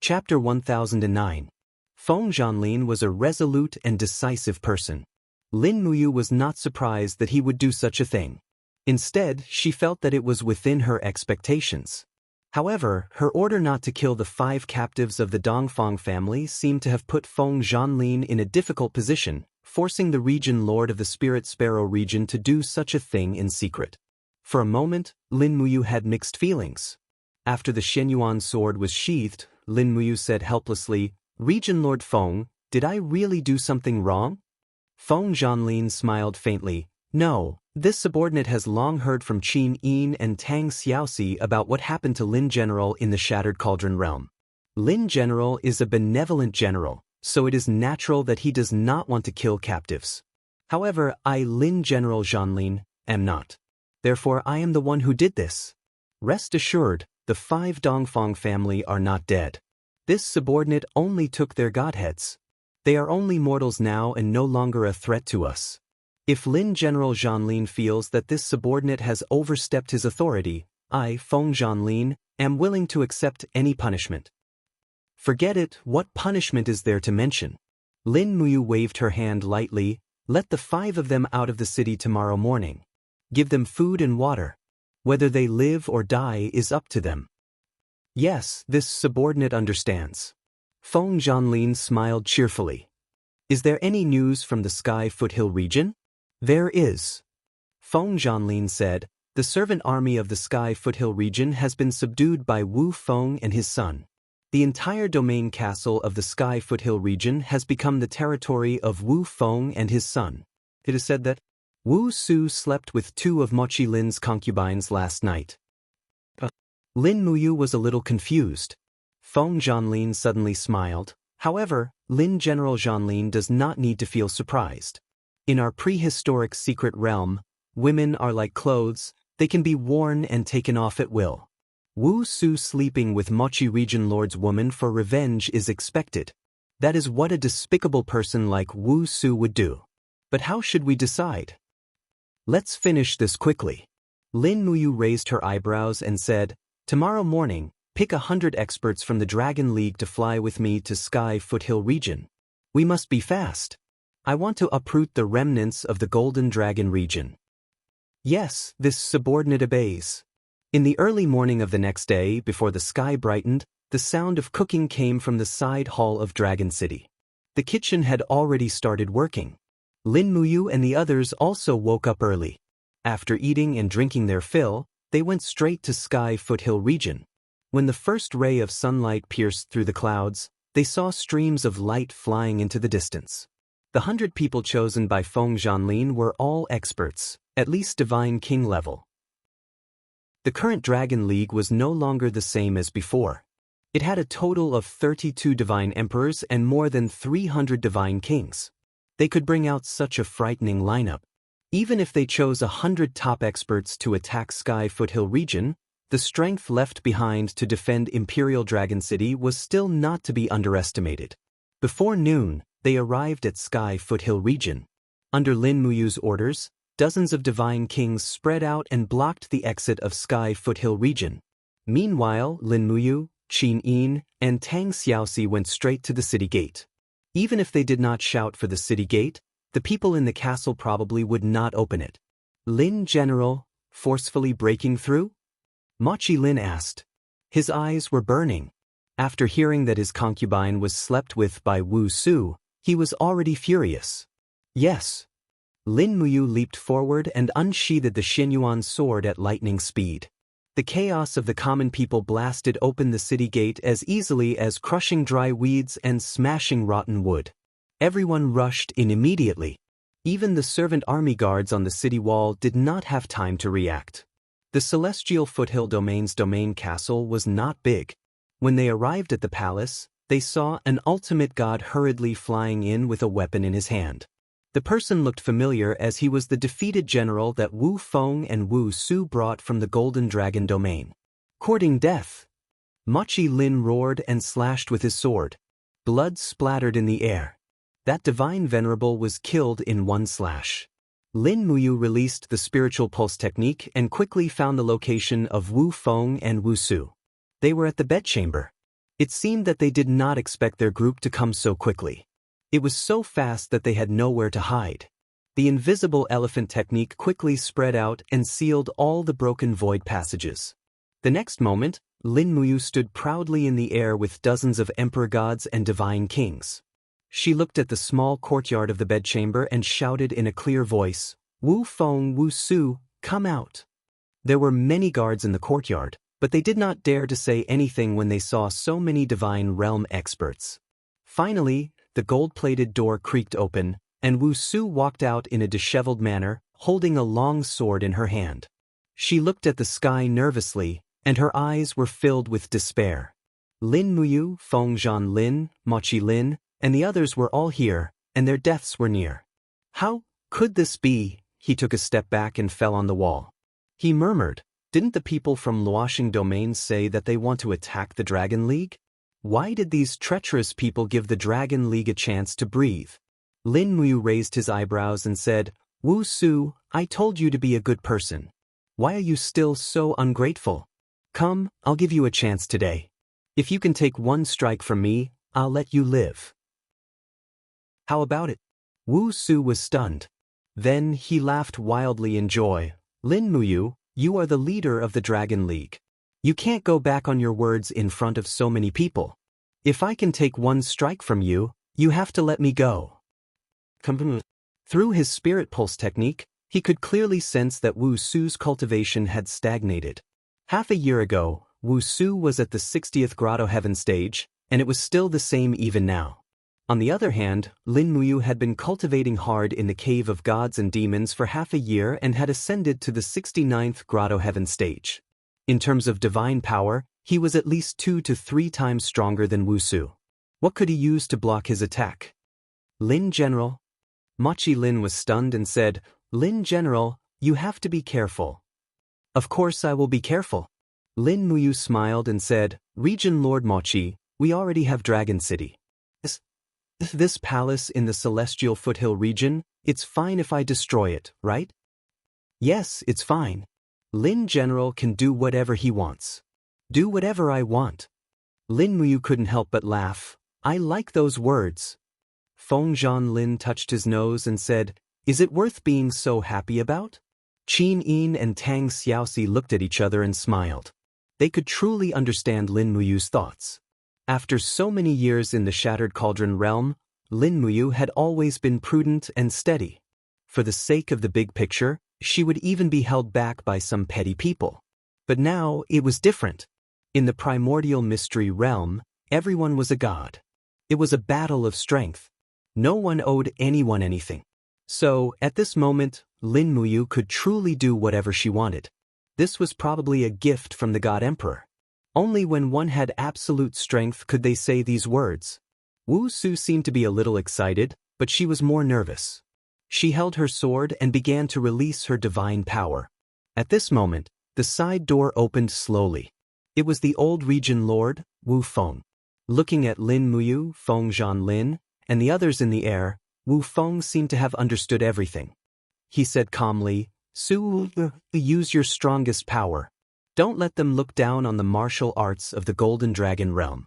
Chapter 1009. Feng Zhanlin was a resolute and decisive person. Lin Muyu was not surprised that he would do such a thing. Instead, she felt that it was within her expectations. However, her order not to kill the 5 captives of the Dongfang family seemed to have put Feng Zhanlin in a difficult position, forcing the region lord of the Spirit Sparrow region to do such a thing in secret. For a moment, Lin Muyu had mixed feelings. After the Xianyuan sword was sheathed, Lin Muyu said helplessly, "Region Lord Feng, did I really do something wrong?" Feng Zhanlin smiled faintly. "No, this subordinate has long heard from Qin Yin and Tang Xiaoxi about what happened to Lin General in the Shattered Cauldron realm. Lin General is a benevolent general, so it is natural that he does not want to kill captives. However, I, Lin General Zhanlin, am not. Therefore I am the one who did this. Rest assured, the 5 Dongfang family are not dead. This subordinate only took their godheads. They are only mortals now and no longer a threat to us. If Lin General Zhanlin feels that this subordinate has overstepped his authority, I, Feng Zhanlin, am willing to accept any punishment." "Forget it, what punishment is there to mention?" Lin Muyu waved her hand lightly. "Let the 5 of them out of the city tomorrow morning. Give them food and water. Whether they live or die is up to them." "Yes, this subordinate understands." Feng Zhanlin smiled cheerfully. "Is there any news from the Sky Foothill region?" "There is." Feng Zhanlin said, "The servant army of the Sky Foothill region has been subdued by Wu Feng and his son. The entire domain castle of the Sky Foothill region has become the territory of Wu Feng and his son. It is said that Wu Su slept with 2 of Mochi Lin's concubines last night." Lin Muyu was a little confused. Feng Zhanlin suddenly smiled. "However, Lin General Zhanlin does not need to feel surprised. In our prehistoric secret realm, women are like clothes, they can be worn and taken off at will. Wu Su sleeping with Mochi Region Lord's woman for revenge is expected. That is what a despicable person like Wu Su would do. But how should we decide? Let's finish this quickly." Lin Muyu raised her eyebrows and said, "Tomorrow morning, pick 100 experts from the Dragon League to fly with me to Sky Foothill region. We must be fast. I want to uproot the remnants of the Golden Dragon region." Yes, this subordinate obeys. In the early morning of the next day, before the sky brightened, the sound of cooking came from the side hall of Dragon City. The kitchen had already started working. Lin Muyu and the others also woke up early. After eating and drinking their fill, they went straight to Sky Foothill region. When the first ray of sunlight pierced through the clouds, they saw streams of light flying into the distance. The 100 people chosen by Feng Zhanlin were all experts, at least Divine King level. The current Dragon League was no longer the same as before. It had a total of 32 Divine Emperors and more than 300 Divine Kings. They could bring out such a frightening lineup. Even if they chose 100 top experts to attack Sky Foothill region, the strength left behind to defend Imperial Dragon City was still not to be underestimated. Before noon, they arrived at Sky Foothill region. Under Lin Muyu's orders, dozens of Divine Kings spread out and blocked the exit of Sky Foothill region. Meanwhile, Lin Muyu, Qin Yin, and Tang Xiaoxi went straight to the city gate. Even if they did not shout for the city gate, the people in the castle probably would not open it. "Lin General, forcefully breaking through?" Mochi Lin asked. His eyes were burning. After hearing that his concubine was slept with by Wu Su, he was already furious. "Yes." Lin Muyu leaped forward and unsheathed the Xianyuan sword at lightning speed. The chaos of the common people blasted open the city gate as easily as crushing dry weeds and smashing rotten wood. Everyone rushed in immediately. Even the servant army guards on the city wall did not have time to react. The Celestial Foothill Domain's domain castle was not big. When they arrived at the palace, they saw an ultimate god hurriedly flying in with a weapon in his hand. The person looked familiar as he was the defeated general that Wu Feng and Wu Su brought from the Golden Dragon domain. Courting death. Mochi Lin roared and slashed with his sword. Blood splattered in the air. That divine venerable was killed in one slash. Lin Muyu released the spiritual pulse technique and quickly found the location of Wu Feng and Wu Su. They were at the bedchamber. It seemed that they did not expect their group to come so quickly. It was so fast that they had nowhere to hide. The invisible elephant technique quickly spread out and sealed all the broken void passages. The next moment, Lin Muyu stood proudly in the air with dozens of emperor gods and divine kings. She looked at the small courtyard of the bedchamber and shouted in a clear voice, "Wu Feng, Wu Su, come out." There were many guards in the courtyard, but they did not dare to say anything when they saw so many divine realm experts. Finally, the gold-plated door creaked open, and Wu Su walked out in a disheveled manner, holding a long sword in her hand. She looked at the sky nervously, and her eyes were filled with despair. Lin Muyu, Feng Lin, Mochi Lin, and the others were all here, and their deaths were near. How could this be? He took a step back and fell on the wall. He murmured, "Didn't the people from Luoxing Domains say that they want to attack the Dragon League? Why did these treacherous people give the Dragon League a chance to breathe?" Lin Muyu raised his eyebrows and said, "Wu Su, I told you to be a good person. Why are you still so ungrateful? Come, I'll give you a chance today. If you can take one strike from me, I'll let you live. How about it?" Wu Su was stunned. Then he laughed wildly in joy. "Lin Muyu, you are the leader of the Dragon League. You can't go back on your words in front of so many people. If I can take one strike from you, you have to let me go." Through his spirit pulse technique, he could clearly sense that Wu Su's cultivation had stagnated. Half a year ago, Wu Su was at the 60th Grotto Heaven stage, and it was still the same even now. On the other hand, Lin Muyu had been cultivating hard in the Cave of Gods and Demons for half a year and had ascended to the 69th Grotto Heaven stage. In terms of divine power, he was at least 2 to 3 times stronger than Wu Su. What could he use to block his attack? "Lin General?" Mochi Lin was stunned and said, "Lin General, you have to be careful." "Of course I will be careful." Lin Muyu smiled and said, "Region Lord Mochi, we already have Dragon City. This palace in the Celestial Foothill region, it's fine if I destroy it, right?" "Yes, it's fine. Lin General can do whatever he wants." "Do whatever I want." Lin Muyu couldn't help but laugh. "I like those words." Feng Lin touched his nose and said, "Is it worth being so happy about?" Qin Yin and Tang Xiaoxi looked at each other and smiled. They could truly understand Lin Muyu's thoughts. After so many years in the Shattered Cauldron realm, Lin Muyu had always been prudent and steady. For the sake of the big picture, she would even be held back by some petty people. But now it was different. In the primordial mystery realm, everyone was a god. It was a battle of strength. No one owed anyone anything. So, at this moment, Lin Muyu could truly do whatever she wanted. This was probably a gift from the God Emperor. Only when one had absolute strength could they say these words. Wu Su seemed to be a little excited, but she was more nervous. She held her sword and began to release her divine power. At this moment, the side door opened slowly. It was the old region lord, Wu Feng. Looking at Lin Muyu, Feng Lin, and the others in the air, Wu Feng seemed to have understood everything. He said calmly, "Su, use your strongest power. Don't let them look down on the martial arts of the Golden Dragon realm."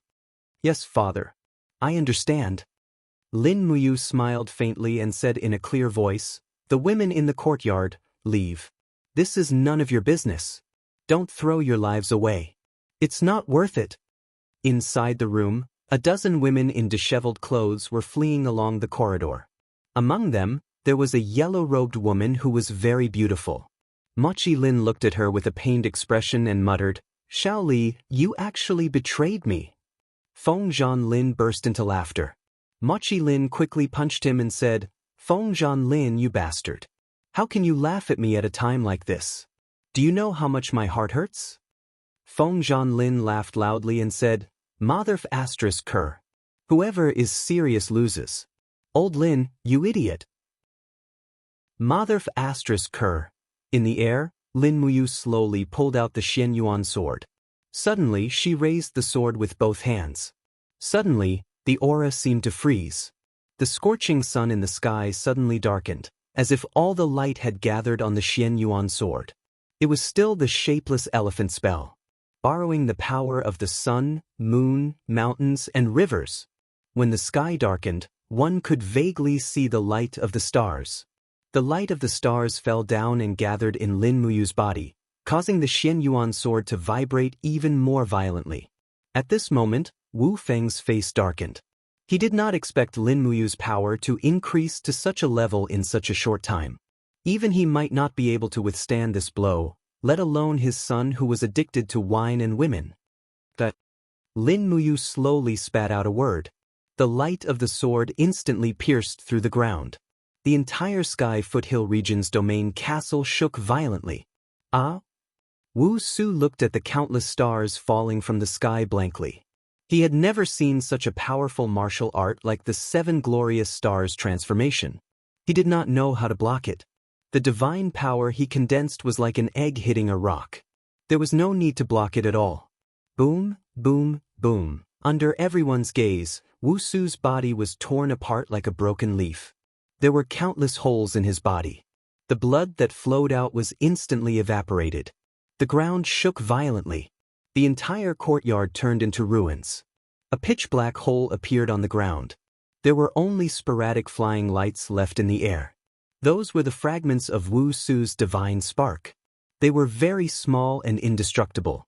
"Yes, father. I understand." Lin Muyu smiled faintly and said in a clear voice, "The women in the courtyard, leave. This is none of your business. Don't throw your lives away. It's not worth it." Inside the room, a dozen women in disheveled clothes were fleeing along the corridor. Among them, there was a yellow-robed woman who was very beautiful. Mochi Lin looked at her with a pained expression and muttered, "Xiao Li, you actually betrayed me." Feng Lin burst into laughter. Mochi Lin quickly punched him and said, "Feng Lin, you bastard. How can you laugh at me at a time like this? Do you know how much my heart hurts?" Feng Lin laughed loudly and said, "Mother asterisk cur. Whoever is serious loses. Old Lin, you idiot." Mother asterisk cur. In the air, Lin Muyu slowly pulled out the Xianyuan sword. Suddenly, she raised the sword with both hands. Suddenly, the aura seemed to freeze. The scorching sun in the sky suddenly darkened, as if all the light had gathered on the Xianyuan sword. It was still the shapeless elephant spell. borrowing the power of the sun, moon, mountains, and rivers. When the sky darkened, one could vaguely see the light of the stars. The light of the stars fell down and gathered in Lin Muyu's body, causing the Xianyuan sword to vibrate even more violently. At this moment, Wu Feng's face darkened. He did not expect Lin Muyu's power to increase to such a level in such a short time. Even he might not be able to withstand this blow, let alone his son who was addicted to wine and women. But Lin Muyu slowly spat out a word. The light of the sword instantly pierced through the ground. The entire Sky Foothill region's domain castle shook violently. Ah? Wu Su looked at the countless stars falling from the sky blankly. He had never seen such a powerful martial art like the Seven Glorious Stars transformation. He did not know how to block it. The divine power he condensed was like an egg hitting a rock. There was no need to block it at all. Boom, boom, boom. Under everyone's gaze, Wu Su's body was torn apart like a broken leaf. There were countless holes in his body. The blood that flowed out was instantly evaporated. The ground shook violently. The entire courtyard turned into ruins. A pitch-black hole appeared on the ground. There were only sporadic flying lights left in the air. Those were the fragments of Wu Su's divine spark. They were very small and indestructible.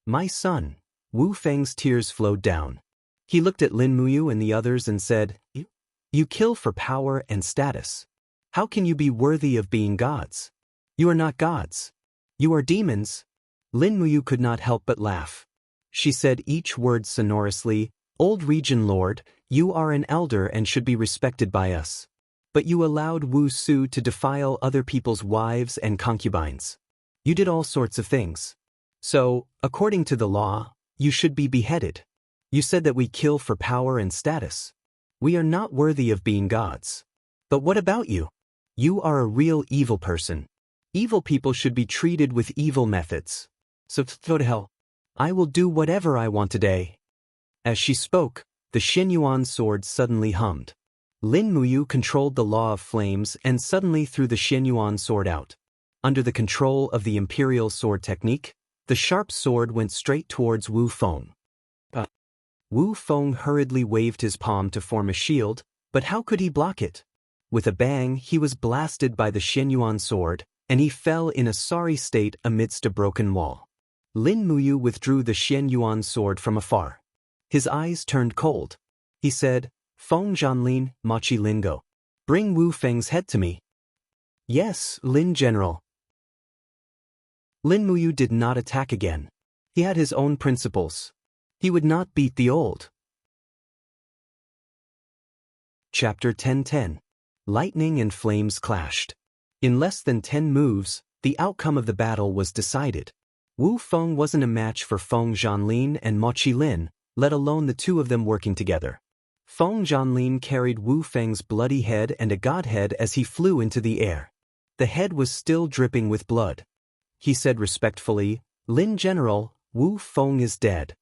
My son. Wu Feng's tears flowed down. He looked at Lin Muyu and the others and said, You kill for power and status. How can you be worthy of being gods? You are not gods. You are demons. Lin Muyu could not help but laugh. She said each word sonorously, Old Region Lord, you are an elder and should be respected by us. But you allowed Wu Su to defile other people's wives and concubines. You did all sorts of things. So, according to the law, you should be beheaded. You said that we kill for power and status. We are not worthy of being gods. But what about you? You are a real evil person. Evil people should be treated with evil methods. So go to hell. I will do whatever I want today. As she spoke, the Xianyuan sword suddenly hummed. Lin Muyu controlled the law of flames and suddenly threw the Xianyuan sword out. Under the control of the imperial sword technique, the sharp sword went straight towards Wu Feng. Wu Feng hurriedly waved his palm to form a shield, but how could he block it? With a bang, he was blasted by the Xianyuan sword, and he fell in a sorry state amidst a broken wall. Lin Muyu withdrew the Xianyuan sword from afar. His eyes turned cold. He said, Feng Zhanlin, Machi Lingo. Bring Wu Feng's head to me. Yes, Lin General. Lin Muyu did not attack again. He had his own principles. He would not beat the old. Chapter 10:10. Lightning and flames clashed. In less than 10 moves, the outcome of the battle was decided. Wu Feng wasn't a match for Feng Zhanlin and Machi Lin, let alone the two of them working together. Feng Zhanlin carried Wu Feng's bloody head and a godhead as he flew into the air. The head was still dripping with blood. He said respectfully, Lin General, Wu Feng is dead.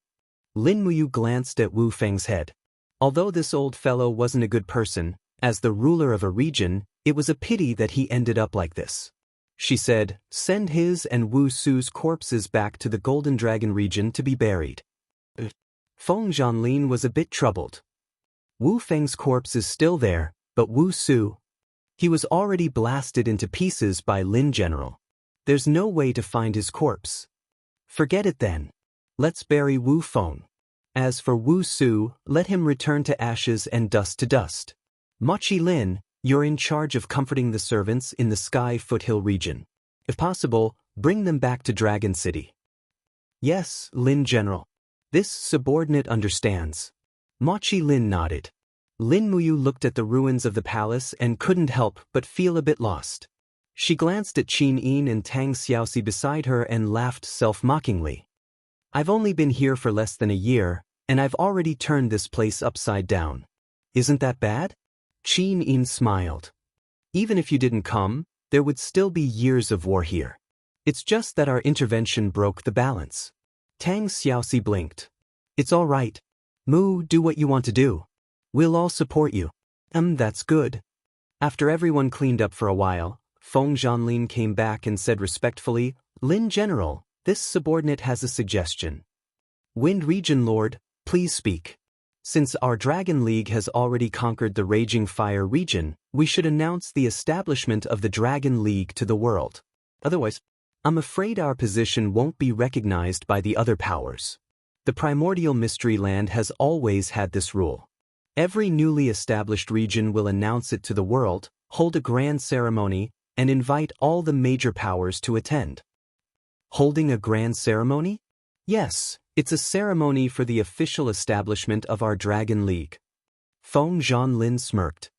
Lin Muyu glanced at Wu Feng's head. Although this old fellow wasn't a good person, as the ruler of a region, it was a pity that he ended up like this. She said, send his and Wu Su's corpses back to the Golden Dragon region to be buried. Feng Zhanlin was a bit troubled. Wu Feng's corpse is still there, but Wu Su, he was already blasted into pieces by Lin General. There's no way to find his corpse. Forget it then. Let's bury Wu Feng. As for Wu Su, let him return to ashes and dust to dust. Machi Lin, you're in charge of comforting the servants in the Sky Foothill region. If possible, bring them back to Dragon City. Yes, Lin General. This subordinate understands. Machi Lin nodded. Lin Muyu looked at the ruins of the palace and couldn't help but feel a bit lost. She glanced at Qin Yin and Tang Xiaoxi beside her and laughed self-mockingly. I've only been here for less than a year, and I've already turned this place upside down. Isn't that bad? Qin Yin smiled. Even if you didn't come, there would still be years of war here. It's just that our intervention broke the balance. Tang Xiaoxi blinked. It's all right. Mu, do what you want to do. We'll all support you. That's good. After everyone cleaned up for a while, Feng Zhanlin came back and said respectfully, Lin General, This subordinate has a suggestion. Wind Region Lord, please speak. Since our Dragon League has already conquered the Raging Fire region, we should announce the establishment of the Dragon League to the world. Otherwise, I'm afraid our position won't be recognized by the other powers. The Primordial Mystery Land has always had this rule. Every newly established region will announce it to the world, hold a grand ceremony, and invite all the major powers to attend. Holding a grand ceremony? Yes, it's a ceremony for the official establishment of our Dragon League. Wang Lin smirked.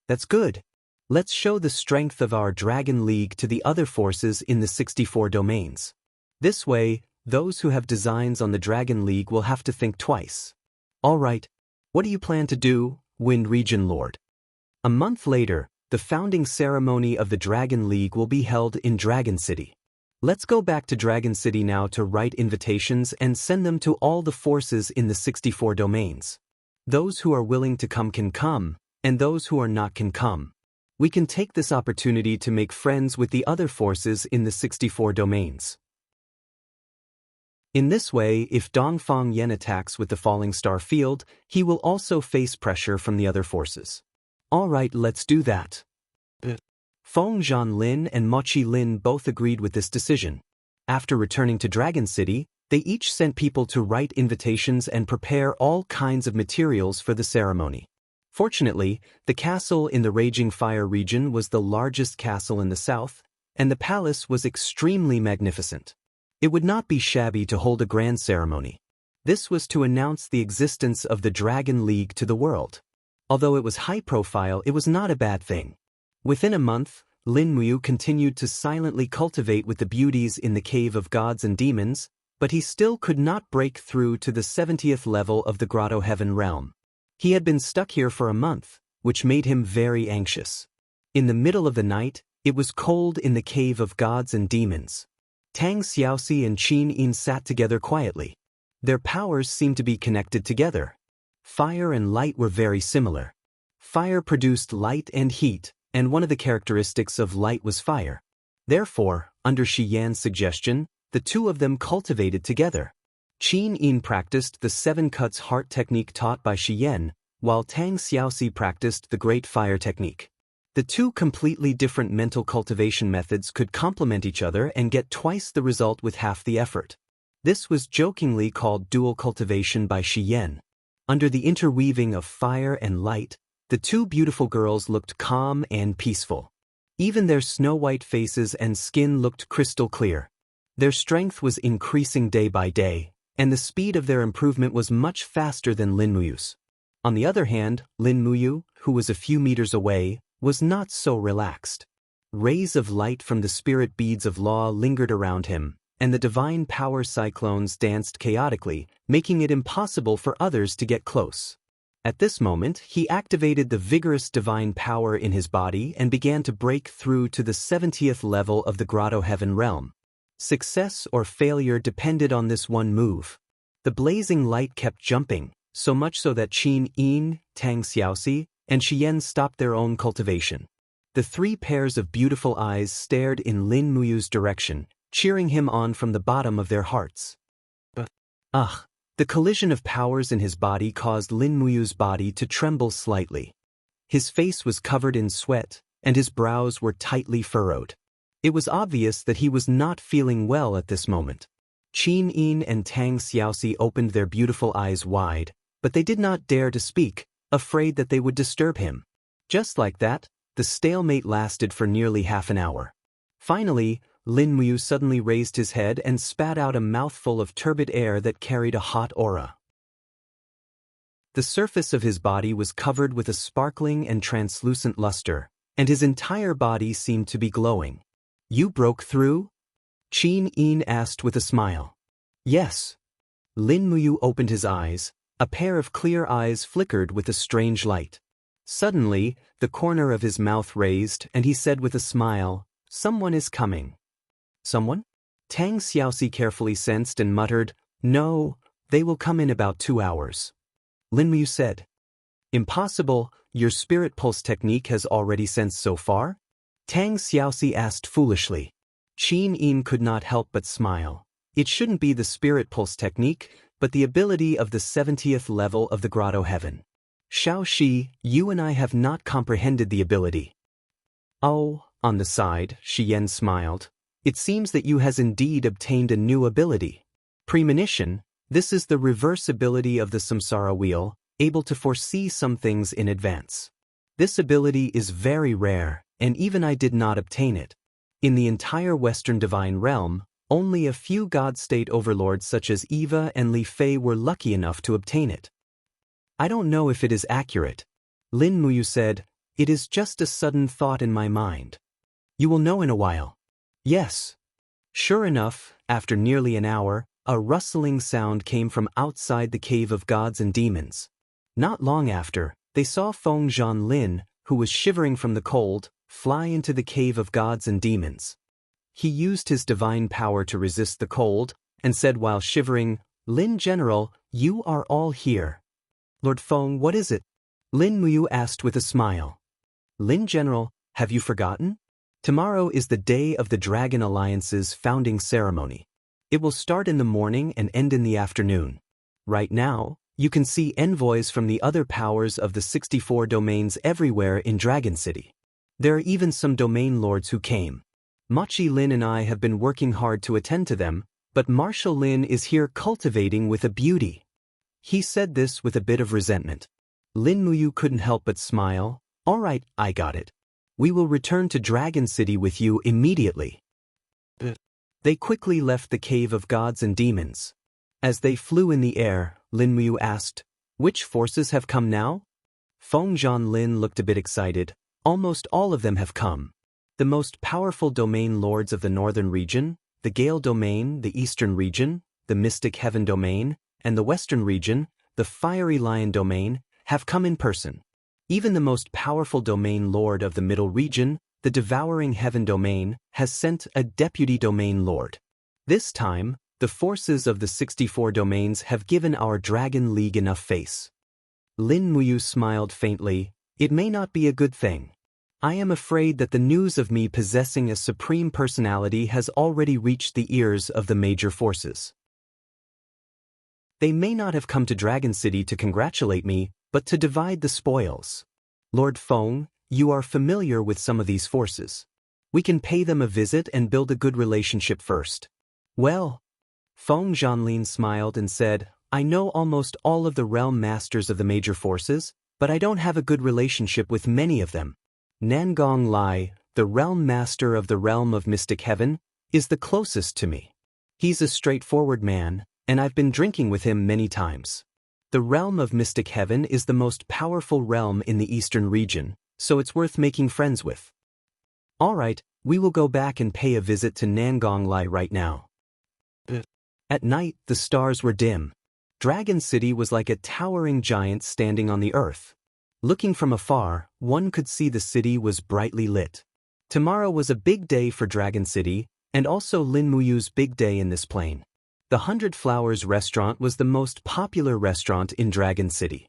That's good. Let's show the strength of our Dragon League to the other forces in the 64 domains. This way, those who have designs on the Dragon League will have to think twice. All right, what do you plan to do, Wind Region Lord? A month later, the founding ceremony of the Dragon League will be held in Dragon City. Let's go back to Dragon City now to write invitations and send them to all the forces in the 64 domains. Those who are willing to come can come, and those who are not can come. We can take this opportunity to make friends with the other forces in the 64 domains. In this way, if Dongfang Yan attacks with the Falling Star Field, he will also face pressure from the other forces. All right, let's do that. Wang Lin and Mochi Lin both agreed with this decision. After returning to Dragon City, they each sent people to write invitations and prepare all kinds of materials for the ceremony. Fortunately, the castle in the Raging Fire region was the largest castle in the south, and the palace was extremely magnificent. It would not be shabby to hold a grand ceremony. This was to announce the existence of the Dragon League to the world. Although it was high profile, it was not a bad thing. Within a month, Lin Muyu continued to silently cultivate with the beauties in the Cave of Gods and Demons, but he still could not break through to the 70th level of the Grotto Heaven realm. He had been stuck here for a month, which made him very anxious. In the middle of the night, it was cold in the Cave of Gods and Demons. Tang Xiaoxi and Qin Yin sat together quietly. Their powers seemed to be connected together. Fire and light were very similar. Fire produced light and heat, and one of the characteristics of light was fire. Therefore, under Shi Yan's suggestion, the two of them cultivated together. Qin Yin practiced the 7 cuts heart technique taught by Shi Yan, while Tang Xiaoxi practiced the Great Fire technique. The two completely different mental cultivation methods could complement each other and get twice the result with half the effort. This was jokingly called dual cultivation by Shi Yan. Under the interweaving of fire and light, the two beautiful girls looked calm and peaceful. Even their snow-white faces and skin looked crystal clear. Their strength was increasing day by day, and the speed of their improvement was much faster than Lin Muyu's. On the other hand, Lin Muyu, who was a few meters away, was not so relaxed. Rays of light from the spirit beads of law lingered around him, and the divine power cyclones danced chaotically, making it impossible for others to get close. At this moment, he activated the vigorous divine power in his body and began to break through to the 70th level of the Grotto Heaven realm. Success or failure depended on this one move. The blazing light kept jumping, so much so that Qin Yin, Tang Xiaoxi, and Shi Yan stopped their own cultivation. The 3 pairs of beautiful eyes stared in Lin Muyu's direction, cheering him on from the bottom of their hearts. The collision of powers in his body caused Lin Muyu's body to tremble slightly. His face was covered in sweat, and his brows were tightly furrowed. It was obvious that he was not feeling well at this moment. Qin Yin and Tang Xiaoxi opened their beautiful eyes wide, but they did not dare to speak, afraid that they would disturb him. Just like that, the stalemate lasted for nearly half an hour. Finally, Lin Muyu suddenly raised his head and spat out a mouthful of turbid air that carried a hot aura. The surface of his body was covered with a sparkling and translucent luster, and his entire body seemed to be glowing. "You broke through?" Qin Yin asked with a smile. "Yes." Lin Muyu opened his eyes. A pair of clear eyes flickered with a strange light. Suddenly, the corner of his mouth raised, and he said with a smile, "Someone is coming." "Someone?" Tang Xiaoxi carefully sensed and muttered, "No, they will come in about 2 hours." Lin Muyu said, "Impossible, your spirit pulse technique has already sensed so far?" Tang Xiaoxi asked foolishly. Qin Yin could not help but smile. It shouldn't be the spirit pulse technique, but the ability of the 70th level of the grotto heaven. Xiaoxi, you and I have not comprehended the ability. Oh, on the side, Xian smiled. It seems that you has indeed obtained a new ability. Premonition, this is the reverse ability of the samsara wheel, able to foresee some things in advance. This ability is very rare, and even I did not obtain it. In the entire Western divine realm, only a few God-state overlords such as Eva and Li Fei were lucky enough to obtain it. I don't know if it is accurate. Lin Muyu said, it is just a sudden thought in my mind. You will know in a while. Yes. Sure enough, after nearly an hour, a rustling sound came from outside the cave of gods and demons. Not long after, they saw Feng Lin, who was shivering from the cold, fly into the cave of gods and demons. He used his divine power to resist the cold, and said while shivering, Lin General, you are all here. Lord Feng, what is it? Lin Muyu asked with a smile. Lin General, have you forgotten? Tomorrow is the day of the Dragon Alliance's founding ceremony. It will start in the morning and end in the afternoon. Right now, you can see envoys from the other powers of the 64 domains everywhere in Dragon City. There are even some domain lords who came. Machi Lin and I have been working hard to attend to them, but Marshal Lin is here cultivating with a beauty. He said this with a bit of resentment. Lin Muyu couldn't help but smile. All right, I got it. We will return to Dragon City with you immediately. They quickly left the cave of gods and demons. As they flew in the air, Lin Muyu asked, which forces have come now? Feng Lin looked a bit excited. Almost all of them have come. The most powerful domain lords of the northern region, the Gale domain, the eastern region, the Mystic Heaven domain, and the western region, the Fiery Lion domain, have come in person. Even the most powerful domain lord of the middle region, the Devouring Heaven domain, has sent a deputy domain lord. This time, the forces of the 64 domains have given our Dragon League enough face. Lin Muyu smiled faintly. It may not be a good thing. I am afraid that the news of me possessing a supreme personality has already reached the ears of the major forces. They may not have come to Dragon City to congratulate me, but to divide the spoils. Lord Feng, you are familiar with some of these forces. We can pay them a visit and build a good relationship first. Well, Feng Lin smiled and said, I know almost all of the realm masters of the major forces, but I don't have a good relationship with many of them. Nangong Lai, the realm master of the realm of Mystic Heaven, is the closest to me. He's a straightforward man, and I've been drinking with him many times. The realm of Mystic Heaven is the most powerful realm in the eastern region, so it's worth making friends with. All right, we will go back and pay a visit to Nangong Lai right now. At night, the stars were dim. Dragon City was like a towering giant standing on the earth. Looking from afar, one could see the city was brightly lit. Tomorrow was a big day for Dragon City, and also Lin Muyu's big day in this plane. The 100 Flowers restaurant was the most popular restaurant in Dragon City.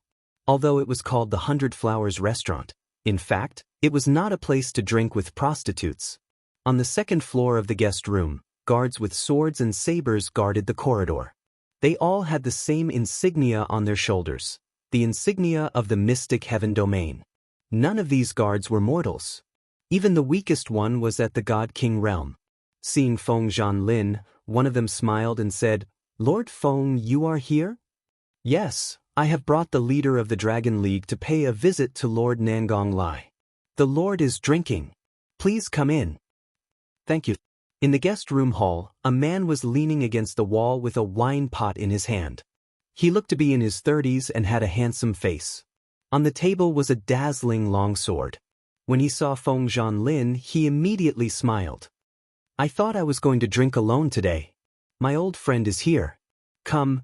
Although it was called the 100 Flowers restaurant, in fact, it was not a place to drink with prostitutes. On the second floor of the guest room, guards with swords and sabers guarded the corridor. They all had the same insignia on their shoulders, the insignia of the Mystic Heaven domain. None of these guards were mortals. Even the weakest one was at the God King realm. Seeing Feng Lin, one of them smiled and said, Lord Feng, you are here? Yes, I have brought the leader of the Dragon League to pay a visit to Lord Nangong Lai. The Lord is drinking. Please come in. Thank you. In the guest room hall, a man was leaning against the wall with a wine pot in his hand. He looked to be in his 30s and had a handsome face. On the table was a dazzling long sword. When he saw Feng Lin, he immediately smiled. I thought I was going to drink alone today. My old friend is here. Come,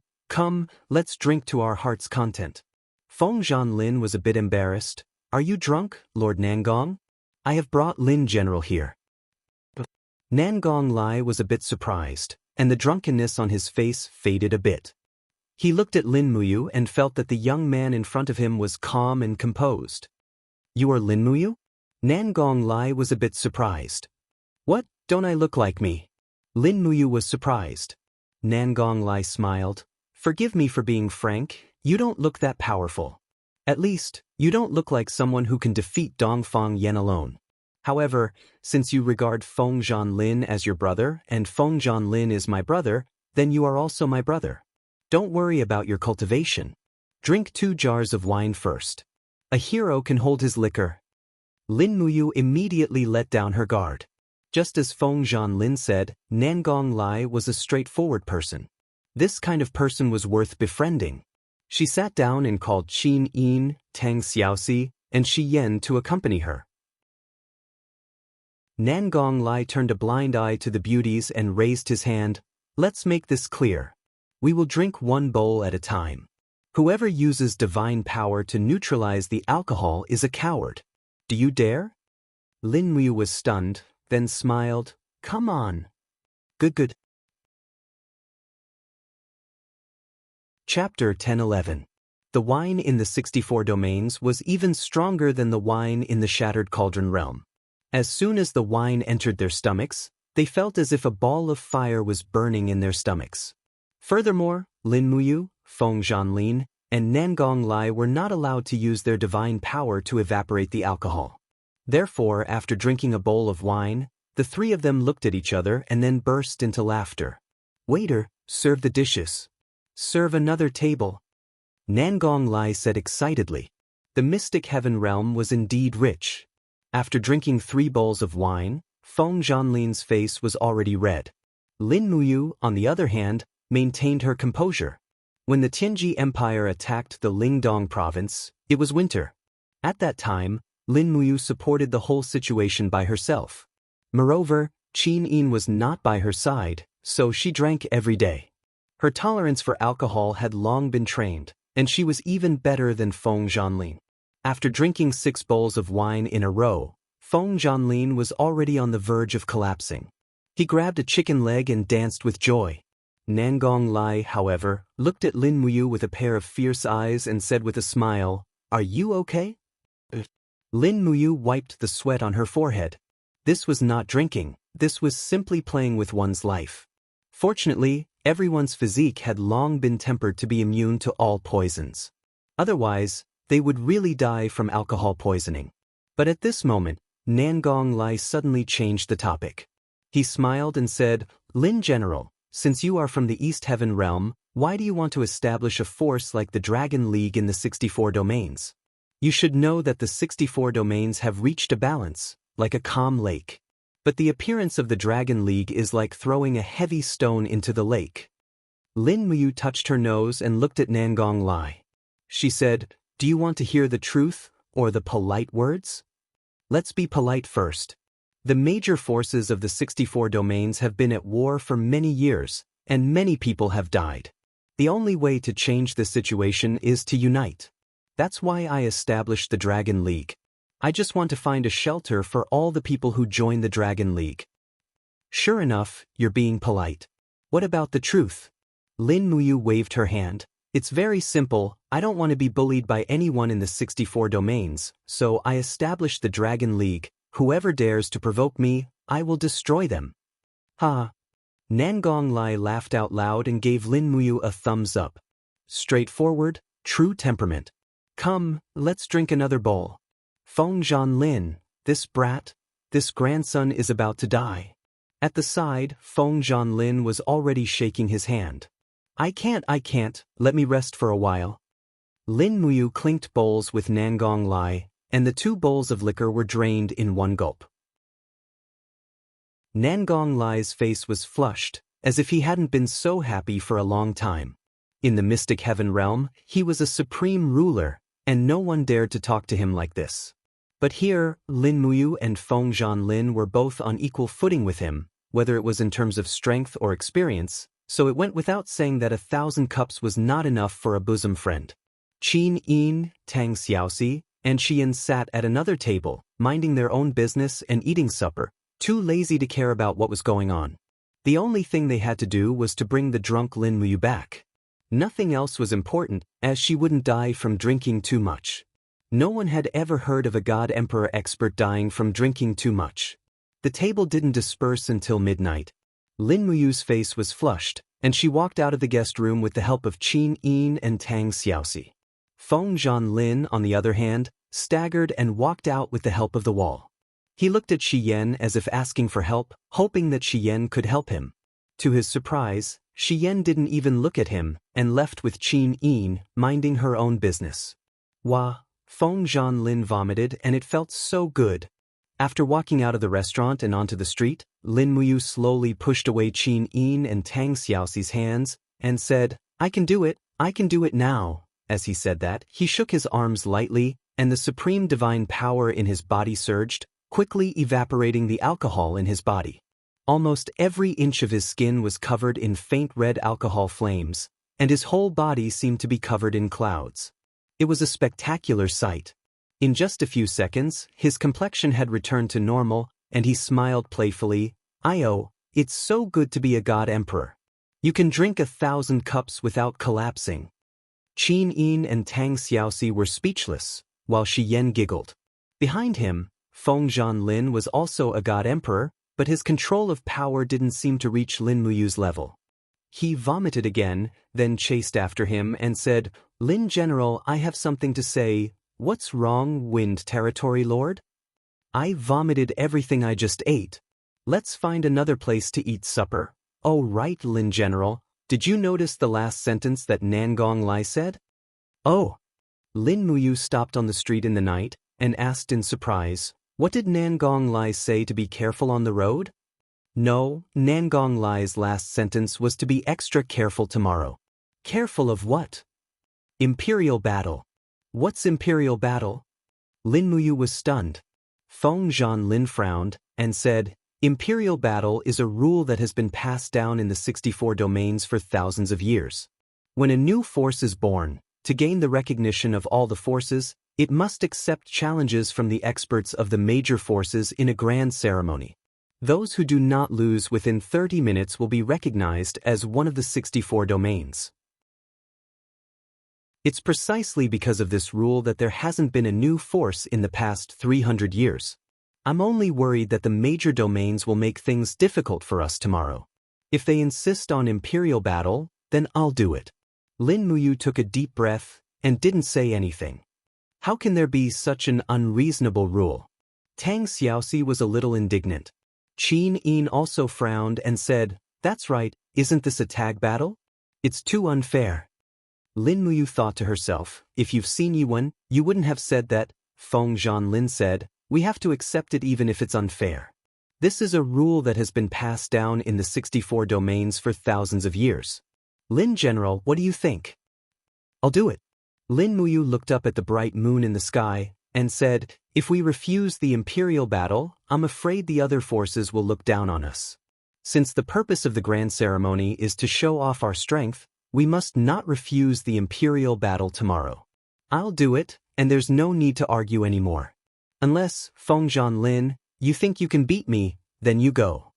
let's drink to our heart's content. Feng Lin was a bit embarrassed. Are you drunk, Lord Nangong? I have brought Lin General here. Nangong Lai was a bit surprised, and the drunkenness on his face faded a bit. He looked at Lin Muyu and felt that the young man in front of him was calm and composed. You are Lin Muyu? Nangong Lai was a bit surprised. What, don't I look like me? Lin Muyu was surprised. Nangong Lai smiled. Forgive me for being frank, you don't look that powerful. At least, you don't look like someone who can defeat Dongfang Yen alone. However, since you regard Feng Zhanlin as your brother and Feng Zhanlin is my brother, then you are also my brother. Don't worry about your cultivation. Drink 2 jars of wine first. A hero can hold his liquor. Lin Muyu immediately let down her guard. Just as Feng Zhanlin said, Nangong Lai was a straightforward person. This kind of person was worth befriending. She sat down and called Qin Yin, Tang Xiaoxi, and Shi Yan to accompany her. Nangong Lai turned a blind eye to the beauties and raised his hand. Let's make this clear. We will drink 1 bowl at a time. Whoever uses divine power to neutralize the alcohol is a coward. Do you dare? Lin Muyu was stunned, then smiled. Come on. Good. Chapter 10-11. The wine in the 64 domains was even stronger than the wine in the Shattered Cauldron realm. As soon as the wine entered their stomachs, they felt as if a ball of fire was burning in their stomachs. Furthermore, Lin Muyu, Feng Zhanlin, and Nangong Lai were not allowed to use their divine power to evaporate the alcohol. Therefore, after drinking a bowl of wine, the 3 of them looked at each other and then burst into laughter. Waiter, serve the dishes. Serve another table. Nangong Lai said excitedly. The mystic heaven realm was indeed rich. After drinking 3 bowls of wine, Feng Zhanlin's face was already red. Lin Muyu, on the other hand, maintained her composure. When the Tianji Empire attacked the Lingdong province, it was winter. At that time, Lin Muyu supported the whole situation by herself. Moreover, Qin Yin was not by her side, so she drank every day. Her tolerance for alcohol had long been trained, and she was even better than Feng Zhanlin. After drinking 6 bowls of wine in a row, Feng Zhanlin was already on the verge of collapsing. He grabbed a chicken leg and danced with joy. Nangong Lai, however, looked at Lin Muyu with a pair of fierce eyes and said with a smile, "Are you okay?" Lin Muyu wiped the sweat on her forehead. This was not drinking, this was simply playing with one's life. Fortunately, everyone's physique had long been tempered to be immune to all poisons. Otherwise, they would really die from alcohol poisoning. But at this moment, Nangong Lai suddenly changed the topic. He smiled and said, "Lin General, since you are from the East Heaven realm, why do you want to establish a force like the Dragon League in the 64 domains? You should know that the 64 domains have reached a balance, like a calm lake. But the appearance of the Dragon League is like throwing a heavy stone into the lake." Lin Muyu touched her nose and looked at Nangong Lai. She said, "Do you want to hear the truth, or the polite words? Let's be polite first. The major forces of the 64 domains have been at war for many years, and many people have died. The only way to change this situation is to unite. That's why I established the Dragon League. I just want to find a shelter for all the people who join the Dragon League." Sure enough, you're being polite. What about the truth? Lin Muyu waved her hand. It's very simple, I don't want to be bullied by anyone in the 64 domains, so I established the Dragon League. Whoever dares to provoke me, I will destroy them. Ha! Nangong Lai laughed out loud and gave Lin Muyu a thumbs up. Straightforward, true temperament. Come, let's drink another bowl. Feng Zhanlin, this brat, this grandson is about to die. At the side, Feng Zhanlin was already shaking his hand. I can't, let me rest for a while. Lin Muyu clinked bowls with Nangong Lai, and the 2 bowls of liquor were drained in 1 gulp. Nangong Lai's face was flushed, as if he hadn't been so happy for a long time. In the mystic heaven realm, he was a supreme ruler, and no one dared to talk to him like this. But here, Lin Muyu and Feng Zhanlin were both on equal footing with him, whether it was in terms of strength or experience, so it went without saying that 1,000 cups was not enough for a bosom friend. Qin Yin, Tang Xiaoxi, and Shi Yan sat at another table, minding their own business and eating supper, too lazy to care about what was going on. The only thing they had to do was to bring the drunk Lin Muyu back. Nothing else was important, as she wouldn't die from drinking too much. No one had ever heard of a God Emperor expert dying from drinking too much. The table didn't disperse until midnight. Lin Muyu's face was flushed, and she walked out of the guest room with the help of Qin Yin and Tang Xiaoxi. Feng Lin, on the other hand, staggered and walked out with the help of the wall. He looked at Xian as if asking for help, hoping that Xian could help him. To his surprise, Xian didn't even look at him and left with Qin Yin, minding her own business. Wah! Feng Lin vomited, and it felt so good. After walking out of the restaurant and onto the street, Lin Muyu slowly pushed away Qin Yin and Tang Xiaoxi's hands and said, I can do it now. As he said that, he shook his arms lightly, and the supreme divine power in his body surged, quickly evaporating the alcohol in his body. Almost every inch of his skin was covered in faint red alcohol flames, and his whole body seemed to be covered in clouds. It was a spectacular sight. In just a few seconds, his complexion had returned to normal, and he smiled playfully. It's so good to be a god emperor. You can drink 1,000 cups without collapsing. Qin Yin and Tang Xiaoxi were speechless, while Xian giggled. Behind him, Feng Lin was also a god emperor, but his control of power didn't seem to reach Lin Muyu's level. He vomited again, then chased after him and said, Lin General, I have something to say. What's wrong, Wind Territory Lord? I vomited everything I just ate. Let's find another place to eat supper. Oh right, Lin General, did you notice the last sentence that Nangong Lai said? Oh. Lin Muyu stopped on the street in the night and asked in surprise, what did Nangong Lai say to be careful on the road? No, Nangong Lai's last sentence was to be extra careful tomorrow. Careful of what? Imperial battle. What's imperial battle? Lin Muyu was stunned. Feng Lin frowned and said, Imperial battle is a rule that has been passed down in the 64 domains for thousands of years. When a new force is born, to gain the recognition of all the forces, it must accept challenges from the experts of the major forces in a grand ceremony. Those who do not lose within 30 minutes will be recognized as one of the 64 domains. It's precisely because of this rule that there hasn't been a new force in the past 300 years. I'm only worried that the major domains will make things difficult for us tomorrow. If they insist on imperial battle, then I'll do it. Lin Muyu took a deep breath and didn't say anything. How can there be such an unreasonable rule? Tang Xiaoxi was a little indignant. Qin Yin also frowned and said, That's right, isn't this a tag battle? It's too unfair. Lin Muyu thought to herself, if you've seen Yuan, you wouldn't have said that. Feng Lin said, we have to accept it even if it's unfair. This is a rule that has been passed down in the 64 domains for thousands of years. Lin General, what do you think? I'll do it. Lin Muyu looked up at the bright moon in the sky and said, if we refuse the imperial battle, I'm afraid the other forces will look down on us. Since the purpose of the grand ceremony is to show off our strength, we must not refuse the imperial battle tomorrow. I'll do it, and there's no need to argue anymore. Unless, Feng Lin, you think you can beat me, then you go.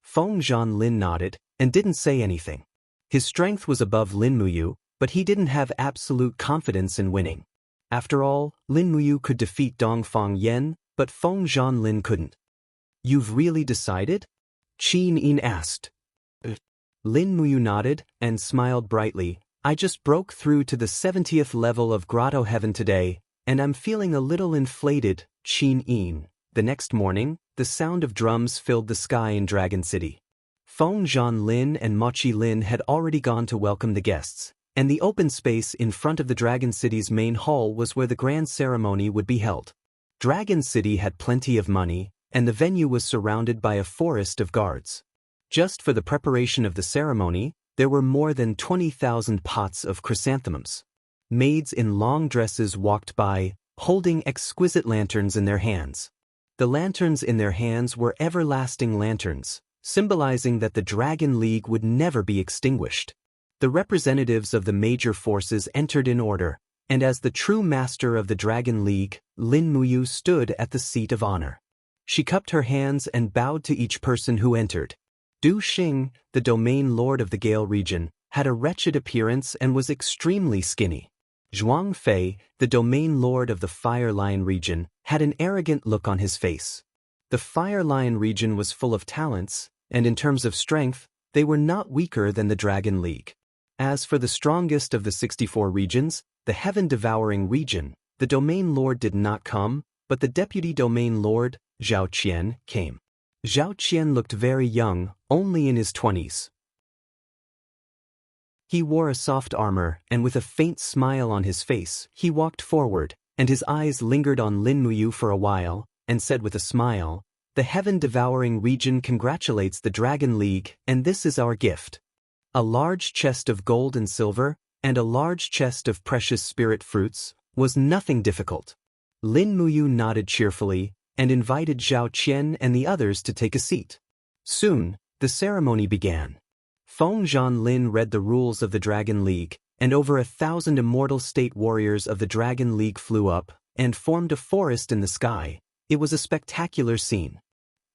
Feng Lin nodded and didn't say anything. His strength was above Lin Muyu, but he didn't have absolute confidence in winning. After all, Lin Muyu could defeat Dongfang Yen, but Feng Lin couldn't. You've really decided? Qin Yin asked. Lin Muyu nodded and smiled brightly. I just broke through to the 70th level of Grotto Heaven today, and I'm feeling a little inflated, Qin Yin. The next morning, the sound of drums filled the sky in Dragon City. Feng Lin and Mochi Lin had already gone to welcome the guests, and the open space in front of the Dragon City's main hall was where the grand ceremony would be held. Dragon City had plenty of money, and the venue was surrounded by a forest of guards. Just for the preparation of the ceremony, there were more than 20,000 pots of chrysanthemums. Maids in long dresses walked by, holding exquisite lanterns in their hands. The lanterns in their hands were everlasting lanterns, symbolizing that the Dragon League would never be extinguished. The representatives of the major forces entered in order, and as the true master of the Dragon League, Lin Muyu stood at the seat of honor. She cupped her hands and bowed to each person who entered. Du Xing, the domain lord of the Gale region, had a wretched appearance and was extremely skinny. Zhuang Fei, the domain lord of the Fire Lion region, had an arrogant look on his face. The Fire Lion region was full of talents, and in terms of strength, they were not weaker than the Dragon League. As for the strongest of the 64 regions, the heaven-devouring region, the Domain Lord did not come, but the Deputy Domain Lord, Zhao Qian, came. Zhao Qian looked very young, only in his 20s. He wore a soft armor, and with a faint smile on his face, he walked forward, and his eyes lingered on Lin Muyu for a while, and said with a smile, "The heaven-devouring region congratulates the Dragon League, and this is our gift. A large chest of gold and silver, and a large chest of precious spirit fruits, was nothing difficult." Lin Muyu nodded cheerfully, and invited Zhao Qian and the others to take a seat. Soon, the ceremony began. Feng Lin read the rules of the Dragon League, and over 1,000 immortal state warriors of the Dragon League flew up and formed a forest in the sky. It was a spectacular scene.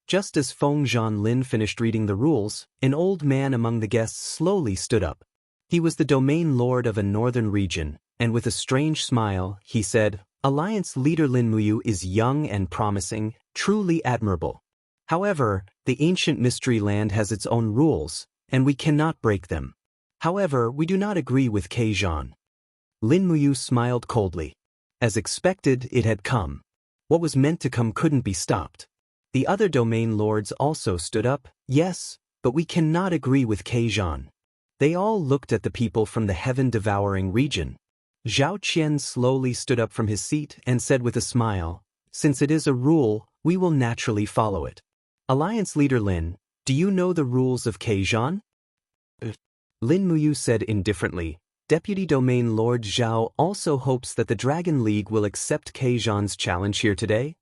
Just as Feng Lin finished reading the rules, an old man among the guests slowly stood up. He was the Domain Lord of a northern region, and with a strange smile, he said, "Alliance leader Lin Muyu is young and promising, truly admirable. However, the ancient mystery land has its own rules, and we cannot break them. However, we do not agree with Keijan." Lin Muyu smiled coldly. As expected, it had come. What was meant to come couldn't be stopped. The other Domain Lords also stood up. "Yes, but we cannot agree with Keijan." They all looked at the people from the heaven-devouring region. Zhao Qian slowly stood up from his seat and said with a smile, "Since it is a rule, we will naturally follow it. Alliance leader Lin, do you know the rules of Keijan?" Lin Muyu said indifferently, "Deputy Domain Lord Zhao also hopes that the Dragon League will accept Keijan's challenge here today.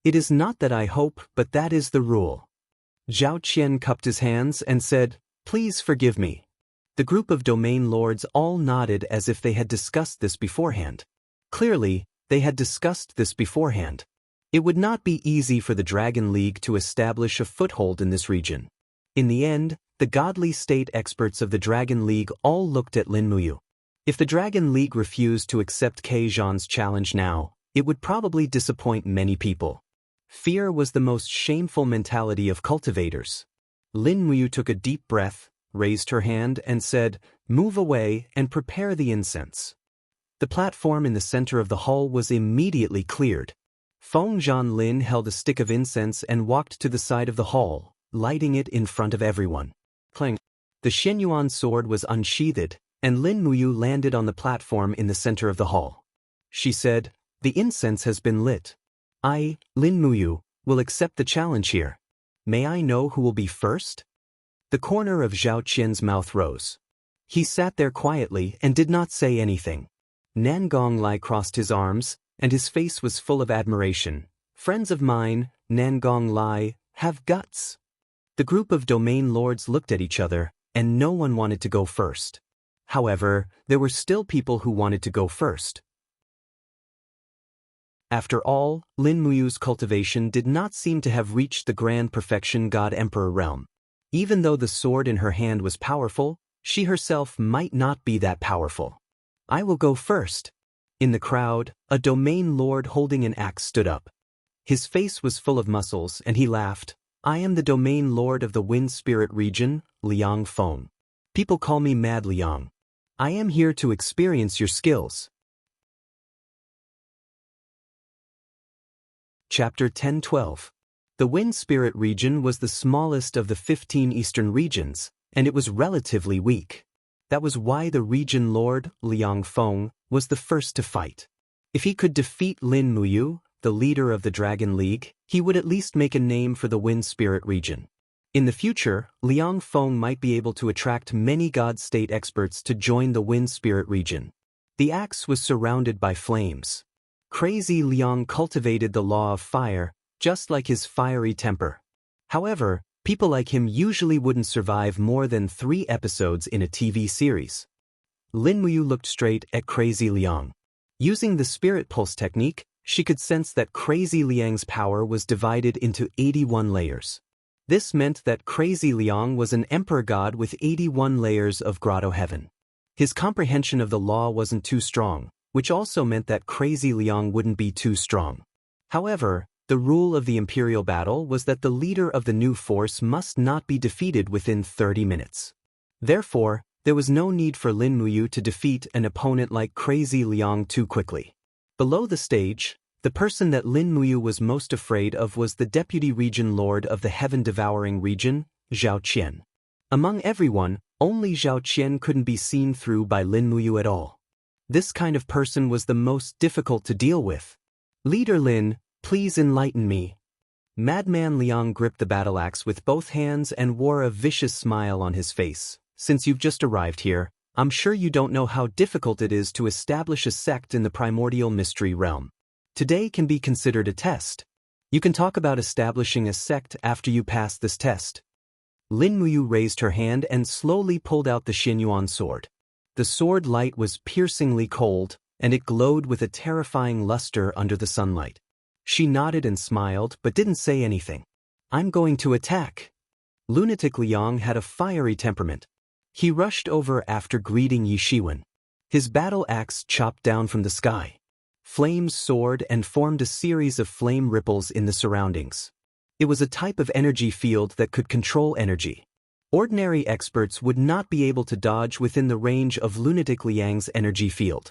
It is not that I hope, but that is the rule." Zhao Qian cupped his hands and said, "Please forgive me." The group of Domain Lords all nodded as if they had discussed this beforehand. Clearly, they had discussed this beforehand. It would not be easy for the Dragon League to establish a foothold in this region. In the end, the godly state experts of the Dragon League all looked at Lin Muyu. If the Dragon League refused to accept Keijan's challenge now, it would probably disappoint many people. Fear was the most shameful mentality of cultivators. Lin Muyu took a deep breath, raised her hand and said, "Move away and prepare the incense." The platform in the center of the hall was immediately cleared. Feng Lin held a stick of incense and walked to the side of the hall, lighting it in front of everyone. Clang! The Xianyuan sword was unsheathed, and Lin Muyu landed on the platform in the center of the hall. She said, "The incense has been lit. I, Lin Muyu, will accept the challenge here. May I know who will be first?" The corner of Zhao Qian's mouth rose. He sat there quietly and did not say anything. Nangong Lai crossed his arms, and his face was full of admiration. "Friends of mine, Nangong Lai, have guts." The group of Domain Lords looked at each other, and no one wanted to go first. However, there were still people who wanted to go first. After all, Lin Muyu's cultivation did not seem to have reached the grand perfection God-Emperor realm. Even though the sword in her hand was powerful, she herself might not be that powerful. "I will go first." In the crowd, a Domain Lord holding an axe stood up. His face was full of muscles, and he laughed. "I am the Domain Lord of the Wind Spirit region, Liang Feng. People call me Mad Liang. I am here to experience your skills." Chapter 10-12. The Wind Spirit region was the smallest of the 15 eastern regions, and it was relatively weak. That was why the region lord, Liang Feng, was the first to fight. If he could defeat Lin Muyu, the leader of the Dragon League, he would at least make a name for the Wind Spirit region. In the future, Liang Feng might be able to attract many God State experts to join the Wind Spirit region. The axe was surrounded by flames. Crazy Liang cultivated the law of fire, just like his fiery temper. However, people like him usually wouldn't survive more than 3 episodes in a TV series. Lin Muyu looked straight at Crazy Liang. Using the Spirit Pulse technique, she could sense that Crazy Liang's power was divided into 81 layers. This meant that Crazy Liang was an emperor god with 81 layers of grotto heaven. His comprehension of the law wasn't too strong, which also meant that Crazy Liang wouldn't be too strong. However, The rule of the imperial battle was that the leader of the new force must not be defeated within 30 minutes. Therefore, there was no need for Lin Muyu to defeat an opponent like Crazy Liang too quickly. Below the stage, the person that Lin Muyu was most afraid of was the deputy region lord of the heaven-devouring region, Zhao Qian. Among everyone, only Zhao Qian couldn't be seen through by Lin Muyu at all. This kind of person was the most difficult to deal with. Leader Lin, please enlighten me. Madman Liang gripped the battle axe with both hands and wore a vicious smile on his face. Since you've just arrived here, I'm sure you don't know how difficult it is to establish a sect in the primordial mystery realm. Today can be considered a test. You can talk about establishing a sect after you pass this test. Lin Muyu raised her hand and slowly pulled out the Xinyuan sword. The sword light was piercingly cold, and it glowed with a terrifying luster under the sunlight. She nodded and smiled but didn't say anything. I'm going to attack. Lunatic Liang had a fiery temperament. He rushed over after greeting Yi Shiwen. His battle axe chopped down from the sky. Flames soared and formed a series of flame ripples in the surroundings. It was a type of energy field that could control energy. Ordinary experts would not be able to dodge within the range of Lunatic Liang's energy field.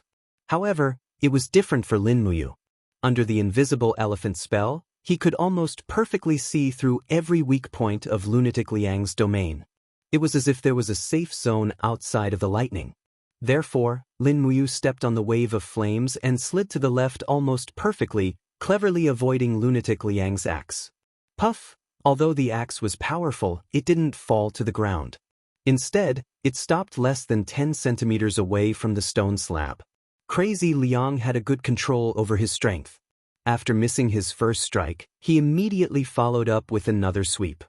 However, it was different for Lin Muyu. Under the invisible elephant spell, he could almost perfectly see through every weak point of Lunatic Liang's domain. It was as if there was a safe zone outside of the lightning. Therefore, Lin Muyu stepped on the wave of flames and slid to the left almost perfectly, cleverly avoiding Lunatic Liang's axe. Puff! Although the axe was powerful, it didn't fall to the ground. Instead, it stopped less than 10 centimeters away from the stone slab. Crazy Liang had a good control over his strength. After missing his first strike, he immediately followed up with another sweep.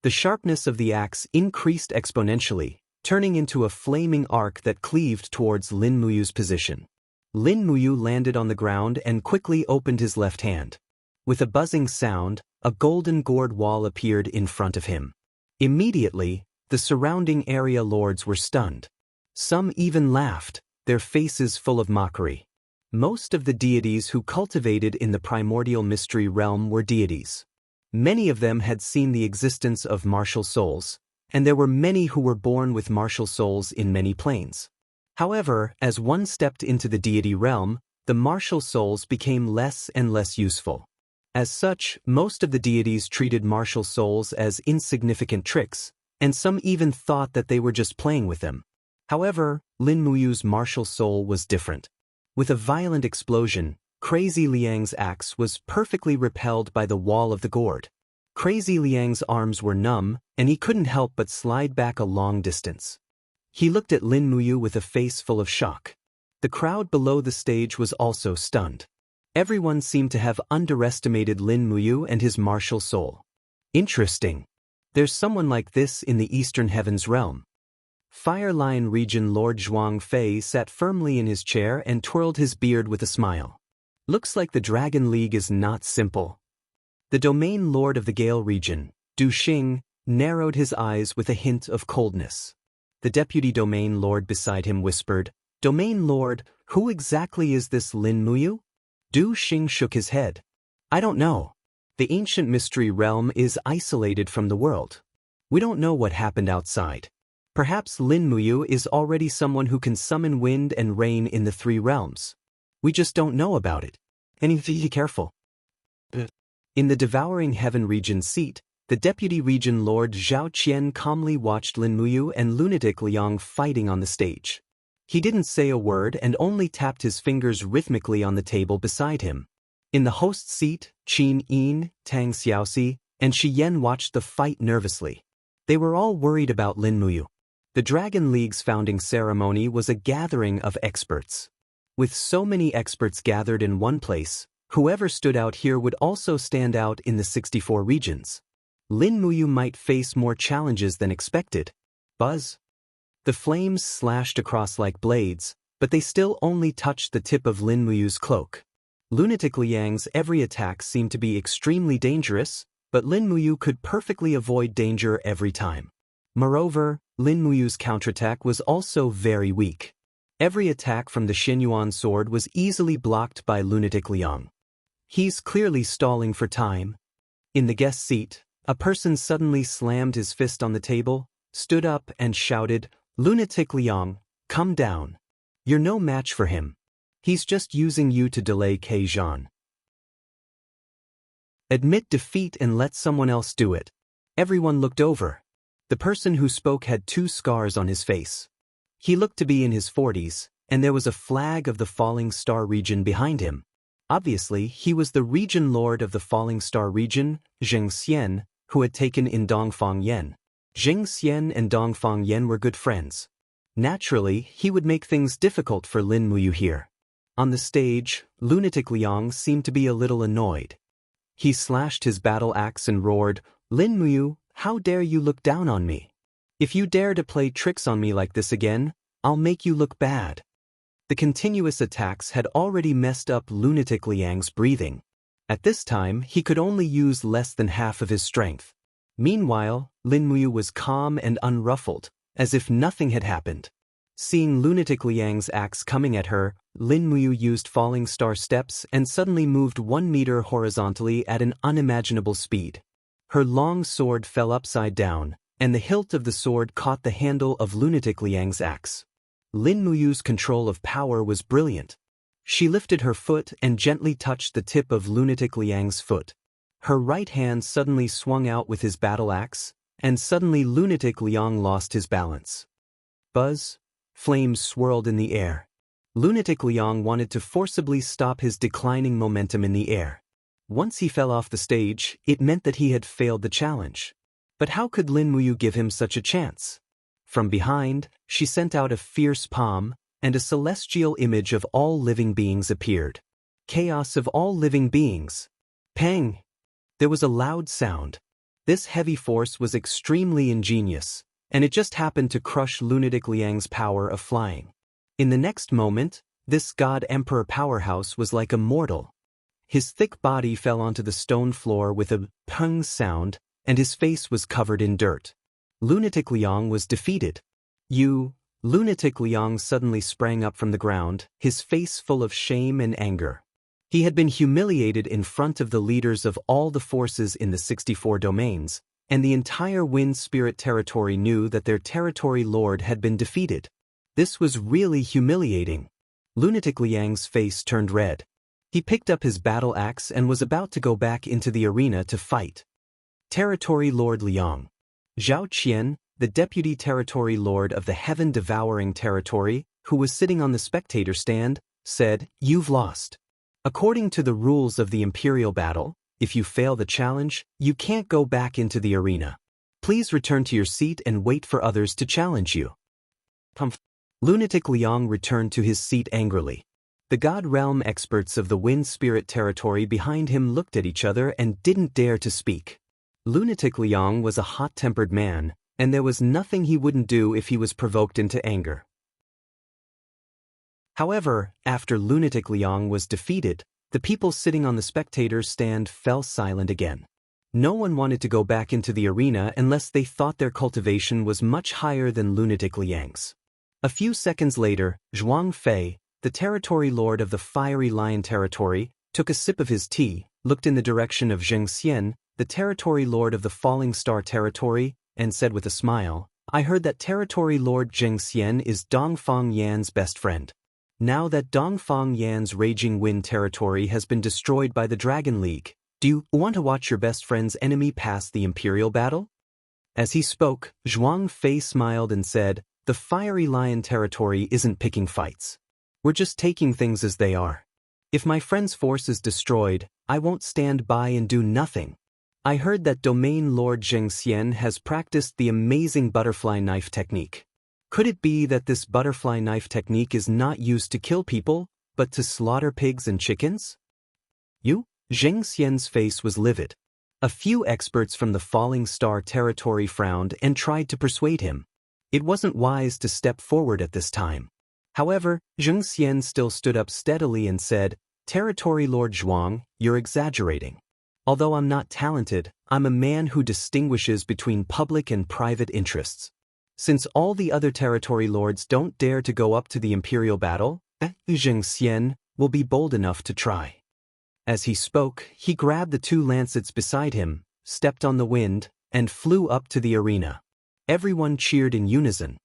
The sharpness of the axe increased exponentially, turning into a flaming arc that cleaved towards Lin Muyu's position. Lin Muyu landed on the ground and quickly opened his left hand. With a buzzing sound, a golden gourd wall appeared in front of him. Immediately, the surrounding area lords were stunned. Some even laughed, their faces full of mockery. Most of the deities who cultivated in the primordial mystery realm were deities. Many of them had seen the existence of martial souls, and there were many who were born with martial souls in many planes. However, as one stepped into the deity realm, the martial souls became less and less useful. As such, most of the deities treated martial souls as insignificant tricks, and some even thought that they were just playing with them. However, Lin Muyu's martial soul was different. With a violent explosion, Crazy Liang's axe was perfectly repelled by the wall of the gourd. Crazy Liang's arms were numb, and he couldn't help but slide back a long distance. He looked at Lin Muyu with a face full of shock. The crowd below the stage was also stunned. Everyone seemed to have underestimated Lin Muyu and his martial soul. Interesting. There's someone like this in the Eastern Heavens realm. Fire Lion Region Lord Zhuang Fei sat firmly in his chair and twirled his beard with a smile. Looks like the Dragon League is not simple. The domain lord of the Gale region, Du Xing, narrowed his eyes with a hint of coldness. The deputy domain lord beside him whispered, Domain lord, who exactly is this Lin Muyu? Du Xing shook his head. I don't know. The ancient mystery realm is isolated from the world. We don't know what happened outside. Perhaps Lin Muyu is already someone who can summon wind and rain in the three realms. We just don't know about it. And you have to be careful. In the devouring heaven region seat, the deputy region lord Zhao Qian calmly watched Lin Muyu and Lunatic Liang fighting on the stage. He didn't say a word and only tapped his fingers rhythmically on the table beside him. In the host seat, Qin Yin, Tang Xiaoxi, and Shi Yan watched the fight nervously. They were all worried about Lin Muyu. The Dragon League's founding ceremony was a gathering of experts. With so many experts gathered in one place, whoever stood out here would also stand out in the 64 regions. Lin Muyu might face more challenges than expected. Buzz. The flames slashed across like blades, but they still only touched the tip of Lin Muyu's cloak. Lunatic Liang's every attack seemed to be extremely dangerous, but Lin Muyu could perfectly avoid danger every time. Moreover, Lin Muyu's counterattack was also very weak. Every attack from the Xinyuan sword was easily blocked by Lunatic Liang. He's clearly stalling for time. In the guest seat, a person suddenly slammed his fist on the table, stood up and shouted, "Lunatic Liang, come down. You're no match for him. He's just using you to delay Ke Zhan. Admit defeat and let someone else do it." Everyone looked over. The person who spoke had 2 scars on his face. He looked to be in his 40s, and there was a flag of the Falling Star region behind him. Obviously, he was the region lord of the Falling Star region, Xianxia, who had taken in Dongfang Yan. Xianxia and Dongfang Yan were good friends. Naturally, he would make things difficult for Lin Muyu here. On the stage, Lunatic Liang seemed to be a little annoyed. He slashed his battle axe and roared, "Lin Muyu, how dare you look down on me? If you dare to play tricks on me like this again, I'll make you look bad." The continuous attacks had already messed up Lunatic Liang's breathing. At this time, he could only use less than half of his strength. Meanwhile, Lin Muyu was calm and unruffled, as if nothing had happened. Seeing Lunatic Liang's axe coming at her, Lin Muyu used falling star steps and suddenly moved 1 meter horizontally at an unimaginable speed. Her long sword fell upside down, and the hilt of the sword caught the handle of Lunatic Liang's axe. Lin Muyu's control of power was brilliant. She lifted her foot and gently touched the tip of Lunatic Liang's foot. Her right hand suddenly swung out with his battle axe, and suddenly Lunatic Liang lost his balance. Buzz! Flames swirled in the air. Lunatic Liang wanted to forcibly stop his declining momentum in the air. Once he fell off the stage, it meant that he had failed the challenge. But how could Lin Muyu give him such a chance? From behind, she sent out a fierce palm, and a celestial image of all living beings appeared. Chaos of all living beings. Pang! There was a loud sound. This heavy force was extremely ingenious, and it just happened to crush Lunatic Liang's power of flying. In the next moment, this God-Emperor powerhouse was like a mortal. His thick body fell onto the stone floor with a pung sound, and his face was covered in dirt. Lunatic Liang was defeated. Lunatic Liang suddenly sprang up from the ground, his face full of shame and anger. He had been humiliated in front of the leaders of all the forces in the 64 domains, and the entire Wind Spirit territory knew that their territory lord had been defeated. This was really humiliating. Lunatic Liang's face turned red. He picked up his battle axe and was about to go back into the arena to fight. Territory Lord Liang. Zhao Qian, the deputy territory lord of the heaven-devouring territory, who was sitting on the spectator stand, said, "You've lost. According to the rules of the imperial battle, if you fail the challenge, you can't go back into the arena. Please return to your seat and wait for others to challenge you." Lunatic Liang returned to his seat angrily. The God Realm experts of the Wind Spirit territory behind him looked at each other and didn't dare to speak. Lunatic Liang was a hot-tempered man, and there was nothing he wouldn't do if he was provoked into anger. However, after Lunatic Liang was defeated, the people sitting on the spectators' stand fell silent again. No one wanted to go back into the arena unless they thought their cultivation was much higher than Lunatic Liang's. A few seconds later, Zhuang Fei, the territory lord of the Fiery Lion territory, took a sip of his tea, looked in the direction of Xianxia, the territory lord of the Falling Star territory, and said with a smile, "I heard that territory lord Xianxia is Dongfang Yan's best friend. Now that Dongfang Yan's Raging Wind territory has been destroyed by the Dragon League, do you want to watch your best friend's enemy pass the imperial battle?" As he spoke, Zhuang Fei smiled and said, "The Fiery Lion territory isn't picking fights. We're just taking things as they are. If my friend's force is destroyed, I won't stand by and do nothing. I heard that Domain Lord Xianxia has practiced the amazing butterfly knife technique. Could it be that this butterfly knife technique is not used to kill people, but to slaughter pigs and chickens?" Xianxia's face was livid. A few experts from the Falling Star territory frowned and tried to persuade him. It wasn't wise to step forward at this time. However, Xianxia still stood up steadily and said, "Territory Lord Zhuang, you're exaggerating. Although I'm not talented, I'm a man who distinguishes between public and private interests. Since all the other territory lords don't dare to go up to the imperial battle, Xianxia will be bold enough to try." As he spoke, he grabbed the two lancets beside him, stepped on the wind, and flew up to the arena. Everyone cheered in unison.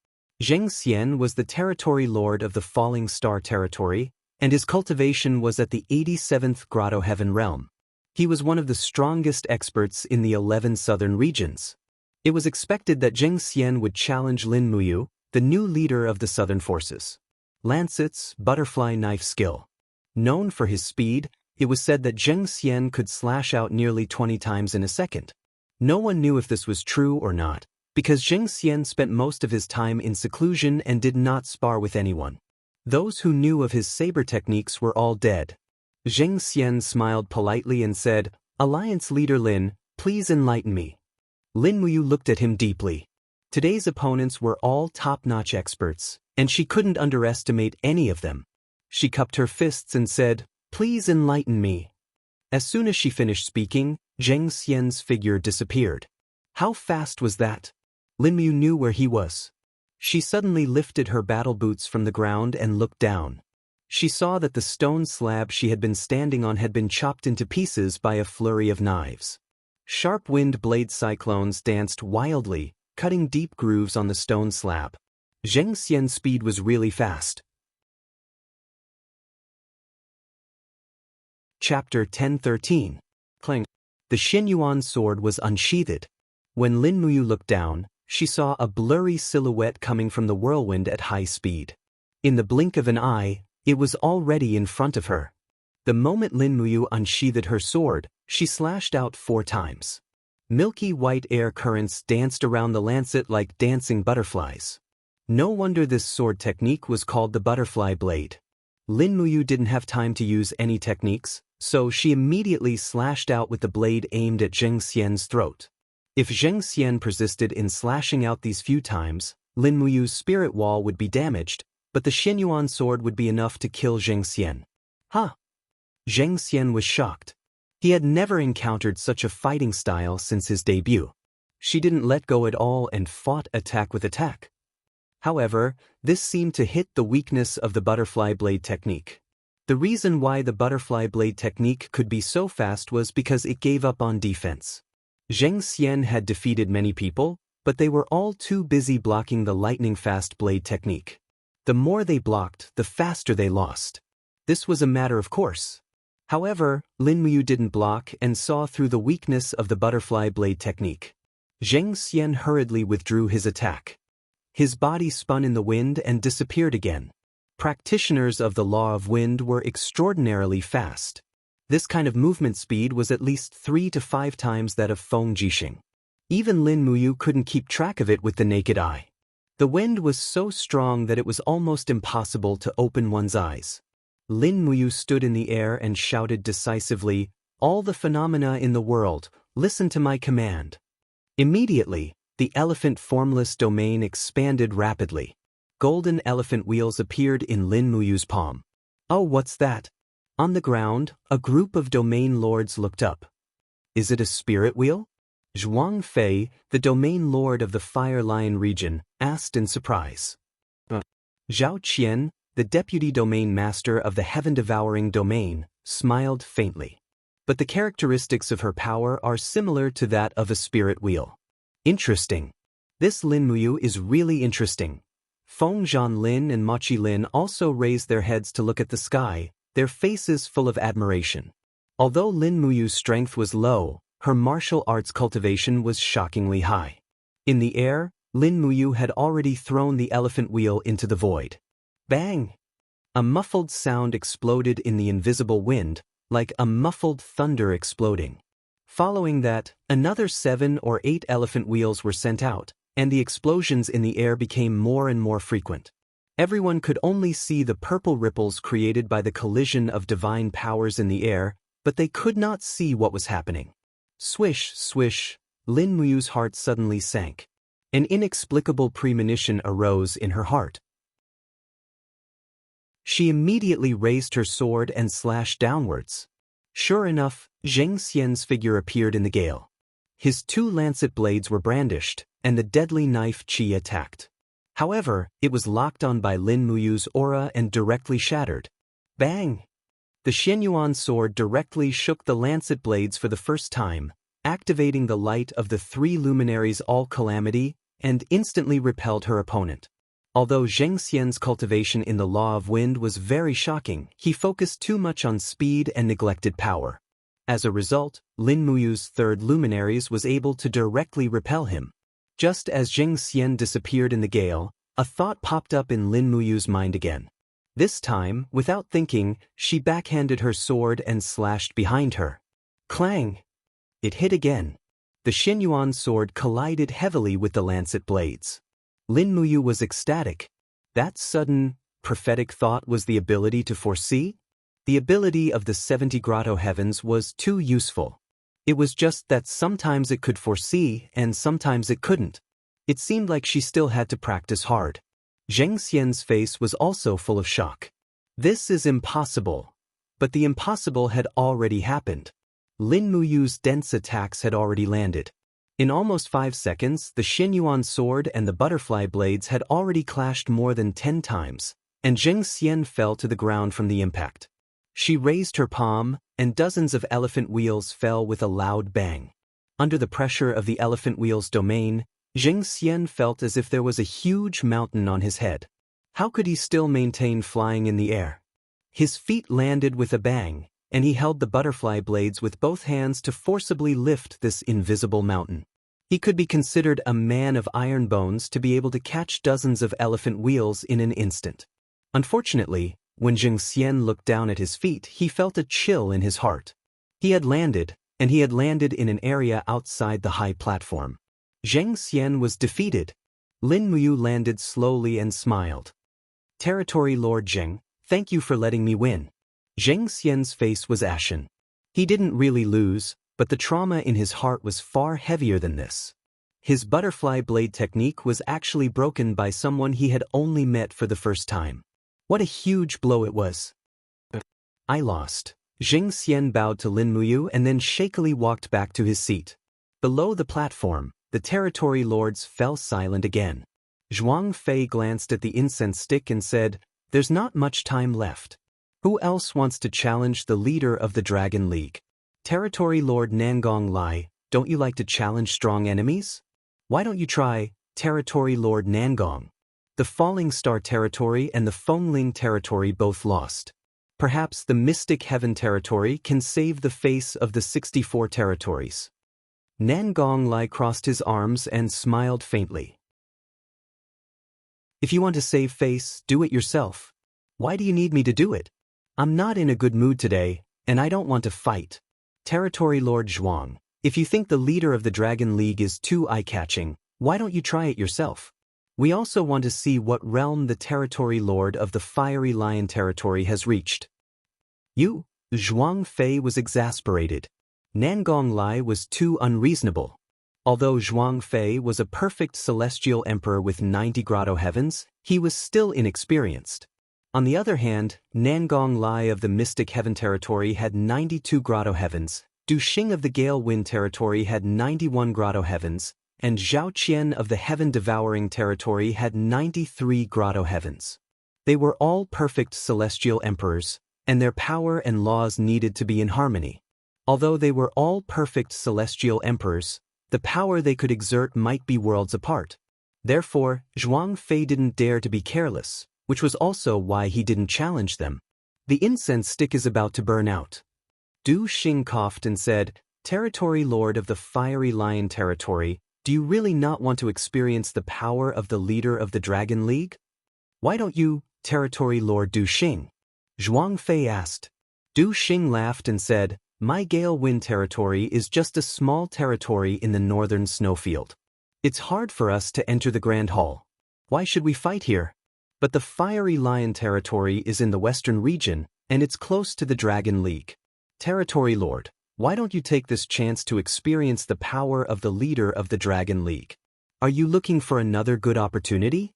Xianxia was the territory lord of the Falling Star territory, and his cultivation was at the 87th Grotto Heaven realm. He was one of the strongest experts in the 11 southern regions. It was expected that Xianxia would challenge Lin Muyu, the new leader of the southern forces. Lancet's butterfly knife skill. Known for his speed, it was said that Xianxia could slash out nearly 20 times in a second. No one knew if this was true or not, because Xianxia spent most of his time in seclusion and did not spar with anyone. Those who knew of his saber techniques were all dead. Xianxia smiled politely and said, "Alliance leader Lin, please enlighten me." Lin Muyu looked at him deeply. Today's opponents were all top-notch experts, and she couldn't underestimate any of them. She cupped her fists and said, "Please enlighten me." As soon as she finished speaking, Xianxia's figure disappeared. How fast was that? Lin Muyu knew where he was. She suddenly lifted her battle boots from the ground and looked down. She saw that the stone slab she had been standing on had been chopped into pieces by a flurry of knives. Sharp wind blade cyclones danced wildly, cutting deep grooves on the stone slab. Xianxia's speed was really fast. Chapter 10:13. Clang. The Xianyuan sword was unsheathed. When Lin Muyu looked down, she saw a blurry silhouette coming from the whirlwind at high speed. In the blink of an eye, it was already in front of her. The moment Lin Muyu unsheathed her sword, she slashed out 4 times. Milky white air currents danced around the lancet like dancing butterflies. No wonder this sword technique was called the butterfly blade. Lin Muyu didn't have time to use any techniques, so she immediately slashed out with the blade aimed at Xianxia's throat. If Xianxia persisted in slashing out these few times, Lin Muyu's spirit wall would be damaged, but the Xianyuan sword would be enough to kill Xianxia. Huh? Xianxia was shocked. He had never encountered such a fighting style since his debut. She didn't let go at all and fought attack with attack. However, this seemed to hit the weakness of the butterfly blade technique. The reason why the butterfly blade technique could be so fast was because it gave up on defense. Xianxia had defeated many people, but they were all too busy blocking the lightning-fast blade technique. The more they blocked, the faster they lost. This was a matter of course. However, Lin Muyu didn't block and saw through the weakness of the butterfly blade technique. Xianxia hurriedly withdrew his attack. His body spun in the wind and disappeared again. Practitioners of the law of wind were extraordinarily fast. This kind of movement speed was at least 3 to 5 times that of Feng Jixing. Even Lin Muyu couldn't keep track of it with the naked eye. The wind was so strong that it was almost impossible to open one's eyes. Lin Muyu stood in the air and shouted decisively, "All the phenomena in the world, listen to my command." Immediately, the elephant formless domain expanded rapidly. Golden elephant wheels appeared in Lin Muyu's palm. "Oh, what's that?" On the ground, a group of domain lords looked up. "Is it a spirit wheel?" Zhuang Fei, the domain lord of the Fire Lion region, asked in surprise. Zhao Qian, the deputy domain master of the heaven-devouring domain, smiled faintly. But the characteristics of her power are similar to that of a spirit wheel. Interesting. This Lin Muyu is really interesting. Feng Lin and Mochi Lin also raised their heads to look at the sky, their faces full of admiration. Although Lin Muyu's strength was low, her martial arts cultivation was shockingly high. In the air, Lin Muyu had already thrown the elephant wheel into the void. Bang! A muffled sound exploded in the invisible wind, like a muffled thunder exploding. Following that, another 7 or 8 elephant wheels were sent out, and the explosions in the air became more and more frequent. Everyone could only see the purple ripples created by the collision of divine powers in the air, but they could not see what was happening. Swish, swish, Lin Muyu's heart suddenly sank. An inexplicable premonition arose in her heart. She immediately raised her sword and slashed downwards. Sure enough, Xianxia's figure appeared in the gale. His 2 lancet blades were brandished, and the deadly knife Qi attacked. However, it was locked on by Lin Muyu's aura and directly shattered. Bang! The Xianyuan sword directly shook the lancet blades for the first time, activating the light of the three luminaries all-calamity, and instantly repelled her opponent. Although Zheng Xian's cultivation in the Law of Wind was very shocking, he focused too much on speed and neglected power. As a result, Lin Muyu's third luminaries was able to directly repel him. Just as Zheng Xian disappeared in the gale, a thought popped up in Lin Muyu's mind again. This time, without thinking, she backhanded her sword and slashed behind her. Clang! It hit again. The Xianyuan sword collided heavily with the lancet blades. Lin Muyu was ecstatic. That sudden, prophetic thought was the ability to foresee? The ability of the 70 grotto heavens was too useful. It was just that sometimes it could foresee and sometimes it couldn't. It seemed like she still had to practice hard. Zheng Xian's face was also full of shock. This is impossible. But the impossible had already happened. Lin Muyu's dense attacks had already landed. In almost 5 seconds, the Xianyuan sword and the butterfly blades had already clashed more than 10 times, and Zheng Xian fell to the ground from the impact. She raised her palm, and dozens of elephant wheels fell with a loud bang. Under the pressure of the elephant wheel's domain, Zheng Xian felt as if there was a huge mountain on his head. How could he still maintain flying in the air? His feet landed with a bang, and he held the butterfly blades with both hands to forcibly lift this invisible mountain. He could be considered a man of iron bones to be able to catch dozens of elephant wheels in an instant. Unfortunately, when Zheng Xian looked down at his feet, he felt a chill in his heart. He had landed in an area outside the high platform. Zheng Xian was defeated. Lin Muyu landed slowly and smiled. Territory Lord Zheng, thank you for letting me win. Zheng Xian's face was ashen. He didn't really lose, but the trauma in his heart was far heavier than this. His butterfly blade technique was actually broken by someone he had only met for the first time. What a huge blow it was. I lost. Zheng Xian bowed to Lin Muyu and then shakily walked back to his seat. Below the platform, the territory lords fell silent again. Zhuang Fei glanced at the incense stick and said, "There's not much time left. Who else wants to challenge the leader of the Dragon League? Territory Lord Nangong Lai, don't you like to challenge strong enemies? Why don't you try, Territory Lord Nangong?" The Falling Star Territory and the Fengling Territory both lost. Perhaps the Mystic Heaven Territory can save the face of the 64 territories. Nangong Lai crossed his arms and smiled faintly. If you want to save face, do it yourself. Why do you need me to do it? I'm not in a good mood today, and I don't want to fight. Territory Lord Zhuang, if you think the leader of the Dragon League is too eye-catching, why don't you try it yourself? We also want to see what realm the Territory Lord of the Fiery Lion Territory has reached. You? Zhuang Fei was exasperated. Nangong Lai was too unreasonable. Although Zhuang Fei was a perfect celestial emperor with 90 grotto heavens, he was still inexperienced. On the other hand, Nangong Lai of the Mystic Heaven Territory had 92 grotto heavens, Du Xing of the Gale Wind Territory had 91 grotto heavens, and Zhao Qian of the Heaven Devouring Territory had 93 grotto heavens. They were all perfect celestial emperors, and their power and laws needed to be in harmony. Although they were all perfect celestial emperors, the power they could exert might be worlds apart. Therefore, Zhuang Fei didn't dare to be careless, which was also why he didn't challenge them. The incense stick is about to burn out. Du Xing coughed and said, "Territory Lord of the Fiery Lion Territory, do you really not want to experience the power of the leader of the Dragon League? Why don't you, Territory Lord Du Xing?" Zhuang Fei asked. Du Xing laughed and said, "My Gale Wind Territory is just a small territory in the northern snowfield. It's hard for us to enter the Grand Hall. Why should we fight here? But the Fiery Lion Territory is in the western region, and it's close to the Dragon League. Territory Lord, why don't you take this chance to experience the power of the leader of the Dragon League? Are you looking for another good opportunity?"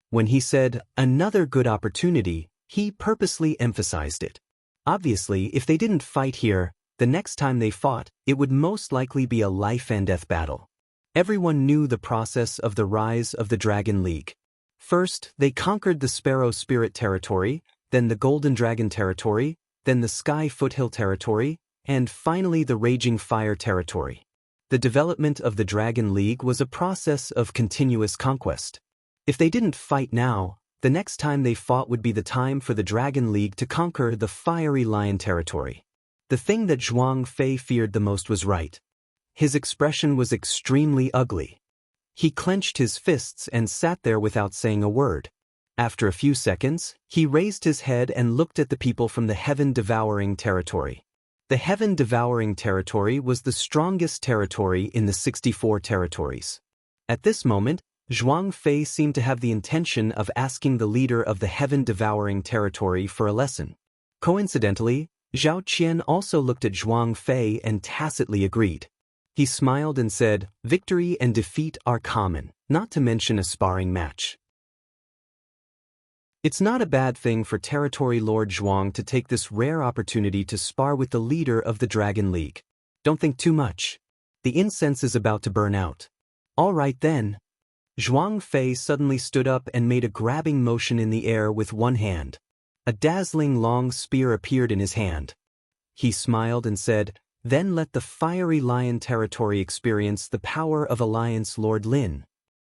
When he said, "another good opportunity," he purposely emphasized it. Obviously, if they didn't fight here, the next time they fought, it would most likely be a life-and-death battle. Everyone knew the process of the rise of the Dragon League. First, they conquered the Sparrow Spirit Territory, then the Golden Dragon Territory, then the Sky Foothill territory, and finally the Raging Fire territory. The development of the Dragon League was a process of continuous conquest. If they didn't fight now, the next time they fought would be the time for the Dragon League to conquer the Fiery Lion territory. The thing that Zhuang Fei feared the most was right. His expression was extremely ugly. He clenched his fists and sat there without saying a word. After a few seconds, he raised his head and looked at the people from the Heaven-Devouring territory. The Heaven-Devouring territory was the strongest territory in the 64 territories. At this moment, Zhuang Fei seemed to have the intention of asking the leader of the Heaven-Devouring territory for a lesson. Coincidentally, Zhao Qian also looked at Zhuang Fei and tacitly agreed. He smiled and said, "Victory and defeat are common, not to mention a sparring match. It's not a bad thing for Territory Lord Zhuang to take this rare opportunity to spar with the leader of the Dragon League. Don't think too much. The incense is about to burn out." "All right then." Zhuang Fei suddenly stood up and made a grabbing motion in the air with one hand. A dazzling long spear appeared in his hand. He smiled and said, "Then let the Fiery Lion territory experience the power of Alliance Lord Lin."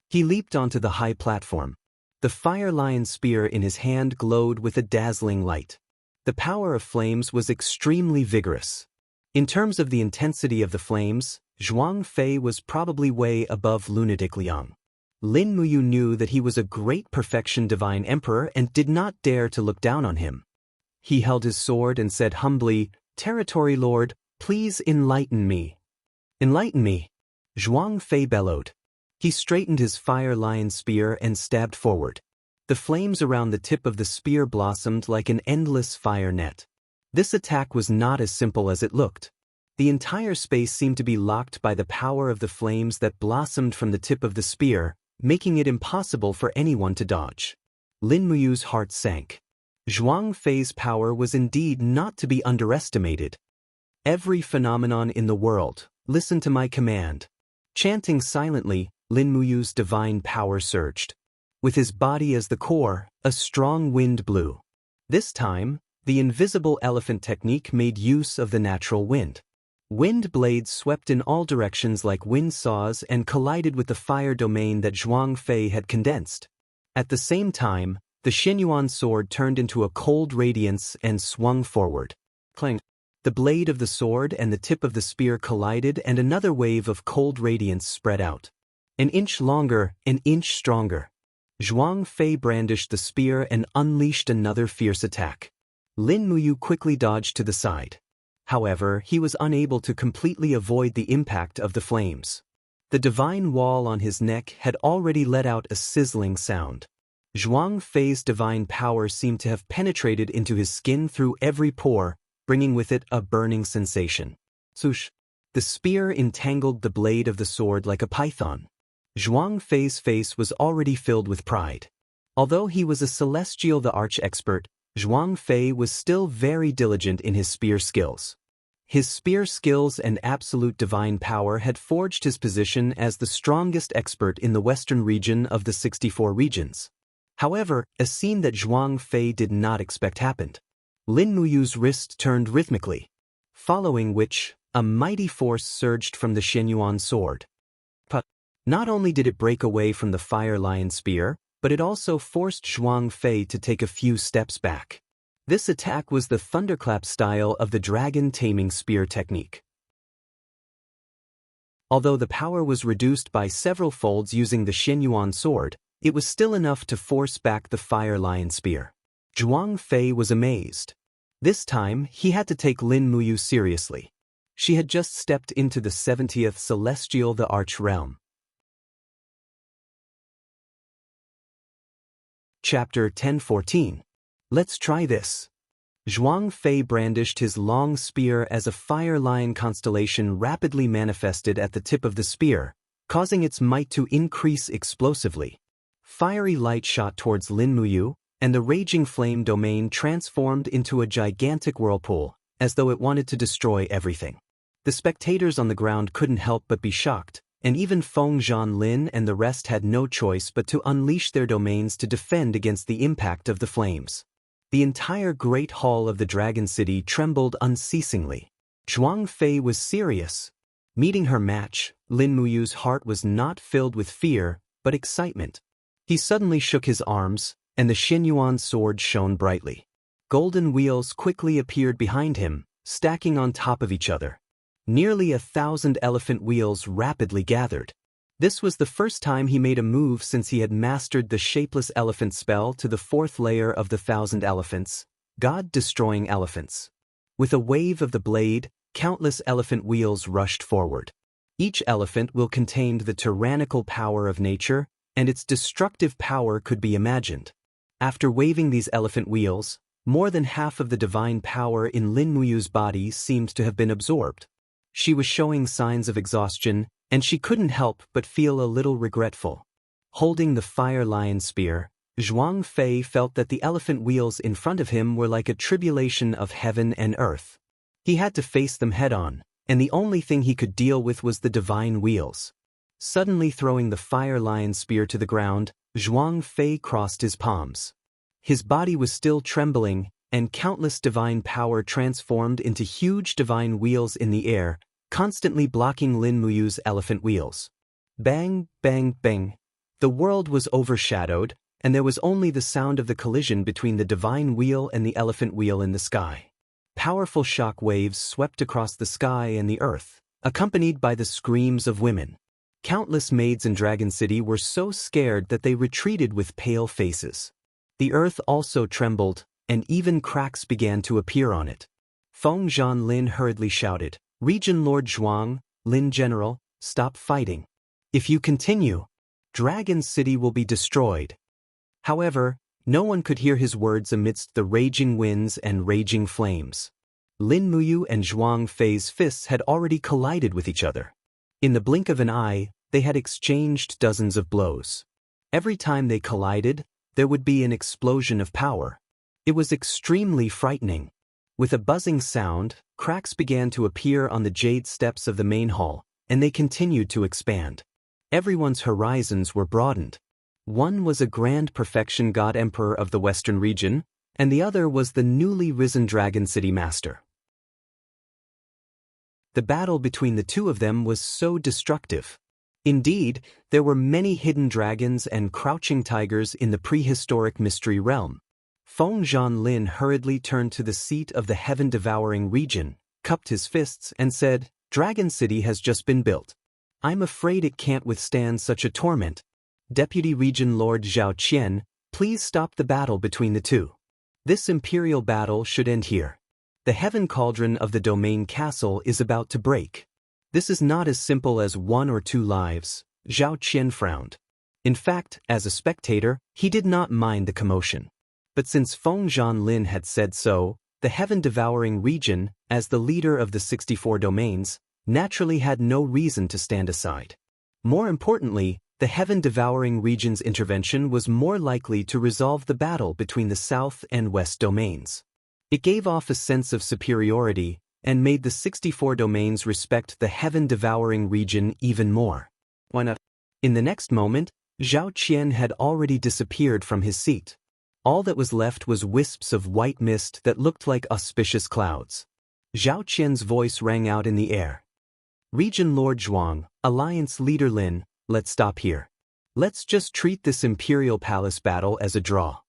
He leaped onto the high platform. The Fire Lion spear in his hand glowed with a dazzling light. The power of flames was extremely vigorous. In terms of the intensity of the flames, Zhuang Fei was probably way above Lunatic Liang. Lin Muyu knew that he was a great perfection divine emperor and did not dare to look down on him. He held his sword and said humbly, "Territory Lord, please enlighten me." "Enlighten me?" Zhuang Fei bellowed. He straightened his Fire Lion spear and stabbed forward. The flames around the tip of the spear blossomed like an endless fire net. This attack was not as simple as it looked. The entire space seemed to be locked by the power of the flames that blossomed from the tip of the spear, making it impossible for anyone to dodge. Lin Muyu's heart sank. Zhuang Fei's power was indeed not to be underestimated. "Every phenomenon in the world, listen to my command." Chanting silently, Lin Muyu's divine power surged. With his body as the core, a strong wind blew. This time, the invisible elephant technique made use of the natural wind. Wind blades swept in all directions like wind saws and collided with the fire domain that Zhuang Fei had condensed. At the same time, the Xianyuan sword turned into a cold radiance and swung forward. Clang! The blade of the sword and the tip of the spear collided and another wave of cold radiance spread out. An inch longer, an inch stronger. Zhuang Fei brandished the spear and unleashed another fierce attack. Lin Muyu quickly dodged to the side. However, he was unable to completely avoid the impact of the flames. The divine wall on his neck had already let out a sizzling sound. Zhuang Fei's divine power seemed to have penetrated into his skin through every pore, bringing with it a burning sensation. Swoosh! The spear entangled the blade of the sword like a python. Zhuang Fei's face was already filled with pride. Although he was a celestial the arch expert, Zhuang Fei was still very diligent in his spear skills. His spear skills and absolute divine power had forged his position as the strongest expert in the western region of the 64 regions. However, a scene that Zhuang Fei did not expect happened. Lin Muyu's wrist turned rhythmically, following which, a mighty force surged from the Xianyuan sword. Not only did it break away from the Fire Lion spear, but it also forced Zhuang Fei to take a few steps back. This attack was the thunderclap style of the dragon taming spear technique. Although the power was reduced by several folds using the Xianyuan sword, it was still enough to force back the Fire Lion spear. Zhuang Fei was amazed. This time, he had to take Lin Muyu seriously. She had just stepped into the 70th Celestial the Arch realm. Chapter 10:14. Let's try this. Zhuang Fei brandished his long spear as a fire lion constellation rapidly manifested at the tip of the spear, causing its might to increase explosively. Fiery light shot towards Lin Muyu, and the raging flame domain transformed into a gigantic whirlpool, as though it wanted to destroy everything. The spectators on the ground couldn't help but be shocked, and even Feng Zhanlin and the rest had no choice but to unleash their domains to defend against the impact of the flames. The entire Great Hall of the Dragon City trembled unceasingly. Zhuang Fei was serious. Meeting her match, Lin Muyu's heart was not filled with fear, but excitement. He suddenly shook his arms, and the Xianyuan sword shone brightly. Golden wheels quickly appeared behind him, stacking on top of each other. Nearly 1,000 elephant wheels rapidly gathered. This was the first time he made a move since he had mastered the shapeless elephant spell to the 4th layer of the 1,000 elephants, God-destroying elephants. With a wave of the blade, countless elephant wheels rushed forward. Each elephant will contain the tyrannical power of nature, and its destructive power could be imagined. After waving these elephant wheels, more than half of the divine power in Lin Muyu's body seemed to have been absorbed. She was showing signs of exhaustion, and she couldn't help but feel a little regretful. Holding the fire lion spear, Zhuang Fei felt that the elephant wheels in front of him were like a tribulation of heaven and earth. He had to face them head-on, and the only thing he could deal with was the divine wheels. Suddenly throwing the fire lion spear to the ground, Zhuang Fei crossed his palms. His body was still trembling, and countless divine power transformed into huge divine wheels in the air, constantly blocking Lin Muyu's elephant wheels. Bang, bang, bang. The world was overshadowed, and there was only the sound of the collision between the divine wheel and the elephant wheel in the sky. Powerful shock waves swept across the sky and the earth, accompanied by the screams of women. Countless maids in Dragon City were so scared that they retreated with pale faces. The earth also trembled, and even cracks began to appear on it. Feng Lin hurriedly shouted, "Region Lord Zhuang, Lin General, stop fighting. If you continue, Dragon City will be destroyed." However, no one could hear his words amidst the raging winds and raging flames. Lin Muyu and Zhuang Fei's fists had already collided with each other. In the blink of an eye, they had exchanged dozens of blows. Every time they collided, there would be an explosion of power. It was extremely frightening. With a buzzing sound, cracks began to appear on the jade steps of the main hall, and they continued to expand. Everyone's horizons were broadened. One was a grand perfection god emperor of the western region, and the other was the newly risen Dragon City master. The battle between the two of them was so destructive. Indeed, there were many hidden dragons and crouching tigers in the prehistoric mystery realm. Feng Lin hurriedly turned to the seat of the heaven-devouring region, cupped his fists, and said, "Dragon City has just been built. I'm afraid it can't withstand such a torment. Deputy Region Lord Zhao Qian, please stop the battle between the two. This imperial battle should end here. The heaven cauldron of the domain castle is about to break. This is not as simple as 1 or 2 lives." Zhao Qian frowned. In fact, as a spectator, he did not mind the commotion. But since Feng Lin had said so, the heaven-devouring region, as the leader of the 64 domains, naturally had no reason to stand aside. More importantly, the heaven-devouring region's intervention was more likely to resolve the battle between the south and west domains. It gave off a sense of superiority and made the 64 domains respect the heaven-devouring region even more. In the next moment, Zhao Qian had already disappeared from his seat. All that was left was wisps of white mist that looked like auspicious clouds. Zhao Qian's voice rang out in the air. "Region Lord Zhuang, Alliance Leader Lin, let's stop here. Let's just treat this Imperial Palace battle as a draw."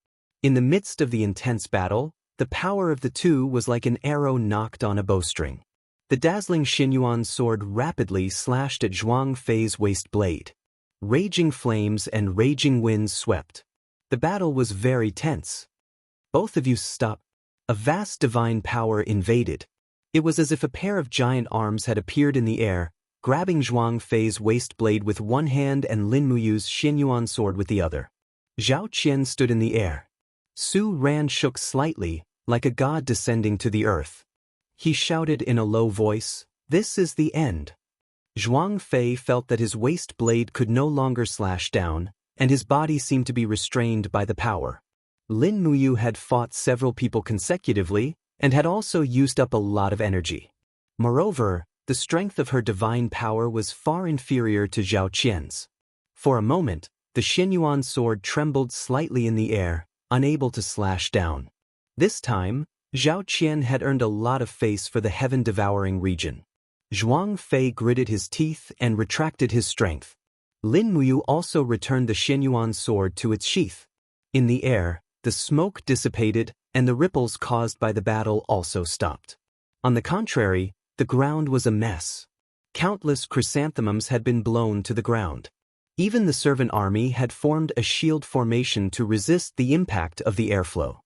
In the midst of the intense battle, the power of the two was like an arrow knocked on a bowstring. The dazzling Xianyuan sword rapidly slashed at Zhuang Fei's waist blade. Raging flames and raging winds swept. The battle was very tense. "Both of you stop." A vast divine power invaded. It was as if a pair of giant arms had appeared in the air, grabbing Zhuang Fei's waist blade with one hand and Lin Muyu's Xianyuan sword with the other. Zhao Qian stood in the air. Su Ran shook slightly, like a god descending to the earth. He shouted in a low voice, "This is the end." Zhuang Fei felt that his waist blade could no longer slash down, and his body seemed to be restrained by the power. Lin Muyu had fought several people consecutively, and had also used up a lot of energy. Moreover, the strength of her divine power was far inferior to Zhao Qian's. For a moment, the Xianyuan sword trembled slightly in the air, unable to slash down. This time, Zhao Qian had earned a lot of face for the heaven-devouring region. Zhuang Fei gritted his teeth and retracted his strength. Lin Muyu also returned the Xianyuan sword to its sheath. In the air, the smoke dissipated, and the ripples caused by the battle also stopped. On the contrary, the ground was a mess. Countless chrysanthemums had been blown to the ground. Even the servant army had formed a shield formation to resist the impact of the airflow.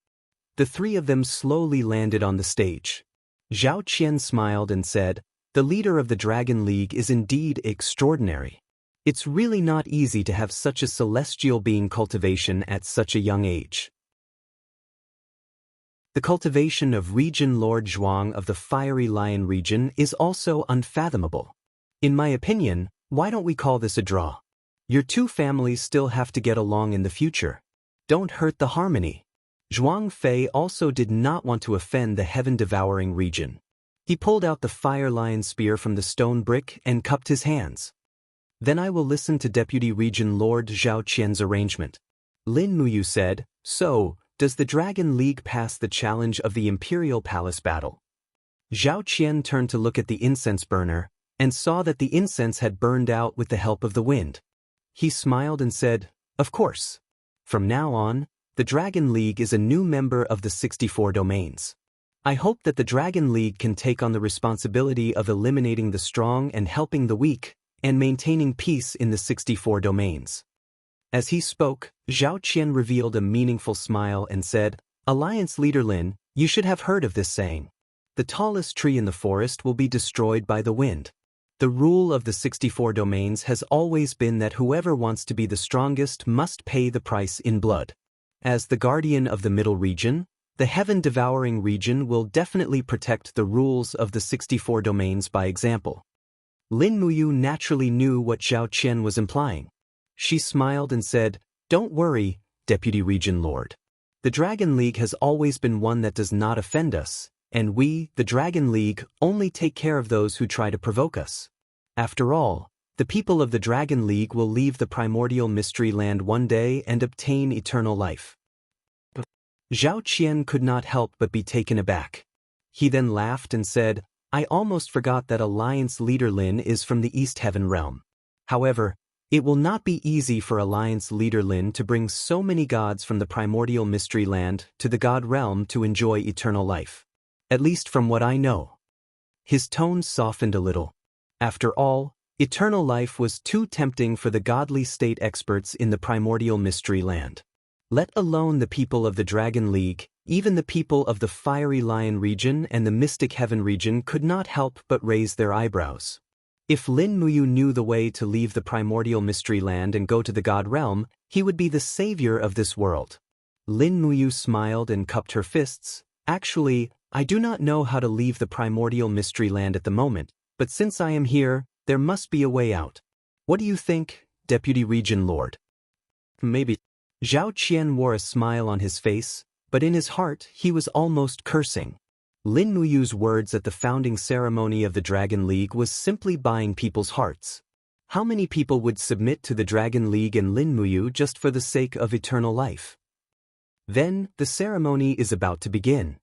The three of them slowly landed on the stage. Zhao Qian smiled and said, "The leader of the Dragon League is indeed extraordinary. It's really not easy to have such a celestial being cultivation at such a young age." The cultivation of Region Lord Zhuang of the Fiery Lion region is also unfathomable. In my opinion, why don't we call this a draw? Your two families still have to get along in the future. Don't hurt the harmony. Zhuang Fei also did not want to offend the heaven-devouring region. He pulled out the Fire Lion spear from the stone brick and cupped his hands. "Then I will listen to Deputy Region Lord Zhao Qian's arrangement." Lin Muyu said, "So, does the Dragon League pass the challenge of the Imperial Palace battle?" Zhao Qian turned to look at the incense burner, and saw that the incense had burned out with the help of the wind. He smiled and said, "Of course. From now on, the Dragon League is a new member of the 64 domains. I hope that the Dragon League can take on the responsibility of eliminating the strong and helping the weak, and maintaining peace in the 64 domains." As he spoke, Zhao Qian revealed a meaningful smile and said, "Alliance leader Lin, you should have heard of this saying. The tallest tree in the forest will be destroyed by the wind. The rule of the 64 domains has always been that whoever wants to be the strongest must pay the price in blood. As the guardian of the middle region, the heaven-devouring region will definitely protect the rules of the 64 domains by example." Lin Muyu naturally knew what Zhao Qian was implying. She smiled and said, "Don't worry, Deputy Region Lord. The Dragon League has always been one that does not offend us, and we, the Dragon League, only take care of those who try to provoke us. After all, the people of the Dragon League will leave the primordial mystery land one day and obtain eternal life." Zhao Qian could not help but be taken aback. He then laughed and said, "I almost forgot that Alliance leader Lin is from the East Heaven realm. However, it will not be easy for Alliance leader Lin to bring so many gods from the primordial mystery land to the god realm to enjoy eternal life. At least from what I know." His tone softened a little. After all, eternal life was too tempting for the godly state experts in the primordial mystery land. Let alone the people of the Dragon League, even the people of the Fiery Lion region and the Mystic Heaven region could not help but raise their eyebrows. If Lin Muyu knew the way to leave the primordial mystery land and go to the god realm, he would be the savior of this world. Lin Muyu smiled and cupped her fists. "Actually, I do not know how to leave the primordial mystery land at the moment, but since I am here, there must be a way out. What do you think, Deputy Region Lord?" "Maybe." Zhao Qian wore a smile on his face, but in his heart he was almost cursing. Lin Muyu's words at the founding ceremony of the Dragon League was simply buying people's hearts. How many people would submit to the Dragon League and Lin Muyu just for the sake of eternal life? Then, the ceremony is about to begin.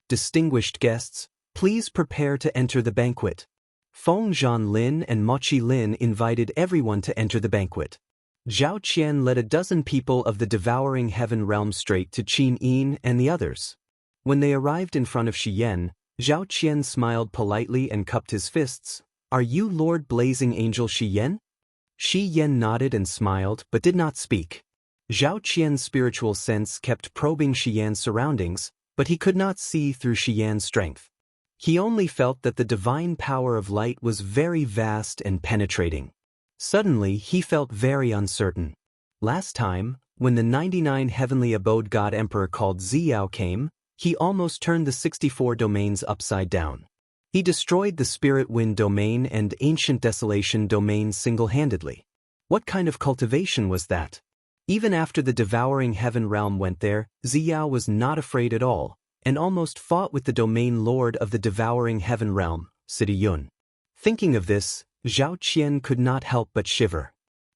Distinguished guests, please prepare to enter the banquet. Feng Lin and Mochi Lin invited everyone to enter the banquet. Zhao Qian led a dozen people of the devouring heaven realm straight to Qin Yin and the others. When they arrived in front of Shi Yan, Zhao Qian smiled politely and cupped his fists. "Are you Lord Blazing Angel Shi Yan?" Shi Yan nodded and smiled but did not speak. Zhao Qian's spiritual sense kept probing Shi Yan's surroundings, but he could not see through Shi Yan's strength. He only felt that the divine power of light was very vast and penetrating. Suddenly, he felt very uncertain. Last time, when the 99 heavenly abode god emperor called Ziyao came, he almost turned the 64 domains upside down. He destroyed the Spirit Wind domain and Ancient Desolation domain single-handedly. What kind of cultivation was that? Even after the devouring heaven realm went there, Ziyao was not afraid at all, and almost fought with the domain lord of the devouring heaven realm, City Yun. Thinking of this, Zhao Qian could not help but shiver.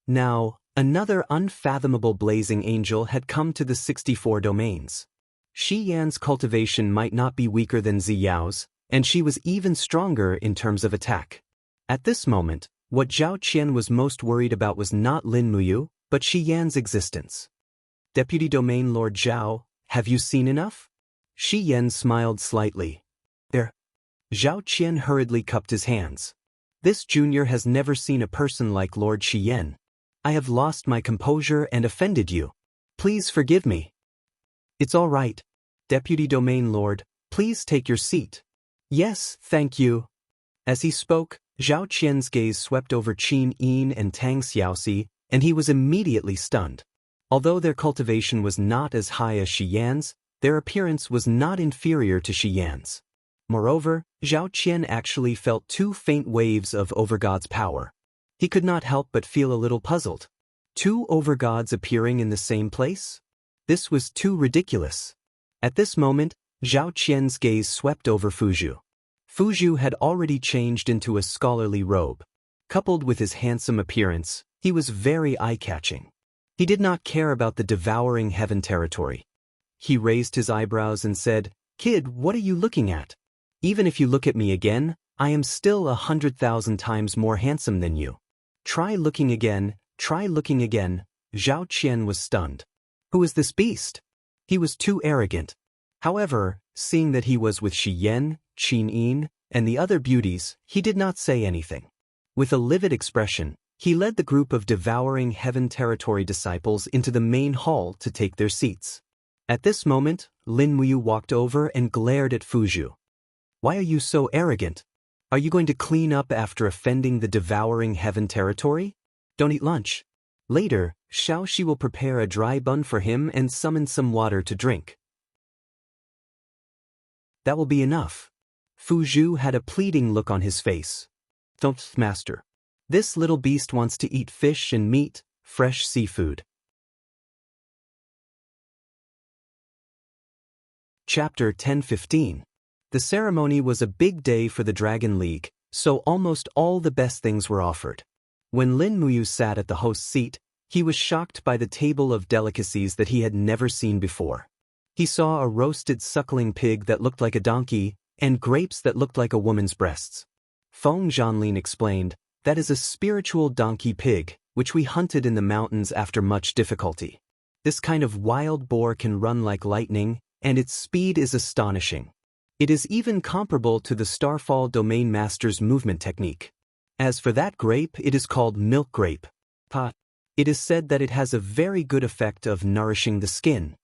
Now, Another unfathomable blazing angel had come to the 64 domains. Shi Yan's cultivation might not be weaker than Ziyao's, and she was even stronger in terms of attack. At this moment, what Zhao Qian was most worried about was not Lin Muyu, but Shi Yan's existence. Deputy Domain Lord Zhao, have you seen enough? Shi Yan smiled slightly. There. Zhao Qian hurriedly cupped his hands. This junior has never seen a person like Lord Shi Yan. I have lost my composure and offended you. Please forgive me. It's all right. Deputy Domain Lord, please take your seat. Yes, thank you. As he spoke, Zhao Qian's gaze swept over Qin Yin and Tang Xiaoxi, and he was immediately stunned. Although their cultivation was not as high as Shi Yan's, their appearance was not inferior to Shi Yan's. Moreover, Zhao Qian actually felt 2 faint waves of Overgod's power. He could not help but feel a little puzzled. 2 overgods appearing in the same place? This was too ridiculous. At this moment, Zhao Qian's gaze swept over Fuzhu. Fuzhu had already changed into a scholarly robe. Coupled with his handsome appearance, he was very eye-catching. He did not care about the devouring heaven territory. He raised his eyebrows and said, "Kid, what are you looking at? Even if you look at me again, I am still 100,000 times more handsome than you. Try looking again, try looking again." Zhao Qian was stunned. Who is this beast? He was too arrogant. However, seeing that he was with Shi Yan, Qin Yin, and the other beauties, he did not say anything. With a livid expression, he led the group of devouring heaven territory disciples into the main hall to take their seats. At this moment, Lin Muyu walked over and glared at Fuzhu. Why are you so arrogant? Are you going to clean up after offending the devouring heaven territory? Don't eat lunch. Later, Xiaoxi will prepare a dry bun for him and summon some water to drink. That will be enough. Fuzhu had a pleading look on his face. Don't, master. This little beast wants to eat fish and meat, fresh seafood. Chapter 10-15. The ceremony was a big day for the Dragon League, so almost all the best things were offered. When Lin Muyu sat at the host's seat, he was shocked by the table of delicacies that he had never seen before. He saw a roasted suckling pig that looked like a donkey, and grapes that looked like a woman's breasts. Wang Lin explained, "That is a spiritual donkey pig, which we hunted in the mountains after much difficulty. This kind of wild boar can run like lightning, and its speed is astonishing. It is even comparable to the Starfall Domain Master's movement technique. As for that grape, it is called milk grape. It is said that it has a very good effect of nourishing the skin."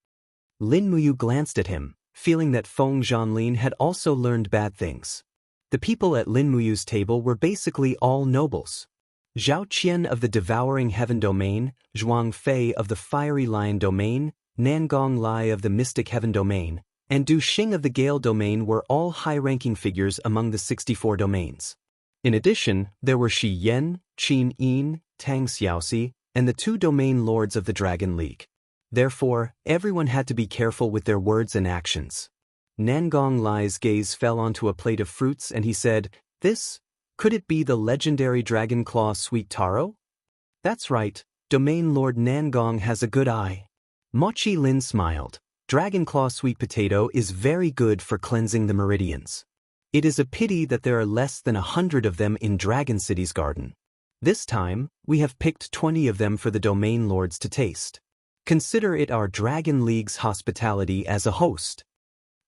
Lin Muyu glanced at him, feeling that Wang Lin had also learned bad things. The people at Lin Muyu's table were basically all nobles. Zhao Qian of the Devouring Heaven Domain, Zhuang Fei of the Fiery Lion Domain, Nangong Lai of the Mystic Heaven Domain, and Du Xing of the Gale Domain were all high-ranking figures among the 64 domains. In addition, there were Shi Yan, Qin Yin, Tang Xiaoxi, and the 2 domain lords of the Dragon League. Therefore, everyone had to be careful with their words and actions. Nangong Lai's gaze fell onto a plate of fruits and he said, Could it be the legendary Dragon Claw Sweet Taro? That's right, Domain Lord Nangong has a good eye. Mochi Lin smiled. Dragon Claw Sweet Potato is very good for cleansing the meridians. It is a pity that there are less than 100 of them in Dragon City's garden. This time, we have picked 20 of them for the Domain Lords to taste. Consider it our Dragon League's hospitality as a host.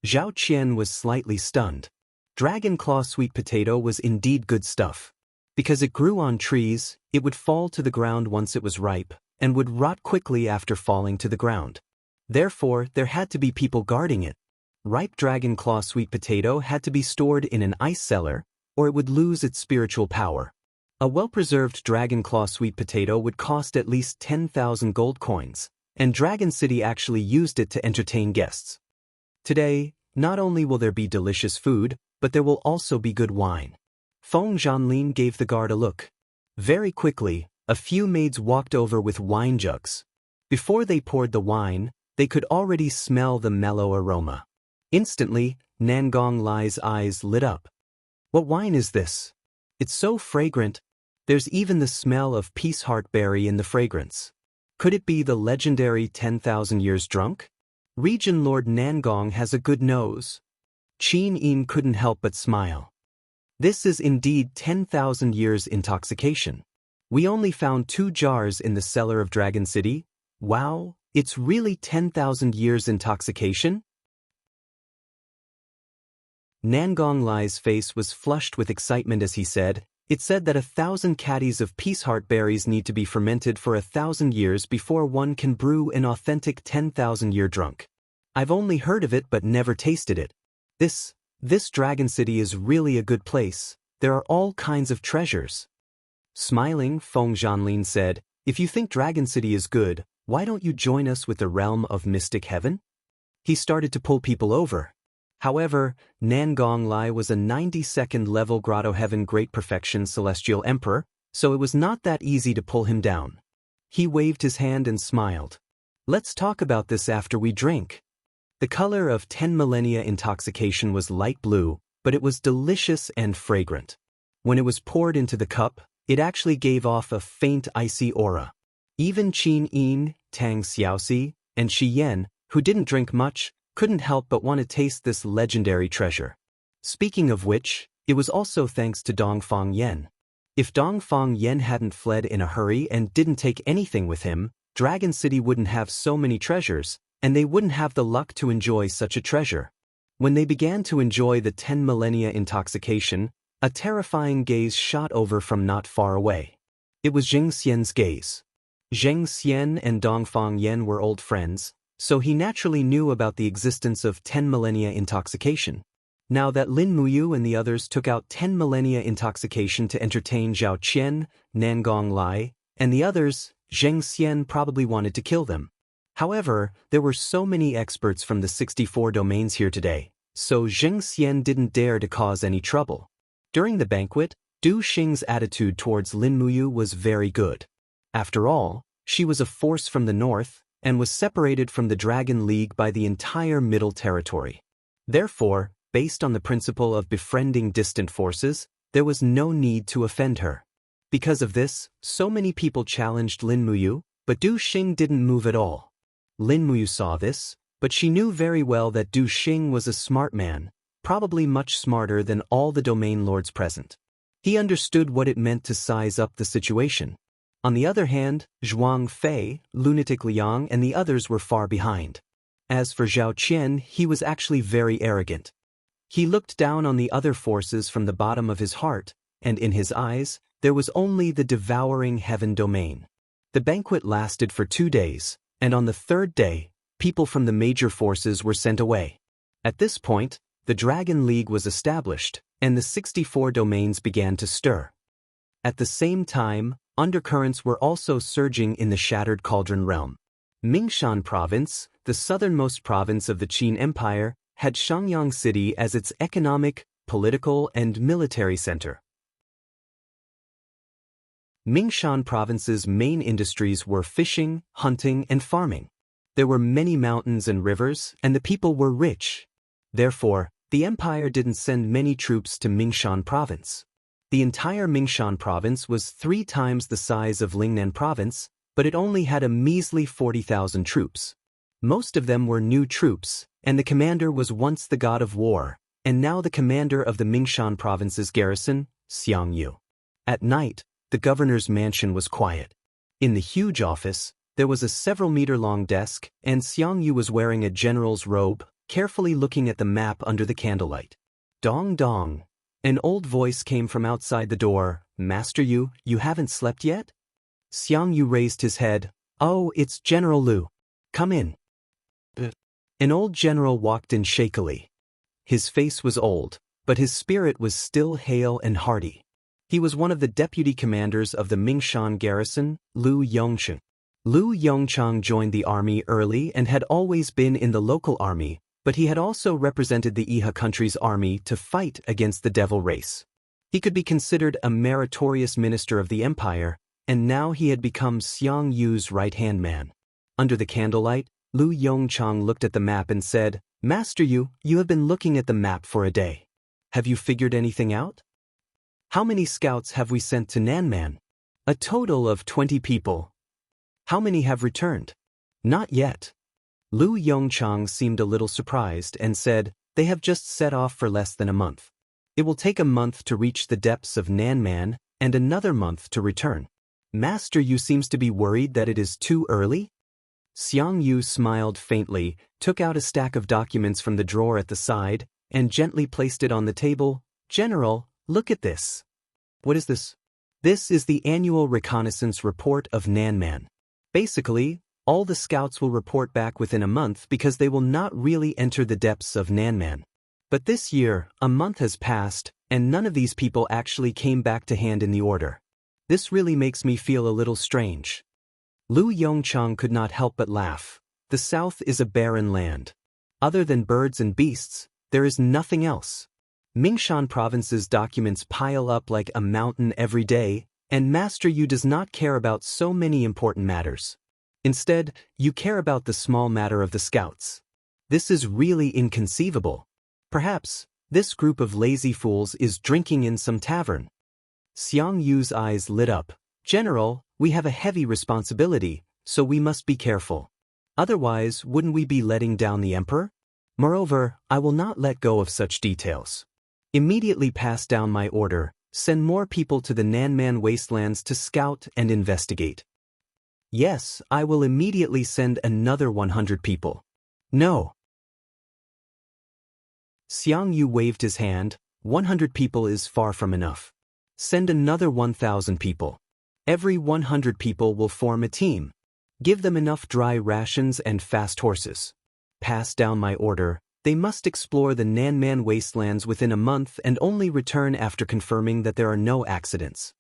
Zhao Qian was slightly stunned. Dragon Claw Sweet Potato was indeed good stuff. Because it grew on trees, it would fall to the ground once it was ripe, and would rot quickly after falling to the ground. Therefore, there had to be people guarding it. Ripe Dragon Claw Sweet Potato had to be stored in an ice cellar, or it would lose its spiritual power. A well-preserved Dragon Claw Sweet Potato would cost at least 10,000 gold coins, and Dragon City actually used it to entertain guests. Today, not only will there be delicious food, but there will also be good wine. Wang Lin gave the guard a look. Very quickly, a few maids walked over with wine jugs. Before they poured the wine, they could already smell the mellow aroma. Instantly, Nangong Lai's eyes lit up. What wine is this? It's so fragrant. There's even the smell of peace heart berry in the fragrance. Could it be the legendary 10,000 years drunk? Region Lord Nangong has a good nose. Qin Yin couldn't help but smile. This is indeed 10,000 years intoxication. We only found 2 jars in the cellar of Dragon City. Wow, it's really 10,000 years intoxication? Nangong Lai's face was flushed with excitement as he said, "It said that 1,000 caddies of peaceheart berries need to be fermented for 1,000 years before one can brew an authentic 10,000-year drunk. I've only heard of it but never tasted it. This Dragon City is really a good place. There are all kinds of treasures." Smiling, Feng Zhanlin said, "If you think Dragon City is good, why don't you join us with the realm of Mystic Heaven?" He started to pull people over. However, Nangong Lai was a 92nd level Grotto Heaven Great Perfection Celestial Emperor, so it was not that easy to pull him down. He waved his hand and smiled. "Let's talk about this after we drink." The color of 10 millennia intoxication was light blue, but it was delicious and fragrant. When it was poured into the cup, it actually gave off a faint icy aura. Even Qin Yin, Tang Xiaoxi, and Shi Yan, who didn't drink much, couldn't help but want to taste this legendary treasure. Speaking of which, it was also thanks to Dongfang Yen. If Dongfang Yen hadn't fled in a hurry and didn't take anything with him, Dragon City wouldn't have so many treasures, and they wouldn't have the luck to enjoy such a treasure. When they began to enjoy the 10 millennia intoxication, a terrifying gaze shot over from not far away. It was Zheng Xian's gaze. Zheng Xian and Dongfang Yen were old friends, so he naturally knew about the existence of 10 millennia intoxication. Now that Lin Muyu and the others took out 10 millennia intoxication to entertain Zhao Qian, Nangong Lai, and the others, Zheng Xian probably wanted to kill them. However, there were so many experts from the 64 domains here today, so Zheng Xian didn't dare to cause any trouble. During the banquet, Du Xing's attitude towards Lin Muyu was very good. After all, she was a force from the north, and was separated from the Dragon League by the entire Middle Territory. Therefore, based on the principle of befriending distant forces, there was no need to offend her. Because of this, so many people challenged Lin Muyu, but Du Xing didn't move at all. Lin Muyu saw this, but she knew very well that Du Xing was a smart man, probably much smarter than all the domain lords present. He understood what it meant to size up the situation. On the other hand, Zhuang Fei, Lunatic Liang and the others were far behind. As for Zhao Qian, he was actually very arrogant. He looked down on the other forces from the bottom of his heart, and in his eyes, there was only the devouring heaven domain. The banquet lasted for 2 days, and on the 3rd day, people from the major forces were sent away. At this point, the Dragon League was established, and the 64 domains began to stir. At the same time, undercurrents were also surging in the Shattered Cauldron realm. Mingshan Province, the southernmost province of the Qin Empire, had Shangyang City as its economic, political, and military center. Mingshan Province's main industries were fishing, hunting, and farming. There were many mountains and rivers, and the people were rich. Therefore, the empire didn't send many troops to Mingshan Province. The entire Mingshan Province was 3 times the size of Lingnan Province, but it only had a measly 40,000 troops. Most of them were new troops, and the commander was once the god of war, and now the commander of the Mingshan Province's garrison, Xiang Yu. At night, the governor's mansion was quiet. In the huge office, there was a several-meter-long desk, and Xiang Yu was wearing a general's robe, carefully looking at the map under the candlelight. Dong dong. An old voice came from outside the door. "Master Yu, you haven't slept yet?" Xiang Yu raised his head. "Oh, it's General Lu. Come in." An old general walked in shakily. His face was old, but his spirit was still hale and hearty. He was one of the deputy commanders of the Mingshan garrison, Lu Yongcheng. Lu Yongcheng joined the army early and had always been in the local army, but he had also represented the Iha country's army to fight against the devil race. He could be considered a meritorious minister of the empire, and now he had become Xiang Yu's right-hand man. Under the candlelight, Lu Yongcheng looked at the map and said, "Master Yu, you have been looking at the map for a day. Have you figured anything out? How many scouts have we sent to Nanman?" "A total of 20 people." How many have returned? Not yet. Lu Yongchang seemed a little surprised and said, they have just set off for less than a month. It will take a month to reach the depths of Nanman, and another month to return. Master Yu seems to be worried that it is too early? Xiang Yu smiled faintly, took out a stack of documents from the drawer at the side, and gently placed it on the table. General, look at this. What is this? This is the annual reconnaissance report of Nanman. Basically, all the scouts will report back within a month because they will not really enter the depths of Nanman. But this year, a month has passed, and none of these people actually came back to hand in the order. This really makes me feel a little strange. Lu Yongchang could not help but laugh. The south is a barren land. Other than birds and beasts, there is nothing else. Mingshan province's documents pile up like a mountain every day, and Master Yu does not care about so many important matters. Instead, you care about the small matter of the scouts. This is really inconceivable. Perhaps, this group of lazy fools is drinking in some tavern. Xiang Yu's eyes lit up. General, we have a heavy responsibility, so we must be careful. Otherwise, wouldn't we be letting down the emperor? Moreover, I will not let go of such details. Immediately pass down my order, send more people to the Nanman wastelands to scout and investigate. Yes, I will immediately send another 100 people. No. Xiang Yu waved his hand. 100 people is far from enough. Send another 1,000 people. Every 100 people will form a team. Give them enough dry rations and fast horses. Pass down my order. They must explore the Nanman wastelands within a month and only return after confirming that there are no accidents.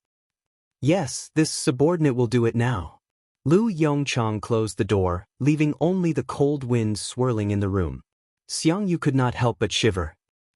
Yes, this subordinate will do it now. Lu Yongchang closed the door, leaving only the cold wind swirling in the room. Xiang Yu could not help but shiver.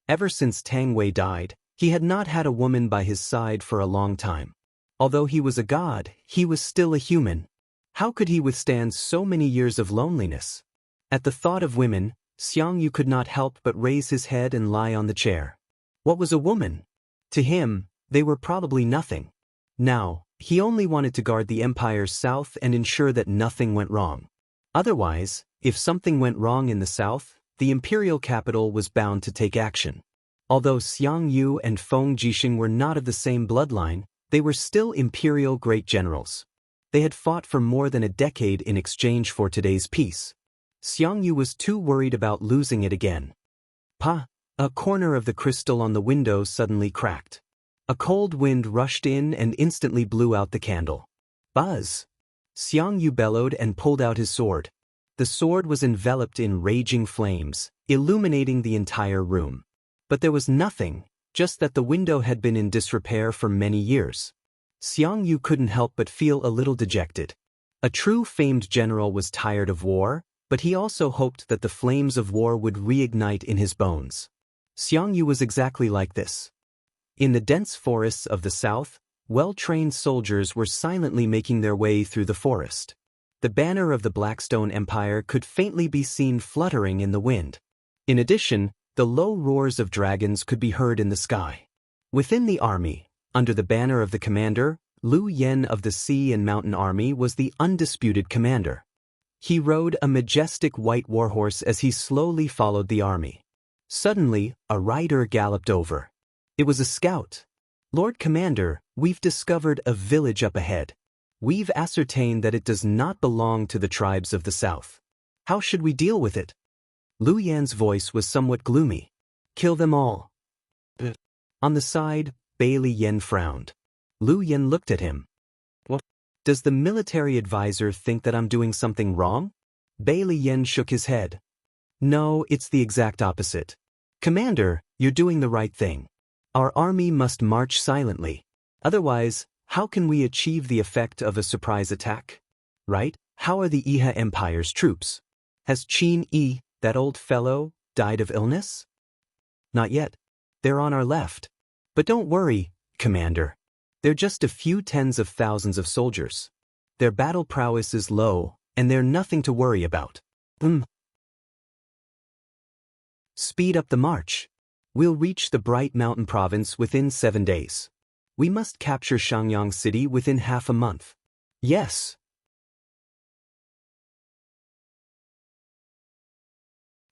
Ever since Tang Wei died, he had not had a woman by his side for a long time. Although he was a god, he was still a human. How could he withstand so many years of loneliness? At the thought of women, Xiang Yu could not help but raise his head and lie on the chair. What was a woman? To him, they were probably nothing. Now, he only wanted to guard the empire's south and ensure that nothing went wrong. Otherwise, if something went wrong in the south, the imperial capital was bound to take action. Although Xiang Yu and Feng Jixing were not of the same bloodline, they were still imperial great generals. They had fought for more than a decade in exchange for today's peace. Xiang Yu was too worried about losing it again. Pa! A corner of the crystal on the window suddenly cracked. A cold wind rushed in and instantly blew out the candle. Buzz! Xiang Yu bellowed and pulled out his sword. The sword was enveloped in raging flames, illuminating the entire room. But there was nothing, just that the window had been in disrepair for many years. Xiang Yu couldn't help but feel a little dejected. A true famed general was tired of war, but he also hoped that the flames of war would reignite in his bones. Xiang Yu was exactly like this. In the dense forests of the south, well-trained soldiers were silently making their way through the forest. The banner of the Blackstone Empire could faintly be seen fluttering in the wind. In addition, the low roars of dragons could be heard in the sky. Within the army, under the banner of the commander, Liu Yan of the Sea and Mountain Army was the undisputed commander. He rode a majestic white warhorse as he slowly followed the army. Suddenly, a rider galloped over. It was a scout. Lord Commander, we've discovered a village up ahead. We've ascertained that it does not belong to the tribes of the south. How should we deal with it? Liu Yan's voice was somewhat gloomy. Kill them all. On the side, Bailey Yan frowned. Liu Yan looked at him. What? Does the military advisor think that I'm doing something wrong? Bailey Yan shook his head. No, it's the exact opposite. Commander, you're doing the right thing. Our army must march silently. Otherwise, how can we achieve the effect of a surprise attack? Right? How are the Iha Empire's troops? Has Qin Yi, that old fellow, died of illness? Not yet. They're on our left. But don't worry, Commander. They're just a few tens of thousands of soldiers. Their battle prowess is low, and they're nothing to worry about. Speed up the march. We'll reach the Bright Mountain province within 7 days. We must capture Shangyang City within half a month. Yes.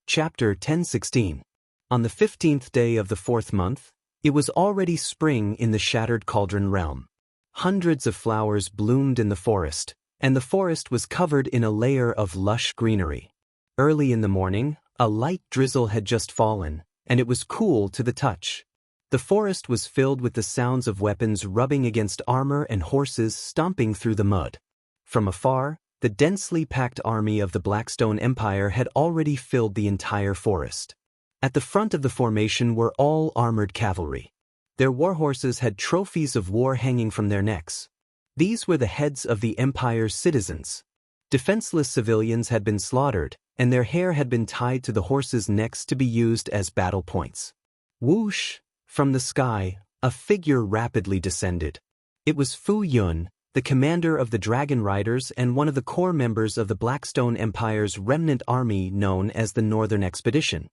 Chapter 1016. On the 15th day of the 4th month, it was already spring in the Shattered Cauldron realm. Hundreds of flowers bloomed in the forest, and the forest was covered in a layer of lush greenery. Early in the morning, a light drizzle had just fallen, and it was cool to the touch. The forest was filled with the sounds of weapons rubbing against armor and horses stomping through the mud. From afar, the densely packed army of the Blackstone Empire had already filled the entire forest. At the front of the formation were all armored cavalry. Their warhorses had trophies of war hanging from their necks. These were the heads of the Empire's citizens. Defenseless civilians had been slaughtered, and their hair had been tied to the horses' necks to be used as battle points. Whoosh! From the sky, a figure rapidly descended. It was Fu Yun, the commander of the Dragon Riders and one of the core members of the Blackstone Empire's remnant army known as the Northern Expedition.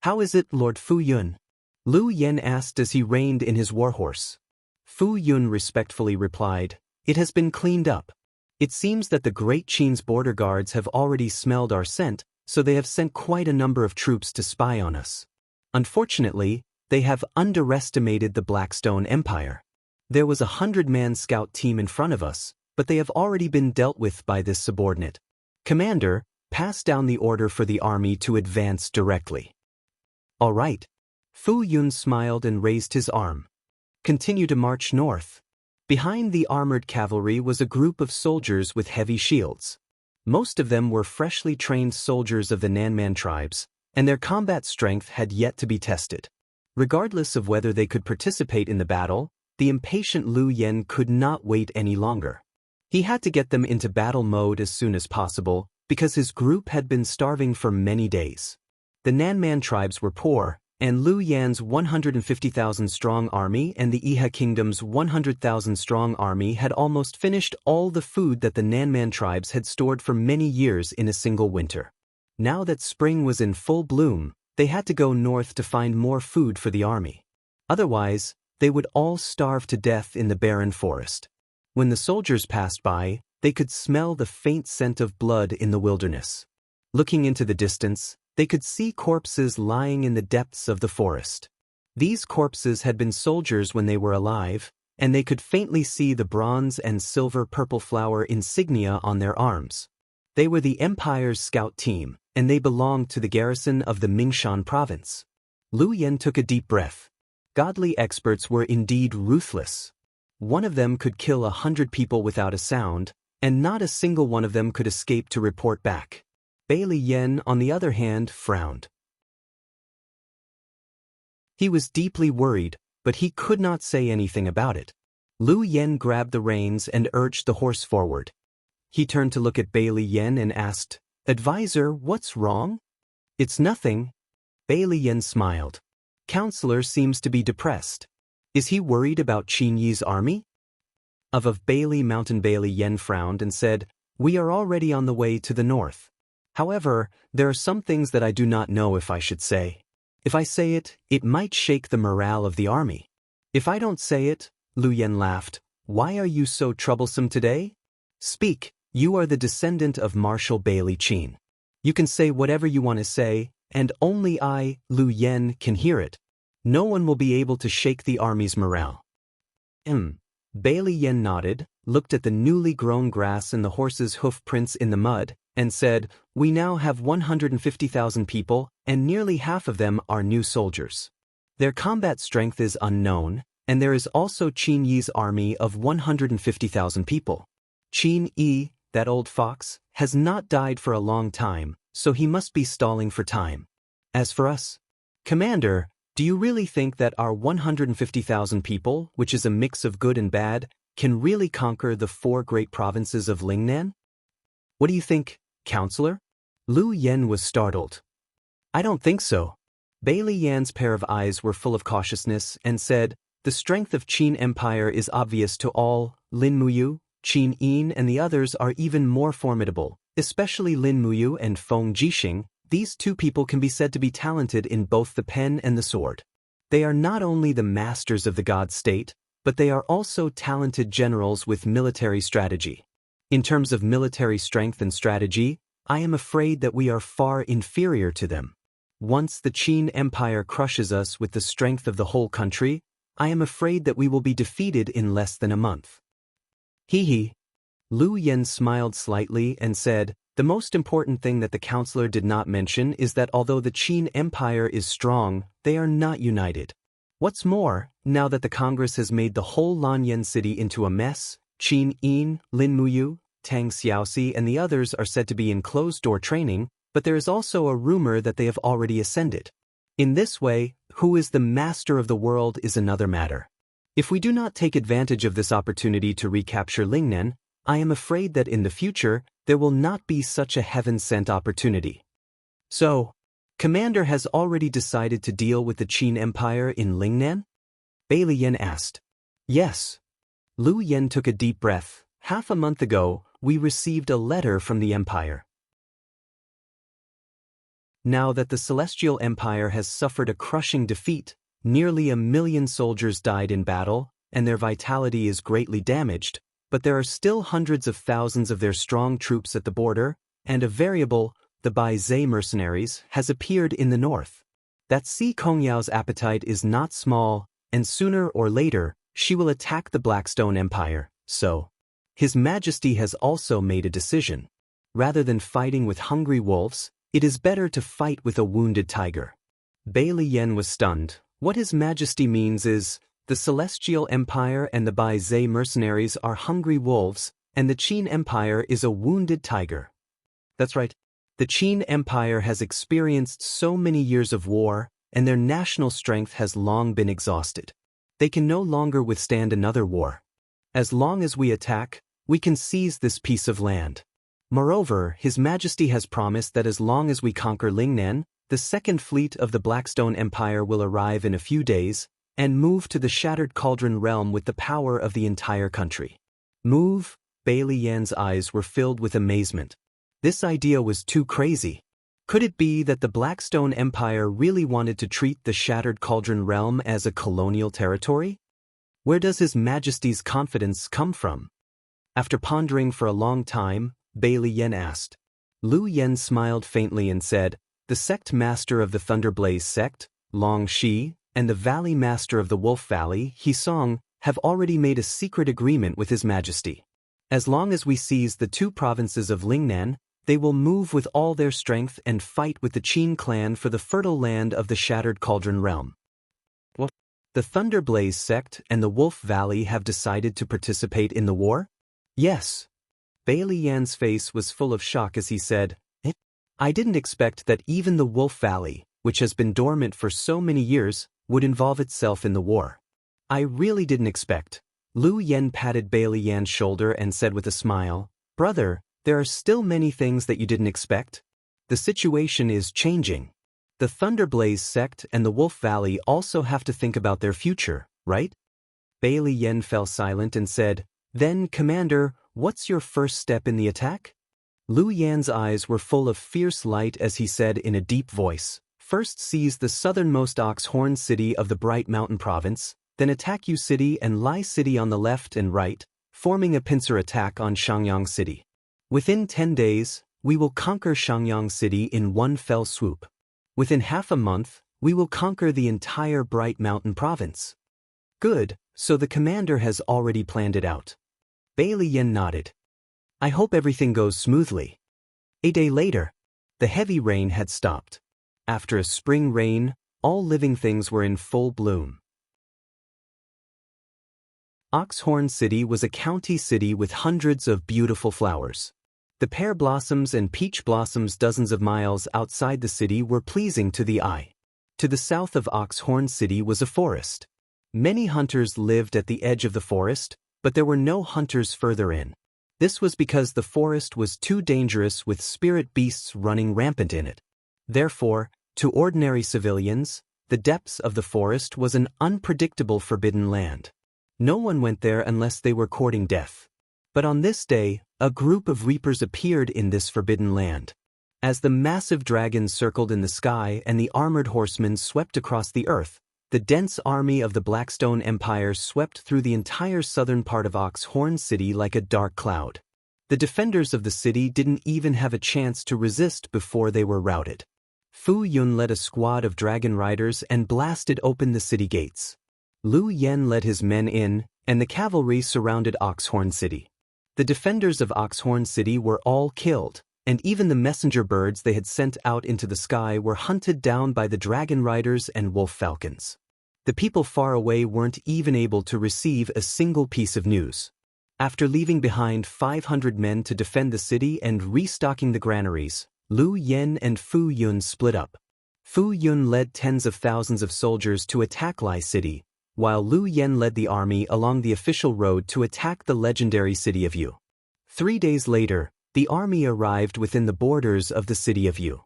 "How is it, Lord Fu Yun?" Lu Yen asked as he reined in his warhorse. Fu Yun respectfully replied, "It has been cleaned up. It seems that the Great Qin's border guards have already smelled our scent, so they have sent quite a number of troops to spy on us. Unfortunately, they have underestimated the Blackstone Empire. There was a 100-man scout team in front of us, but they have already been dealt with by this subordinate. Commander, pass down the order for the army to advance directly." "All right." Fu Yun smiled and raised his arm. "Continue to march north." Behind the armored cavalry was a group of soldiers with heavy shields. Most of them were freshly trained soldiers of the Nanman tribes, and their combat strength had yet to be tested. Regardless of whether they could participate in the battle, the impatient Lu Yen could not wait any longer. He had to get them into battle mode as soon as possible, because his group had been starving for many days. The Nanman tribes were poor, and Lu Yan's 150,000-strong army and the Iha Kingdom's 100,000-strong army had almost finished all the food that the Nanman tribes had stored for many years in a single winter. Now that spring was in full bloom, they had to go north to find more food for the army. Otherwise, they would all starve to death in the barren forest. When the soldiers passed by, they could smell the faint scent of blood in the wilderness. Looking into the distance, they could see corpses lying in the depths of the forest. These corpses had been soldiers when they were alive, and they could faintly see the bronze and silver purple flower insignia on their arms. They were the Empire's scout team, and they belonged to the garrison of the Mingshan province. Lu Yen took a deep breath. Godly experts were indeed ruthless. One of them could kill 100 people without a sound, and not a single one of them could escape to report back. Bailey Yen, on the other hand, frowned. He was deeply worried, but he could not say anything about it. Lu Yen grabbed the reins and urged the horse forward. He turned to look at Bailey Yen and asked, "Advisor, what's wrong?" "It's nothing." Bailey Yen smiled. "Counselor seems to be depressed. Is he worried about Qin Yi's army?" Of Bailey Mountain Bailey Yen frowned and said, "We are already on the way to the north. However, there are some things that I do not know if I should say. If I say it, it might shake the morale of the army. If I don't say it," Lu Yen laughed, "why are you so troublesome today? Speak, you are the descendant of Marshal Bailey Qin. You can say whatever you want to say, and only I, Lu Yen, can hear it. No one will be able to shake the army's morale." Bailey Yen nodded, looked at the newly grown grass and the horses' hoof prints in the mud, and said, "We now have 150,000 people, and nearly half of them are new soldiers. Their combat strength is unknown, and there is also Qin Yi's army of 150,000 people. Qin Yi, that old fox, has not died for a long time, so he must be stalling for time. As for us, Commander, do you really think that our 150,000 people, which is a mix of good and bad, can really conquer the 4 great provinces of Lingnan? What do you think, Counselor?" Lu Yen was startled. "I don't think so." Bailey Yan's pair of eyes were full of cautiousness and said, "The strength of Qin Empire is obvious to all. Lin Muyu, Qin Yin and the others are even more formidable, especially Lin Muyu and Feng Jixing. These 2 people can be said to be talented in both the pen and the sword. They are not only the masters of the God State, but they are also talented generals with military strategy. In terms of military strength and strategy, I am afraid that we are far inferior to them. Once the Qin Empire crushes us with the strength of the whole country, I am afraid that we will be defeated in less than a month. Hee hee. Lu Yen smiled slightly and said, the most important thing that the counselor did not mention is that although the Qin Empire is strong, they are not united. What's more, now that the Congress has made the whole Lanyan city into a mess, Qin Yin, Lin Muyu, Tang Xiaoxi and the others are said to be in closed-door training, but there is also a rumor that they have already ascended. In this way, who is the master of the world is another matter. If we do not take advantage of this opportunity to recapture Lingnan, I am afraid that in the future, there will not be such a heaven-sent opportunity. So, Commander has already decided to deal with the Qin Empire in Lingnan? Bai Liyan asked. Yes. Lu Yen took a deep breath. Half a month ago, we received a letter from the Empire. Now that the Celestial Empire has suffered a crushing defeat, nearly 1 million soldiers died in battle, and their vitality is greatly damaged, but there are still hundreds of thousands of their strong troops at the border, and a variable, the Bai Zhe mercenaries, has appeared in the north. That Si Kongyao's appetite is not small, and sooner or later, she will attack the Blackstone Empire, so. His Majesty has also made a decision. Rather than fighting with hungry wolves, it is better to fight with a wounded tiger. Bai Liyan was stunned. What His Majesty means is, the Celestial Empire and the Bai Zhe mercenaries are hungry wolves, and the Qin Empire is a wounded tiger. That's right. The Qin Empire has experienced so many years of war, and their national strength has long been exhausted. They can no longer withstand another war. As long as we attack, we can seize this piece of land. Moreover, His Majesty has promised that as long as we conquer Lingnan, the second fleet of the Blackstone Empire will arrive in a few days, and move to the Shattered Cauldron realm with the power of the entire country. Move? Bai Liyan's eyes were filled with amazement. This idea was too crazy. Could it be that the Blackstone Empire really wanted to treat the Shattered Cauldron realm as a colonial territory? Where does His Majesty's confidence come from? After pondering for a long time, Bai Liyan asked. Lu Yen smiled faintly and said, the sect master of the Thunderblaze sect, Long Shi, and the valley master of the Wolf Valley, He Song, have already made a secret agreement with His Majesty. As long as we seize the 2 provinces of Lingnan, they will move with all their strength and fight with the Qin clan for the fertile land of the Shattered Cauldron realm. What? The Thunderblaze sect and the Wolf Valley have decided to participate in the war? Yes. Bai Liyan's face was full of shock as he said, I didn't expect that even the Wolf Valley, which has been dormant for so many years, would involve itself in the war. I really didn't expect. Lu Yen patted Bai Liyan's shoulder and said with a smile, Brother, there are still many things that you didn't expect. The situation is changing. The Thunderblaze sect and the Wolf Valley also have to think about their future, right? Bai Liyan fell silent and said, Then, Commander, what's your first step in the attack? Lu Yan's eyes were full of fierce light as he said in a deep voice, First seize the southernmost Oxhorn city of the Bright Mountain province, then attack Yu City and Lai City on the left and right, forming a pincer attack on Xiangyang City. Within 10 days, we will conquer Xiangyang City in one fell swoop. Within half a month, we will conquer the entire Bright Mountain province. Good, so the commander has already planned it out. Bai Liyan nodded. I hope everything goes smoothly. A day later, the heavy rain had stopped. After a spring rain, all living things were in full bloom. Oxhorn City was a county city with hundreds of beautiful flowers. The pear blossoms and peach blossoms dozens of miles outside the city were pleasing to the eye. To the south of Oxhorn City was a forest. Many hunters lived at the edge of the forest, but there were no hunters further in. This was because the forest was too dangerous with spirit beasts running rampant in it. Therefore, to ordinary civilians, the depths of the forest was an unpredictable forbidden land. No one went there unless they were courting death. But on this day, a group of reapers appeared in this forbidden land. As the massive dragons circled in the sky and the armored horsemen swept across the earth, the dense army of the Blackstone Empire swept through the entire southern part of Oxhorn City like a dark cloud. The defenders of the city didn't even have a chance to resist before they were routed. Fu Yun led a squad of dragon riders and blasted open the city gates. Lu Yen led his men in, and the cavalry surrounded Oxhorn City. The defenders of Oxhorn City were all killed, and even the messenger birds they had sent out into the sky were hunted down by the dragon riders and wolf falcons. The people far away weren't even able to receive a single piece of news. After leaving behind 500 men to defend the city and restocking the granaries, Lu Yen and Fu Yun split up. Fu Yun led tens of thousands of soldiers to attack Lai City, while Lu Yen led the army along the official road to attack the legendary city of Yu. 3 days later, the army arrived within the borders of the city of Yu.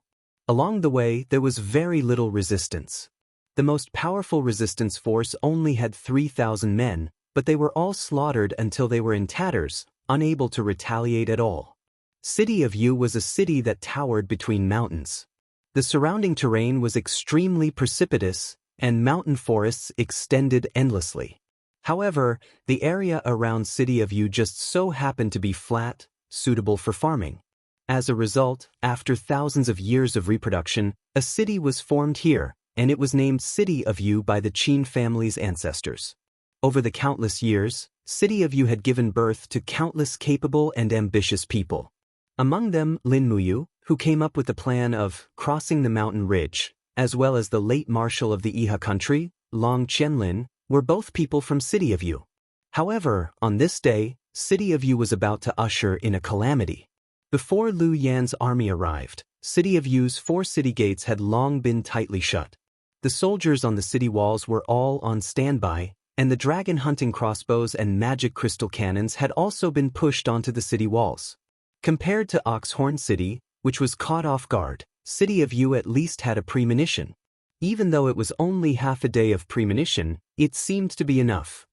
Along the way, there was very little resistance. The most powerful resistance force only had 3,000 men, but they were all slaughtered until they were in tatters, unable to retaliate at all. City of Yu was a city that towered between mountains. The surrounding terrain was extremely precipitous, and mountain forests extended endlessly. However, the area around City of Yu just so happened to be flat, suitable for farming. As a result, after thousands of years of reproduction, a city was formed here, and it was named City of Yu by the Qin family's ancestors. Over the countless years, City of Yu had given birth to countless capable and ambitious people. Among them, Lin Muyu, who came up with the plan of crossing the mountain ridge, as well as the late marshal of the Iha country, Long Qianlin, were both people from City of Yu. However, on this day, City of Yu was about to usher in a calamity. Before Lu Yan's army arrived, City of Yu's 4 city gates had long been tightly shut. The soldiers on the city walls were all on standby, and the dragon hunting crossbows and magic crystal cannons had also been pushed onto the city walls. Compared to Oxhorn City, which was caught off guard, City of Yu at least had a premonition. Even though it was only half a day of premonition, it seemed to be enough.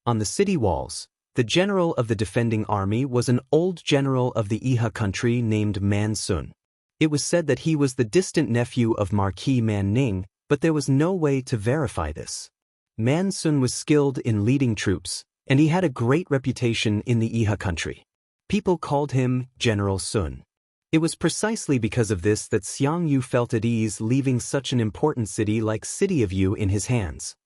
On the city walls, the general of the defending army was an old general of the Iha country named Man Sun. It was said that he was the distant nephew of Marquis Man Ning, but there was no way to verify this. Man Sun was skilled in leading troops, and he had a great reputation in the Iha country. People called him General Sun. It was precisely because of this that Xiang Yu felt at ease leaving such an important city like City of Yu in his hands.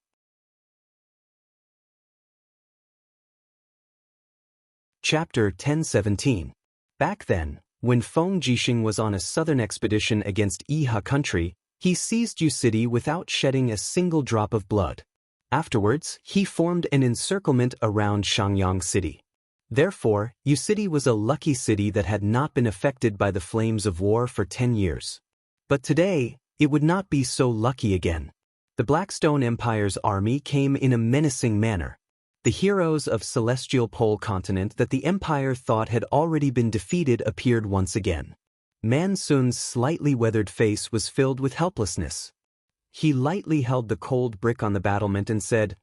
Chapter 1017. Back then, when Feng Jixing was on a southern expedition against Iha country, he seized Yu City without shedding a single drop of blood. Afterwards, he formed an encirclement around Xiangyang City. Therefore, Yu City was a lucky city that had not been affected by the flames of war for 10 years. But today, it would not be so lucky again. The Blackstone Empire's army came in a menacing manner. The heroes of Celestial Pole continent that the Empire thought had already been defeated appeared once again. Man Sun's slightly weathered face was filled with helplessness. He lightly held the cold brick on the battlement and said,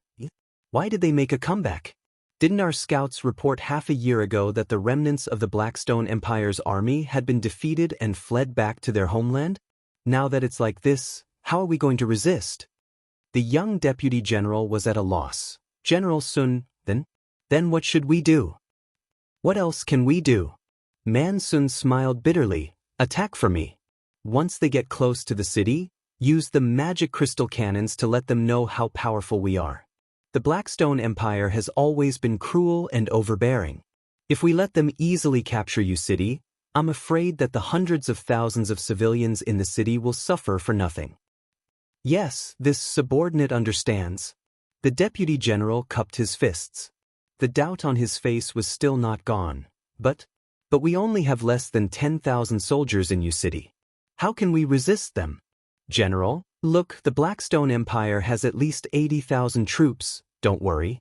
"Why did they make a comeback? Didn't our scouts report half a year ago that the remnants of the Blackstone Empire's army had been defeated and fled back to their homeland? Now that it's like this, how are we going to resist?" The young deputy general was at a loss. General Sun, then what should we do? What else can we do? Man Sun smiled bitterly. Attack for me. Once they get close to the city, use the magic crystal cannons to let them know how powerful we are. The Blackstone Empire has always been cruel and overbearing. If we let them easily capture Yu City, I'm afraid that the hundreds of thousands of civilians in the city will suffer for nothing. Yes, this subordinate understands. The deputy general cupped his fists. The doubt on his face was still not gone. But we only have less than 10,000 soldiers in Yu City. How can we resist them? General, look, the Blackstone Empire has at least 80,000 troops, don't worry.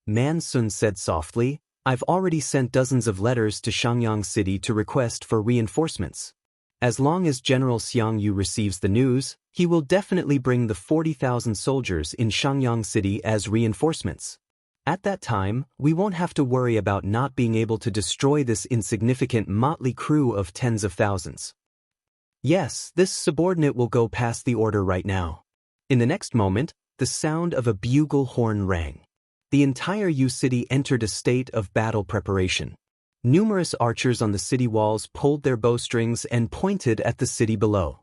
Man Sun said softly, I've already sent dozens of letters to Xiangyang City to request for reinforcements. As long as General Xiang Yu receives the news, he will definitely bring the 40,000 soldiers in Xiangyang City as reinforcements. At that time, we won't have to worry about not being able to destroy this insignificant motley crew of tens of thousands. Yes, this subordinate will go past the order right now. In the next moment, the sound of a bugle horn rang. The entire Yu City entered a state of battle preparation. Numerous archers on the city walls pulled their bowstrings and pointed at the city below.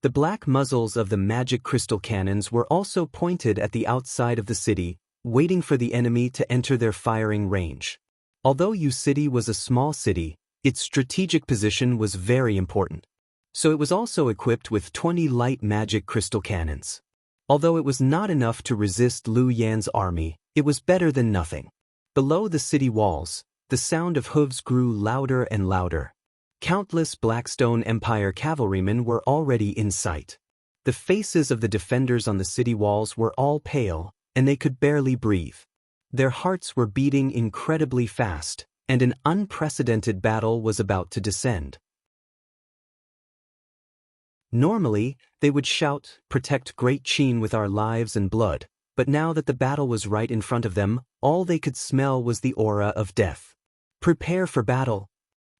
The black muzzles of the magic crystal cannons were also pointed at the outside of the city, waiting for the enemy to enter their firing range. Although Yu City was a small city, its strategic position was very important. So it was also equipped with 20 light magic crystal cannons. Although it was not enough to resist Liu Yan's army, it was better than nothing. Below the city walls, the sound of hooves grew louder and louder. Countless Blackstone Empire cavalrymen were already in sight. The faces of the defenders on the city walls were all pale, and they could barely breathe. Their hearts were beating incredibly fast, and an unprecedented battle was about to descend. Normally, they would shout, "Protect Great Qin with our lives and blood," but now that the battle was right in front of them, all they could smell was the aura of death. "Prepare for battle."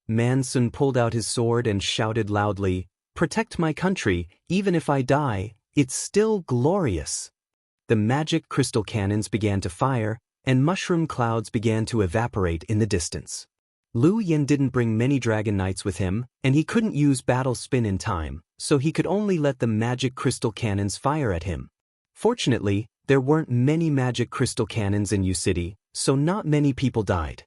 Man Sun pulled out his sword and shouted loudly, "Protect my country, even if I die, it's still glorious." The magic crystal cannons began to fire, and mushroom clouds began to evaporate in the distance. Liu Yan didn't bring many dragon knights with him, and he couldn't use battle spin in time, so he could only let the magic crystal cannons fire at him. Fortunately, there weren't many magic crystal cannons in Yu City, so not many people died.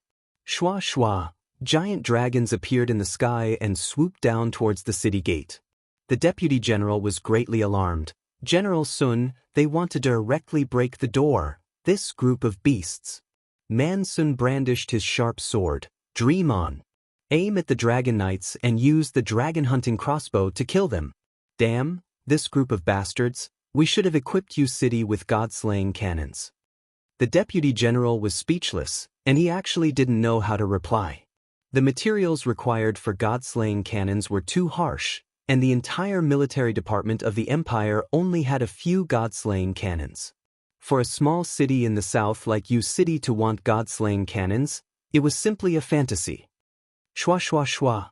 Shwa shwa, giant dragons appeared in the sky and swooped down towards the city gate. The deputy general was greatly alarmed. "General Sun, they want to directly break the door. This group of beasts." Man Sun brandished his sharp sword. "Dream on. Aim at the dragon knights and use the dragon hunting crossbow to kill them." "Damn, this group of bastards, we should have equipped Yu City with god-slaying cannons." The deputy general was speechless, and he actually didn't know how to reply. The materials required for god-slaying cannons were too harsh, and the entire military department of the empire only had a few god-slaying cannons. For a small city in the south like Yu City to want god-slaying cannons, it was simply a fantasy. Shwa shwa shwa.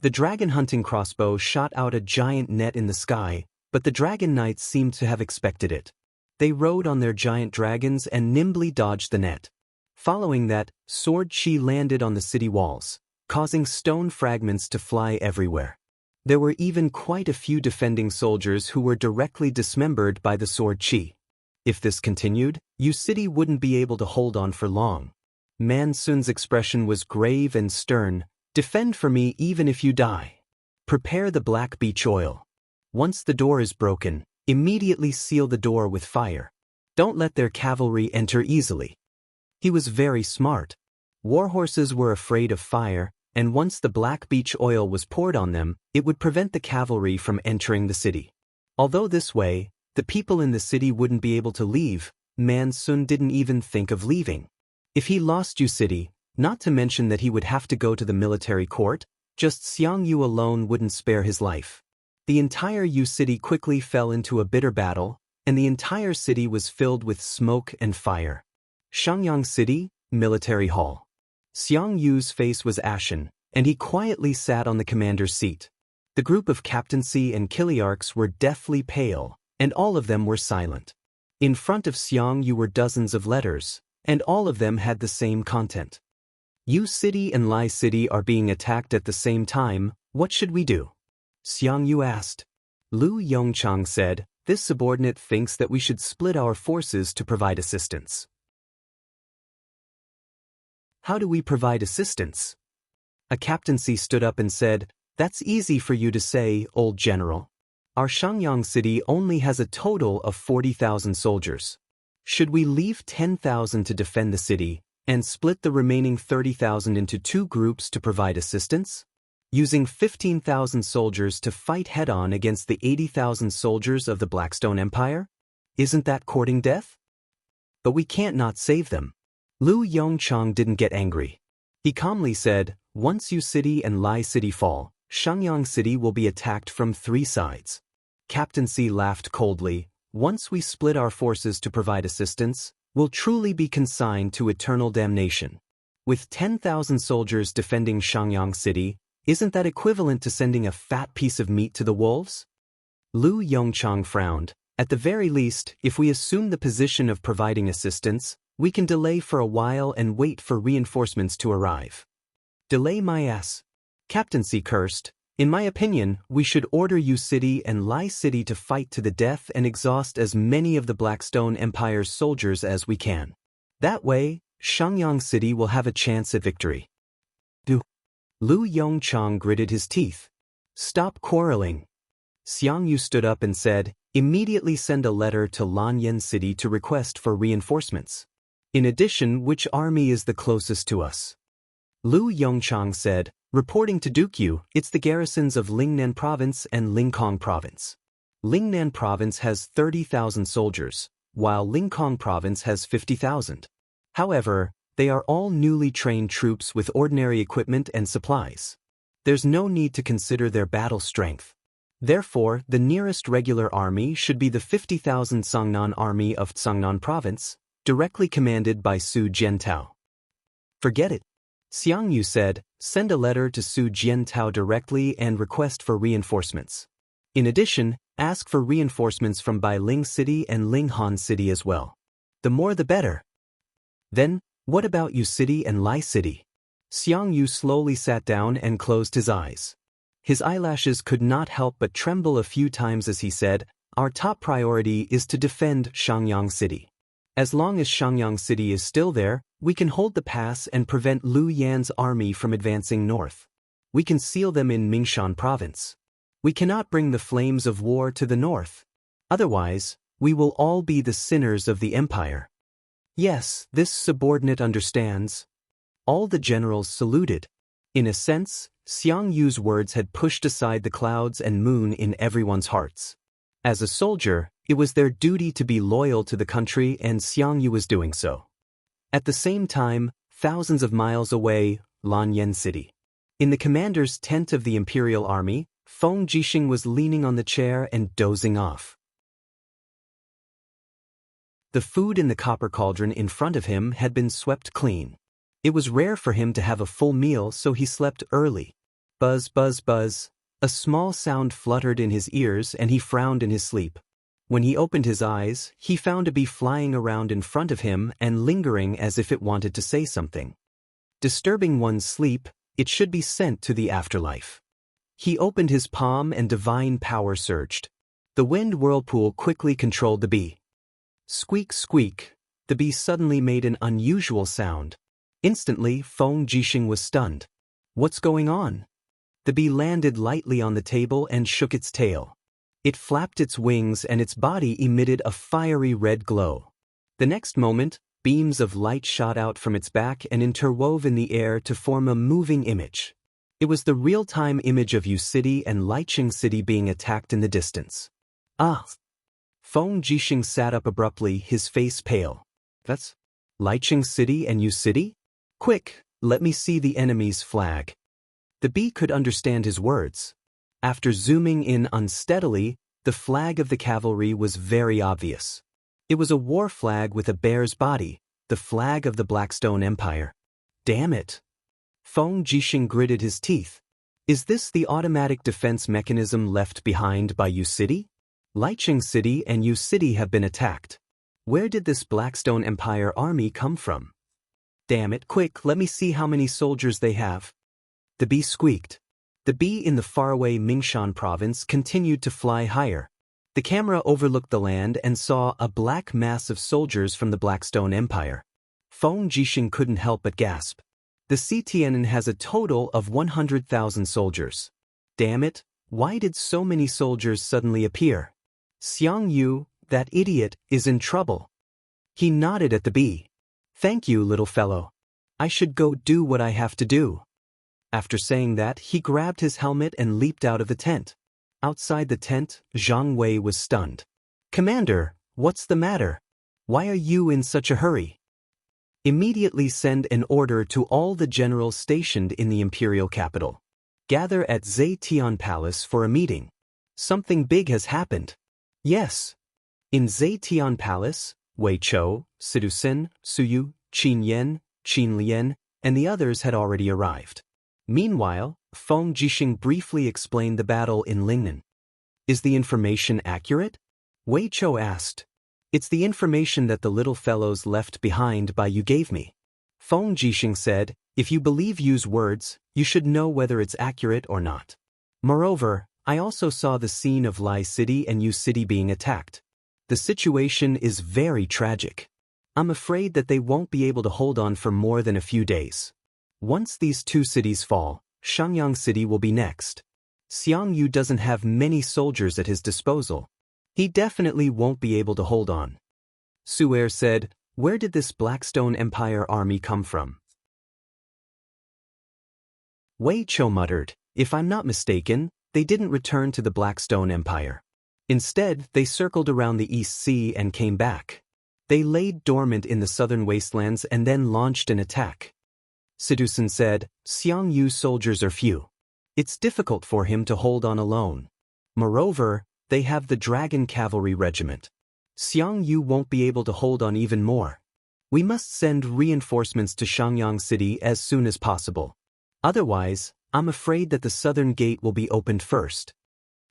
The dragon hunting crossbow shot out a giant net in the sky, but the dragon knights seemed to have expected it. They rode on their giant dragons and nimbly dodged the net. Following that, sword chi landed on the city walls, causing stone fragments to fly everywhere. There were even quite a few defending soldiers who were directly dismembered by the sword chi. If this continued, Yu City wouldn't be able to hold on for long. Man Sun's expression was grave and stern. "Defend for me even if you die. Prepare the black beech oil. Once the door is broken, immediately seal the door with fire. Don't let their cavalry enter easily." He was very smart. Warhorses were afraid of fire, and once the black beech oil was poured on them, it would prevent the cavalry from entering the city. Although this way, the people in the city wouldn't be able to leave, Man Sun didn't even think of leaving. If he lost Yu City, not to mention that he would have to go to the military court, just Xiangyu alone wouldn't spare his life. The entire Yu City quickly fell into a bitter battle, and the entire city was filled with smoke and fire. Xiangyang City, Military Hall. Xiangyu's face was ashen, and he quietly sat on the commander's seat. The group of captaincy and kiliarchs were deathly pale, and all of them were silent. In front of Xiangyu were dozens of letters, and all of them had the same content. "Yu City and Lai City are being attacked at the same time, what should we do?" Xiangyu asked. Lu Yongchang said, "This subordinate thinks that we should split our forces to provide assistance." "How do we provide assistance?" A captaincy stood up and said, "That's easy for you to say, old general. Our Xiangyang City only has a total of 40,000 soldiers. Should we leave 10,000 to defend the city, and split the remaining 30,000 into two groups to provide assistance? Using 15,000 soldiers to fight head-on against the 80,000 soldiers of the Blackstone Empire? Isn't that courting death? But we can't not save them." Lu Yongchang didn't get angry. He calmly said, "Once Yu City and Lai City fall, Xiangyang City will be attacked from 3 sides. Captaincy laughed coldly. "Once we split our forces to provide assistance, we'll truly be consigned to eternal damnation. With 10,000 soldiers defending Xiangyang City, isn't that equivalent to sending a fat piece of meat to the wolves?" Lu Yongchang frowned. "At the very least, if we assume the position of providing assistance, we can delay for a while and wait for reinforcements to arrive." Delay my ass. Captaincy cursed. In my opinion, we should order Yu City and Lai City to fight to the death and exhaust as many of the Blackstone Empire's soldiers as we can. That way, Xiangyang City will have a chance at victory. Lu Yongchang gritted his teeth. Stop quarreling. Xiang Yu stood up and said, immediately send a letter to Lanyan City to request for reinforcements. In addition, which army is the closest to us? Lu Yongchang said, reporting to Duke Yu, it's the garrisons of Lingnan Province and Lingkong Province. Lingnan Province has 30,000 soldiers, while Lingkong Province has 50,000. However, they are all newly trained troops with ordinary equipment and supplies. There's no need to consider their battle strength. Therefore, the nearest regular army should be the 50,000 Songnan army of Songnan Province, directly commanded by Su Jiantao. Forget it. Xiang Yu said, send a letter to Su Jiantao directly and request for reinforcements. In addition, ask for reinforcements from Bailing City and Linghan City as well. The more the better. Then, what about Yu City and Lai City? Xiang Yu slowly sat down and closed his eyes. His eyelashes could not help but tremble a few times as he said, our top priority is to defend Xiangyang City. As long as Xiangyang City is still there, we can hold the pass and prevent Lu Yan's army from advancing north. We can seal them in Mingshan Province. We cannot bring the flames of war to the north. Otherwise, we will all be the sinners of the empire. Yes, this subordinate understands. All the generals saluted. In a sense, Xiang Yu's words had pushed aside the clouds and moon in everyone's hearts. As a soldier, it was their duty to be loyal to the country, and Xiang Yu was doing so. At the same time, thousands of miles away, Lanyan City. In the commander's tent of the Imperial Army, Feng Jixing was leaning on the chair and dozing off. The food in the copper cauldron in front of him had been swept clean. It was rare for him to have a full meal, so he slept early. Buzz, buzz, buzz. A small sound fluttered in his ears and he frowned in his sleep. When he opened his eyes, he found a bee flying around in front of him and lingering as if it wanted to say something. Disturbing one's sleep, it should be sent to the afterlife. He opened his palm and divine power surged. The wind whirlpool quickly controlled the bee. Squeak, squeak. The bee suddenly made an unusual sound. Instantly, Feng Jixing was stunned. What's going on? The bee landed lightly on the table and shook its tail. It flapped its wings and its body emitted a fiery red glow. The next moment, beams of light shot out from its back and interwove in the air to form a moving image. It was the real-time image of Yu City and Licheng City being attacked in the distance. Ah! Feng Jixing sat up abruptly, his face pale. That's Licheng City and Yu City? Quick, let me see the enemy's flag. The bee could understand his words. After zooming in unsteadily, the flag of the cavalry was very obvious. It was a war flag with a bear's body, the flag of the Blackstone Empire. Damn it! Feng Jixing gritted his teeth. Is this the automatic defense mechanism left behind by Yu City? Licheng City and Yu City have been attacked. Where did this Blackstone Empire army come from? Damn it, quick, let me see how many soldiers they have. The bee squeaked. The bee in the faraway Mingshan province continued to fly higher. The camera overlooked the land and saw a black mass of soldiers from the Blackstone Empire. Feng Jixing couldn't help but gasp. The CTNN has a total of 100,000 soldiers. Damn it, why did so many soldiers suddenly appear? Xiang Yu, that idiot, is in trouble. He nodded at the bee. Thank you, little fellow. I should go do what I have to do. After saying that, he grabbed his helmet and leaped out of the tent. Outside the tent, Zhang Wei was stunned. Commander, what's the matter? Why are you in such a hurry? Immediately send an order to all the generals stationed in the imperial capital. Gather at Zetian Palace for a meeting. Something big has happened. Yes. In Zetian Palace, Wei Chou, Sidusen, Suyu, Qin Yan, Qin Lian, and the others had already arrived. Meanwhile, Feng Jixing briefly explained the battle in Lingnan. Is the information accurate? Wei Chou asked. It's the information that the little fellows left behind by you gave me. Feng Jixing said, if you believe Yu's words, you should know whether it's accurate or not. Moreover, I also saw the scene of Lai City and Yu City being attacked. The situation is very tragic. I'm afraid that they won't be able to hold on for more than a few days. Once these two cities fall, Xiangyang City will be next. Xiang Yu doesn't have many soldiers at his disposal. He definitely won't be able to hold on. Su'er said, where did this Blackstone Empire army come from? Wei Chou muttered, if I'm not mistaken, they didn't return to the Blackstone Empire. Instead, they circled around the East Sea and came back. They laid dormant in the southern wastelands and then launched an attack. Sidusan said, Xiang Yu's soldiers are few. It's difficult for him to hold on alone. Moreover, they have the Dragon Cavalry Regiment. Xiang Yu won't be able to hold on even more. We must send reinforcements to Xiangyang City as soon as possible. Otherwise, I'm afraid that the southern gate will be opened first.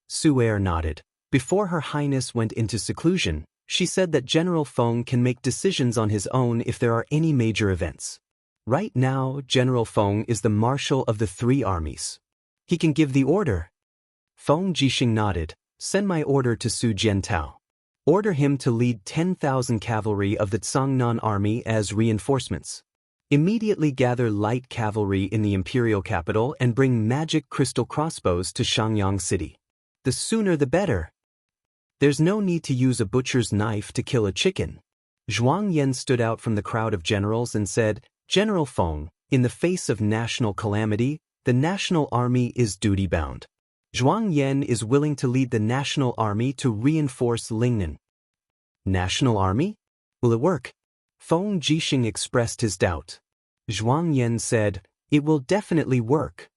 Su'er nodded. Before Her Highness went into seclusion, she said that General Feng can make decisions on his own if there are any major events. Right now, General Feng is the marshal of the three armies. He can give the order. Feng Jixing nodded. Send my order to Su Jiantao. Order him to lead 10,000 cavalry of the Tsangnan army as reinforcements. Immediately gather light cavalry in the imperial capital and bring magic crystal crossbows to Xiangyang City. The sooner the better. There's no need to use a butcher's knife to kill a chicken. Zhuang Yan stood out from the crowd of generals and said, General Feng, in the face of national calamity, the national army is duty-bound. Zhuang Yan is willing to lead the national army to reinforce Lingnan. National army? Will it work? Feng Jixing expressed his doubt. Zhuang Yan said, it will definitely work.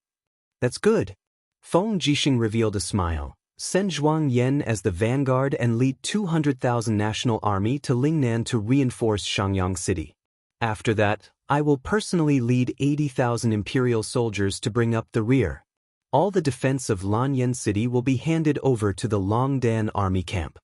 That's good. Feng Jixing revealed a smile. Send Zhuang Yan as the vanguard and lead 200,000 national army to Lingnan to reinforce Xiangyang City. After that, I will personally lead 80,000 imperial soldiers to bring up the rear. All the defense of Lanyan City will be handed over to the Longdan army camp.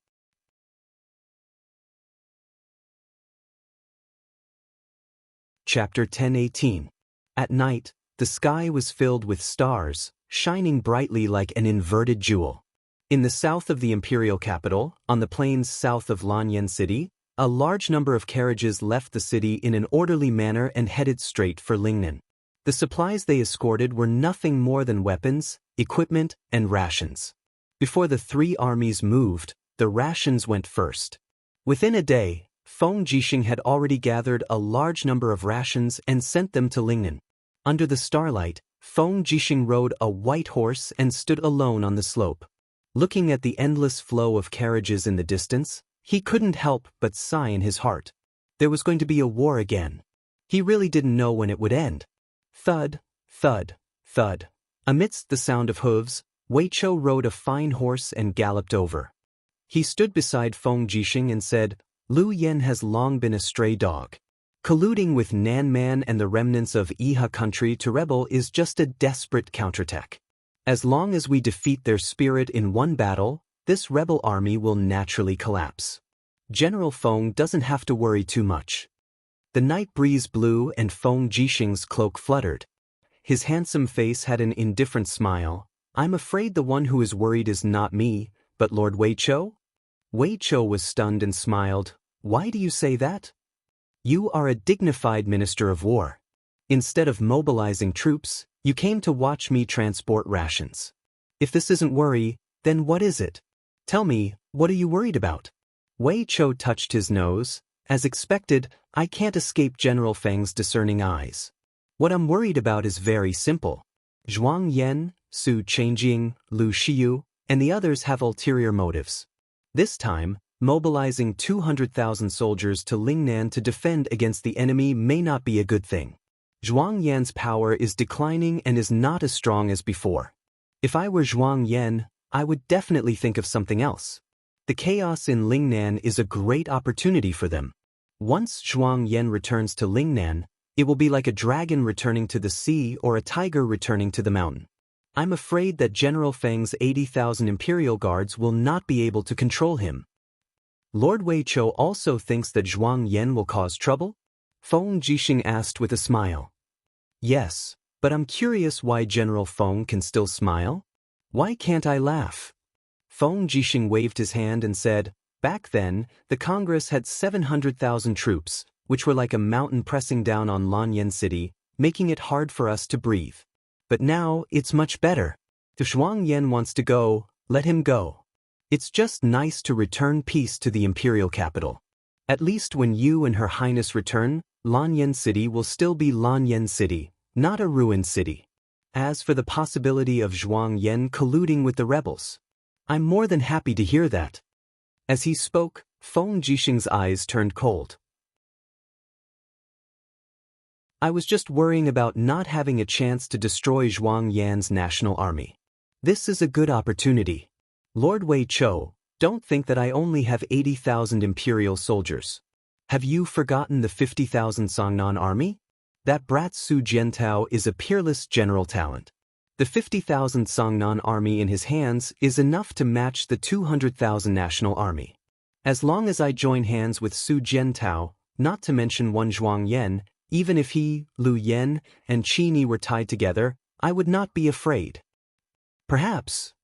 Chapter 10:18. At night, the sky was filled with stars, shining brightly like an inverted jewel. In the south of the imperial capital, on the plains south of Lanyan City, a large number of carriages left the city in an orderly manner and headed straight for Lingnan. The supplies they escorted were nothing more than weapons, equipment, and rations. Before the three armies moved, the rations went first. Within a day, Feng Jixing had already gathered a large number of rations and sent them to Lingnan. Under the starlight, Feng Jixing rode a white horse and stood alone on the slope. Looking at the endless flow of carriages in the distance, he couldn't help but sigh in his heart. There was going to be a war again. He really didn't know when it would end. Thud, thud, thud. Amidst the sound of hooves, Wei Chou rode a fine horse and galloped over. He stood beside Feng Jixing and said, Lu Yen has long been a stray dog. Colluding with Nan Man and the remnants of Iha country to rebel is just a desperate counterattack. As long as we defeat their spirit in one battle, this rebel army will naturally collapse. General Feng doesn't have to worry too much. The night breeze blew and Feng Jixing's cloak fluttered. His handsome face had an indifferent smile. I'm afraid the one who is worried is not me, but Lord Wei Chou? Wei Chou was stunned and smiled. Why do you say that? You are a dignified minister of war. Instead of mobilizing troops, you came to watch me transport rations. If this isn't worry, then what is it? Tell me, what are you worried about? Wei Chou touched his nose. As expected, I can't escape General Feng's discerning eyes. What I'm worried about is very simple. Zhuang Yan, Su Chengjing, Lu Xiyu, and the others have ulterior motives. This time, mobilizing 200,000 soldiers to Lingnan to defend against the enemy may not be a good thing. Zhuang Yan's power is declining and is not as strong as before. If I were Zhuang Yan, I would definitely think of something else. The chaos in Lingnan is a great opportunity for them. Once Zhuang Yan returns to Lingnan, it will be like a dragon returning to the sea or a tiger returning to the mountain. I'm afraid that General Feng's 80,000 imperial guards will not be able to control him. Lord Wei Chou also thinks that Zhuang Yan will cause trouble? Feng Jixing asked with a smile. Yes, but I'm curious why General Feng can still smile? Why can't I laugh? Feng Jixing waved his hand and said, back then, the Congress had 700,000 troops, which were like a mountain pressing down on Lanyan City, making it hard for us to breathe. But now, it's much better. If Zhuang Yan wants to go, let him go. It's just nice to return peace to the imperial capital. At least when you and Her Highness return, Lanyan City will still be Lanyan City, not a ruined city. As for the possibility of Zhuang Yan colluding with the rebels, I'm more than happy to hear that. As he spoke, Feng Jixing's eyes turned cold. I was just worrying about not having a chance to destroy Zhuang Yan's national army. This is a good opportunity. Lord Wei Chou, don't think that I only have 80,000 imperial soldiers. Have you forgotten the 50,000 Songnan army? That brat Su Jiantao is a peerless general talent. The 50,000 Songnan army in his hands is enough to match the 200,000 national army. As long as I join hands with Su Jiantao, not to mention one Zhuang Yan, even if he, Lu Yan, and Qi Ni were tied together, I would not be afraid. Perhaps.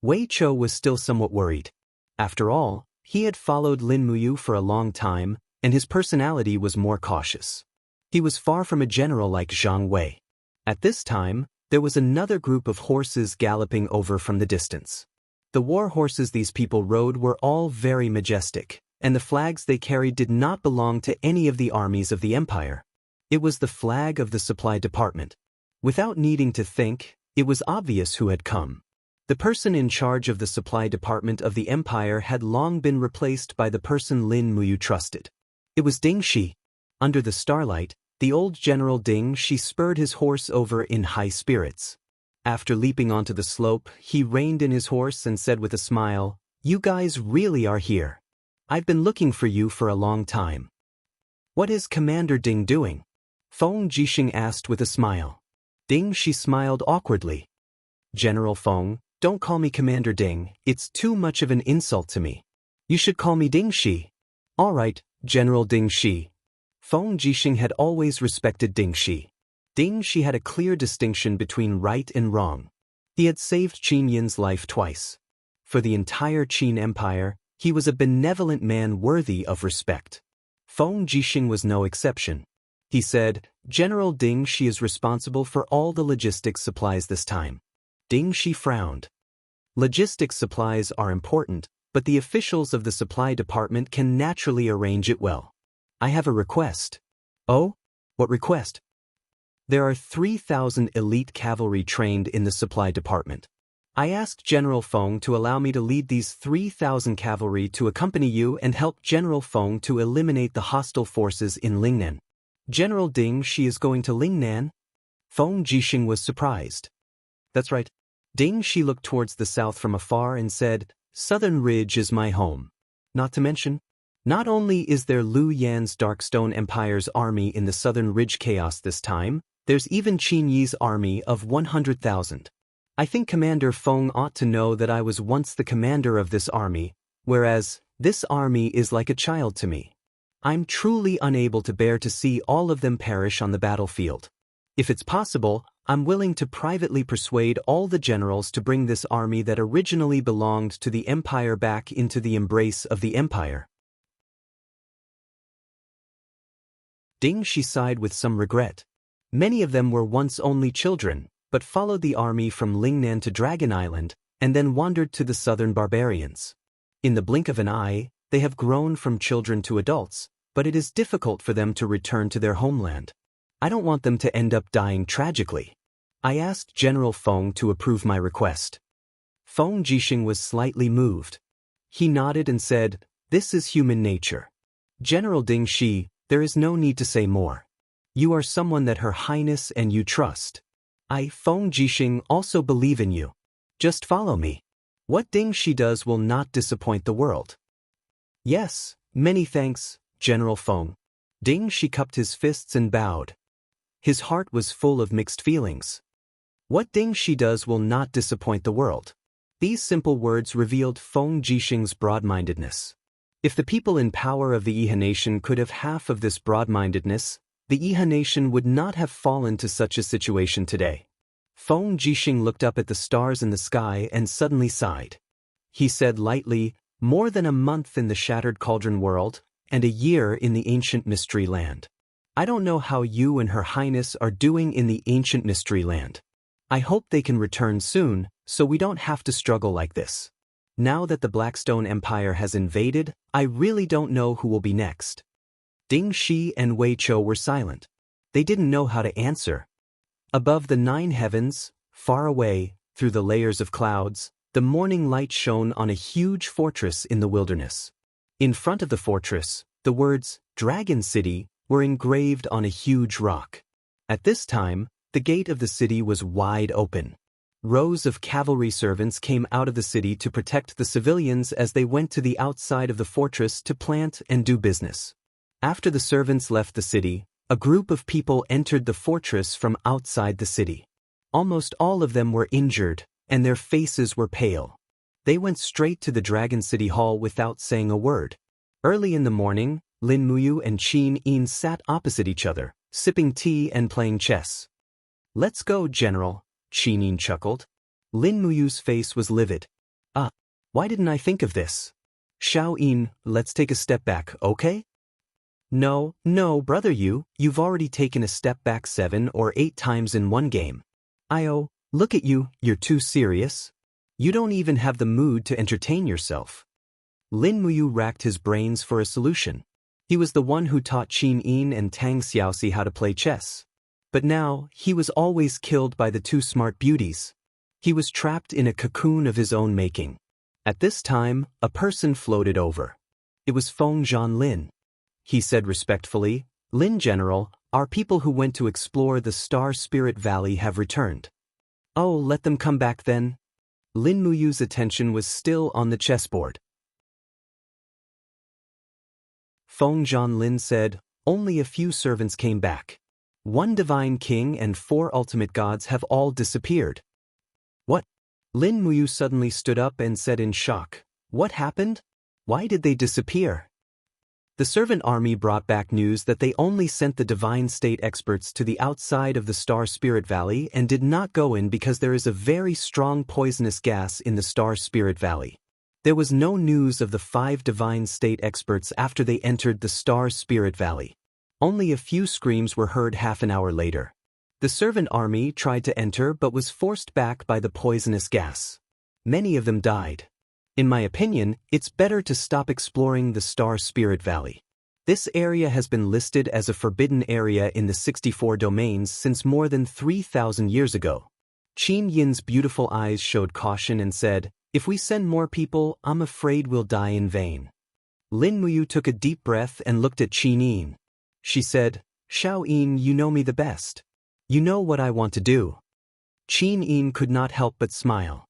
Wei Chou was still somewhat worried. After all, he had followed Lin Muyu for a long time, and his personality was more cautious. He was far from a general like Zhang Wei. At this time, there was another group of horses galloping over from the distance. The war horses these people rode were all very majestic, and the flags they carried did not belong to any of the armies of the empire. It was the flag of the supply department. Without needing to think, it was obvious who had come. The person in charge of the supply department of the empire had long been replaced by the person Lin Muyu trusted. It was Ding Shi. Under the starlight, the old General Ding Shi spurred his horse over in high spirits. After leaping onto the slope, he reined in his horse and said with a smile, "You guys really are here. I've been looking for you for a long time." "What is Commander Ding doing?" Feng Jixing asked with a smile. Ding Shi smiled awkwardly. "General Feng, don't call me Commander Ding, it's too much of an insult to me. You should call me Ding Shi." "All right, General Ding Shi." Feng Jixing had always respected Ding Shi. Ding Shi had a clear distinction between right and wrong. He had saved Qin Yin's life twice. For the entire Qin Empire, he was a benevolent man worthy of respect. Feng Jixing was no exception. He said, "General Ding Shi is responsible for all the logistics supplies this time." Ding Shi frowned. Logistics supplies are important, but the officials of the supply department can naturally arrange it well. "I have a request." "Oh? What request?" "There are 3,000 elite cavalry trained in the supply department. I asked General Feng to allow me to lead these 3,000 cavalry to accompany you and help General Feng to eliminate the hostile forces in Lingnan." "General Ding Shi is going to Lingnan?" Feng Jixing was surprised. "That's right." Ding Shi looked towards the south from afar and said, "Southern Ridge is my home. Not to mention, not only is there Lu Yan's Darkstone Empire's army in the Southern Ridge chaos this time, there's even Qin Yi's army of 100,000. I think Commander Feng ought to know that I was once the commander of this army, whereas this army is like a child to me. I'm truly unable to bear to see all of them perish on the battlefield. If it's possible, I'm willing to privately persuade all the generals to bring this army that originally belonged to the empire back into the embrace of the empire." Ding Shi sighed with some regret. Many of them were once only children, but followed the army from Lingnan to Dragon Island, and then wandered to the southern barbarians. In the blink of an eye, they have grown from children to adults, but it is difficult for them to return to their homeland. I don't want them to end up dying tragically. I asked General Feng to approve my request. Feng Jixing was slightly moved. He nodded and said, "This is human nature. General Ding Shi, there is no need to say more. You are someone that Her Highness and you trust. I, Feng Jixing, also believe in you. Just follow me. What Ding Shi does will not disappoint the world." "Yes, many thanks, General Feng." Ding Shi cupped his fists and bowed. His heart was full of mixed feelings. What Ding Shi does will not disappoint the world. These simple words revealed Feng Jixing's broad-mindedness. If the people in power of the Yihe nation could have half of this broad-mindedness, the Iha nation would not have fallen to such a situation today. Feng Jixing looked up at the stars in the sky and suddenly sighed. He said lightly, "More than a month in the Shattered Cauldron world, and a year in the Ancient Mystery Land. I don't know how you and Her Highness are doing in the Ancient Mystery Land. I hope they can return soon, so we don't have to struggle like this. Now that the Blackstone Empire has invaded, I really don't know who will be next." Ding Shi and Wei Chou were silent. They didn't know how to answer. Above the 9 heavens, far away, through the layers of clouds, the morning light shone on a huge fortress in the wilderness. In front of the fortress, the words, "Dragon City," were engraved on a huge rock. At this time, the gate of the city was wide open. Rows of cavalry servants came out of the city to protect the civilians as they went to the outside of the fortress to plant and do business. After the servants left the city, a group of people entered the fortress from outside the city. Almost all of them were injured, and their faces were pale. They went straight to the Dragon City Hall without saying a word. Early in the morning, Lin Muyu and Qin Yin sat opposite each other, sipping tea and playing chess. "Let's go, General," Qin Yin chuckled. Lin Muyu's face was livid. Why didn't I think of this? Xiao Yin, let's take a step back, okay? No, brother you've already taken a step back 7 or 8 times in one game. Look at you, you're too serious. You don't even have the mood to entertain yourself. Lin Muyu racked his brains for a solution. He was the one who taught Qin Yin and Tang Xiaoxi how to play chess. But now, he was always killed by the 2 smart beauties. He was trapped in a cocoon of his own making. At this time, a person floated over. It was Feng Lin. He said respectfully, "Lin General, our people who went to explore the Star Spirit Valley have returned." "Oh, let them come back then." Lin Muyu's attention was still on the chessboard. Feng Lin said, "Only a few servants came back. 1 divine king and 4 ultimate gods have all disappeared." "What?" Lin Muyu suddenly stood up and said in shock, "What happened? Why did they disappear?" The servant army brought back news that they only sent the divine state experts to the outside of the Star Spirit Valley and did not go in because there is a very strong poisonous gas in the Star Spirit Valley. There was no news of the 5 divine state experts after they entered the Star Spirit Valley. Only a few screams were heard half an hour later. The servant army tried to enter but was forced back by the poisonous gas. Many of them died. In my opinion, it's better to stop exploring the Star Spirit Valley. This area has been listed as a forbidden area in the 64 domains since more than 3,000 years ago. Qin Yin's beautiful eyes showed caution and said, "If we send more people, I'm afraid we'll die in vain." Lin Muyu took a deep breath and looked at Qin Yin. She said, "Xiao Yin, you know me the best. You know what I want to do." Qin Yin could not help but smile.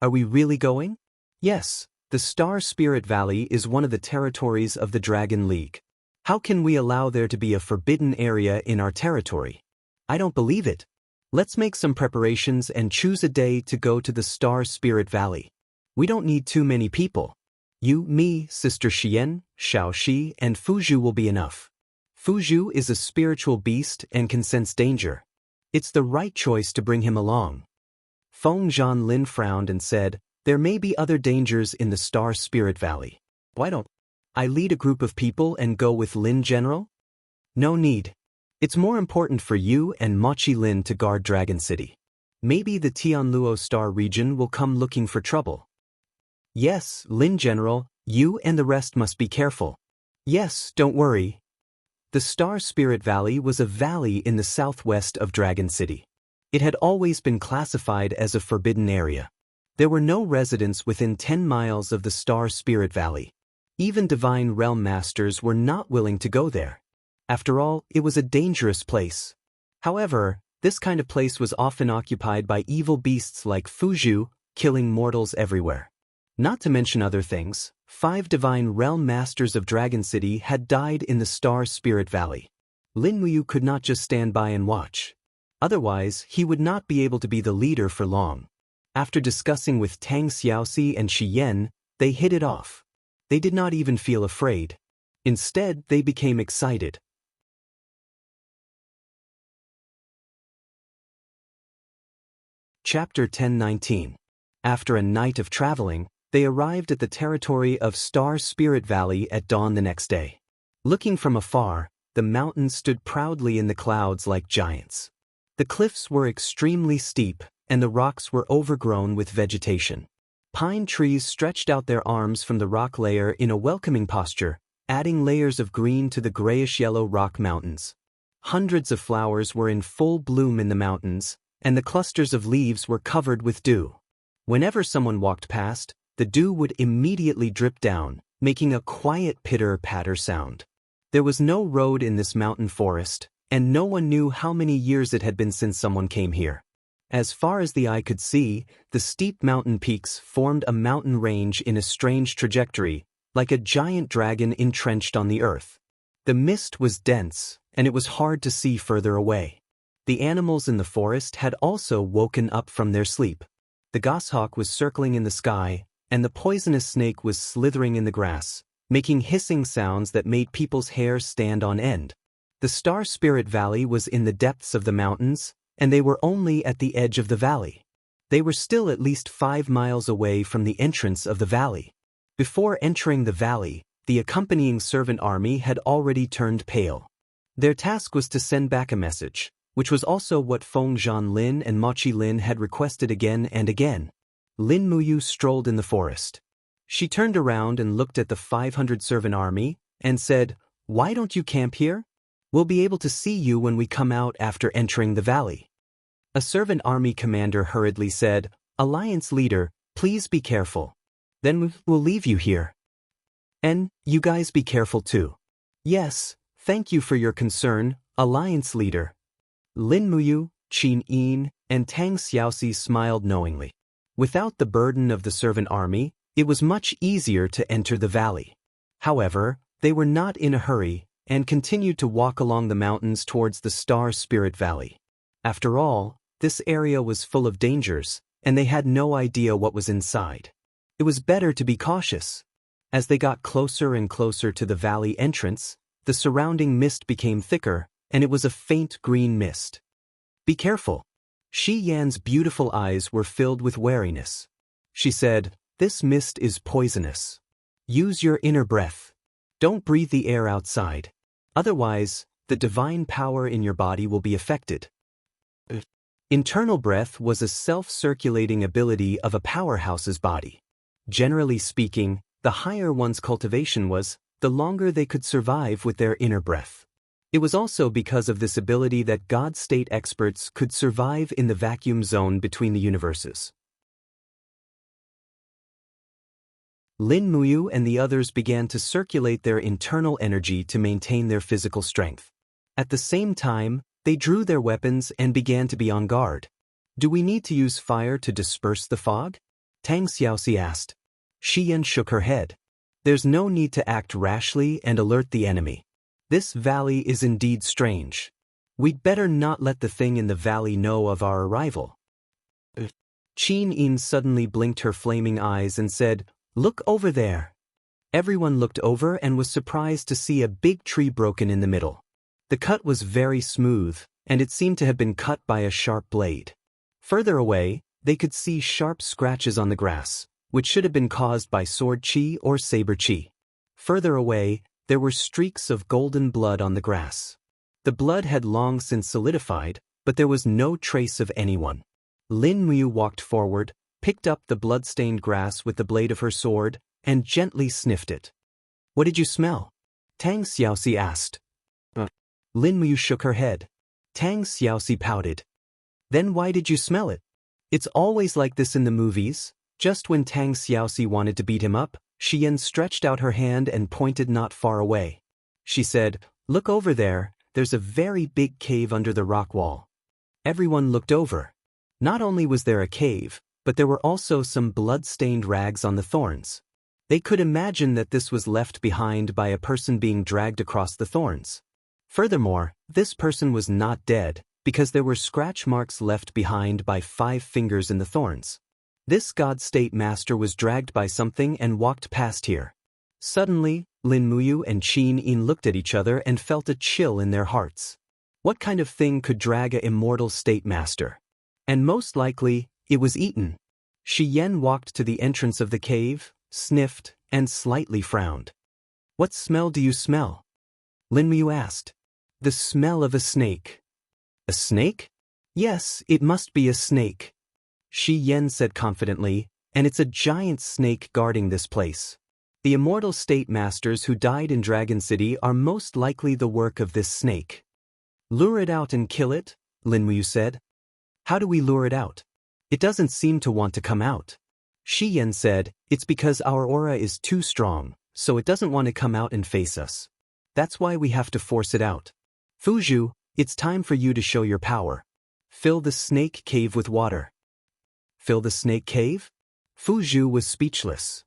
"Are we really going?" "Yes, the Star Spirit Valley is one of the territories of the Dragon League. How can we allow there to be a forbidden area in our territory? I don't believe it. Let's make some preparations and choose a day to go to the Star Spirit Valley. We don't need too many people. You, me, Sister Xian, Xiaoxi, and Fuzhu will be enough. Fuzhu is a spiritual beast and can sense danger. It's the right choice to bring him along." Feng Lin frowned and said, "There may be other dangers in the Star Spirit Valley. Why don't I lead a group of people and go with Lin General?" "No need. It's more important for you and Mochi Lin to guard Dragon City. Maybe the Tianluo Star region will come looking for trouble." "Yes, Lin General, you and the rest must be careful." "Yes, don't worry." The Star Spirit Valley was a valley in the southwest of Dragon City. It had always been classified as a forbidden area. There were no residents within 10 miles of the Star Spirit Valley. Even divine realm masters were not willing to go there. After all, it was a dangerous place. However, this kind of place was often occupied by evil beasts like Fuzhu, killing mortals everywhere. Not to mention other things, 5 divine realm masters of Dragon City had died in the Star Spirit Valley. Lin Muyu could not just stand by and watch. Otherwise, he would not be able to be the leader for long. After discussing with Tang Xiaoxi and Shi Yan, they hit it off. They did not even feel afraid. Instead, they became excited. Chapter 1019. After a night of traveling, they arrived at the territory of Star Spirit Valley at dawn the next day. Looking from afar, the mountains stood proudly in the clouds like giants. The cliffs were extremely steep, and the rocks were overgrown with vegetation. Pine trees stretched out their arms from the rock layer in a welcoming posture, adding layers of green to the grayish-yellow rock mountains. Hundreds of flowers were in full bloom in the mountains, and the clusters of leaves were covered with dew. Whenever someone walked past, the dew would immediately drip down, making a quiet pitter-patter sound. There was no road in this mountain forest, and no one knew how many years it had been since someone came here. As far as the eye could see, the steep mountain peaks formed a mountain range in a strange trajectory, like a giant dragon entrenched on the earth. The mist was dense, and it was hard to see further away. The animals in the forest had also woken up from their sleep. The goshawk was circling in the sky, and the poisonous snake was slithering in the grass, making hissing sounds that made people's hair stand on end. The Star Spirit Valley was in the depths of the mountains, and they were only at the edge of the valley. They were still at least 5 miles away from the entrance of the valley. Before entering the valley, the accompanying servant army had already turned pale. Their task was to send back a message, which was also what Wang Lin and Lin had requested again and again. Lin Muyu strolled in the forest. She turned around and looked at the 500 servant army, and said, "Why don't you camp here? We'll be able to see you when we come out after entering the valley." A servant army commander hurriedly said, "Alliance leader, please be careful. Then we'll leave you here. And you guys be careful too." "Yes, thank you for your concern, Alliance leader." Lin Muyu, Qin Yin, and Tang Xiaoxi smiled knowingly. Without the burden of the servant army, it was much easier to enter the valley. However, they were not in a hurry, and continued to walk along the mountains towards the Star Spirit Valley. After all, this area was full of dangers, and they had no idea what was inside. It was better to be cautious. As they got closer and closer to the valley entrance, the surrounding mist became thicker, and it was a faint green mist. "Be careful." Shi Yan's beautiful eyes were filled with wariness. She said, "This mist is poisonous. Use your inner breath. Don't breathe the air outside. Otherwise, the divine power in your body will be affected." Internal breath was a self-circulating ability of a powerhouse's body. Generally speaking, the higher one's cultivation was, the longer they could survive with their inner breath. It was also because of this ability that God state experts could survive in the vacuum zone between the universes. Lin Muyu and the others began to circulate their internal energy to maintain their physical strength. At the same time, they drew their weapons and began to be on guard. "Do we need to use fire to disperse the fog?" Tang Xiaoxi asked. Shi Yan shook her head. "There's no need to act rashly and alert the enemy. This valley is indeed strange. We'd better not let the thing in the valley know of our arrival." Qin Yin suddenly blinked her flaming eyes and said, "Look over there." Everyone looked over and was surprised to see a big tree broken in the middle. The cut was very smooth, and it seemed to have been cut by a sharp blade. Further away, they could see sharp scratches on the grass, which should have been caused by sword chi or saber chi. Further away, there were streaks of golden blood on the grass. The blood had long since solidified, but there was no trace of anyone. Lin Muyu walked forward, picked up the blood-stained grass with the blade of her sword, and gently sniffed it. "What did you smell?" Tang Xiaoxi asked. Lin Muyu shook her head. Tang Xiaoxi pouted. "Then why did you smell it? It's always like this in the movies." Just when Tang Xiaoxi wanted to beat him up, Shi Yan stretched out her hand and pointed not far away. She said, "Look over there, there's a very big cave under the rock wall." Everyone looked over. Not only was there a cave, but there were also some blood-stained rags on the thorns. They could imagine that this was left behind by a person being dragged across the thorns. Furthermore, this person was not dead, because there were scratch marks left behind by 5 fingers in the thorns. This God State Master was dragged by something and walked past here. Suddenly, Lin Muyu and Qin Yin looked at each other and felt a chill in their hearts. What kind of thing could drag a immortal State Master? And most likely, It was eaten. Xian walked to the entrance of the cave, sniffed, and slightly frowned. What smell do you smell? Lin Muyu asked. The smell of a snake. A snake? Yes, it must be a snake. Xian said confidently, and it's a giant snake guarding this place. The immortal state masters who died in Dragon City are most likely the work of this snake. Lure it out and kill it, Lin Muyu said. How do we lure it out? It doesn't seem to want to come out. Xian said, it's because our aura is too strong, so it doesn't want to come out and face us. That's why we have to force it out. Fuzhu, it's time for you to show your power. Fill the snake cave with water. Fill the snake cave? Fuzhu was speechless.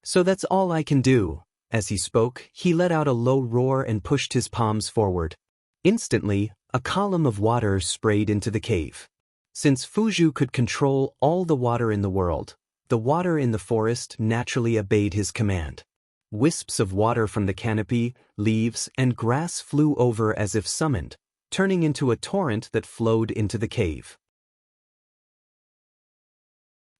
So that's all I can do. As he spoke, he let out a low roar and pushed his palms forward. Instantly, a column of water sprayed into the cave. Since Fuzhu could control all the water in the world, the water in the forest naturally obeyed his command. Wisps of water from the canopy, leaves, and grass flew over as if summoned, turning into a torrent that flowed into the cave.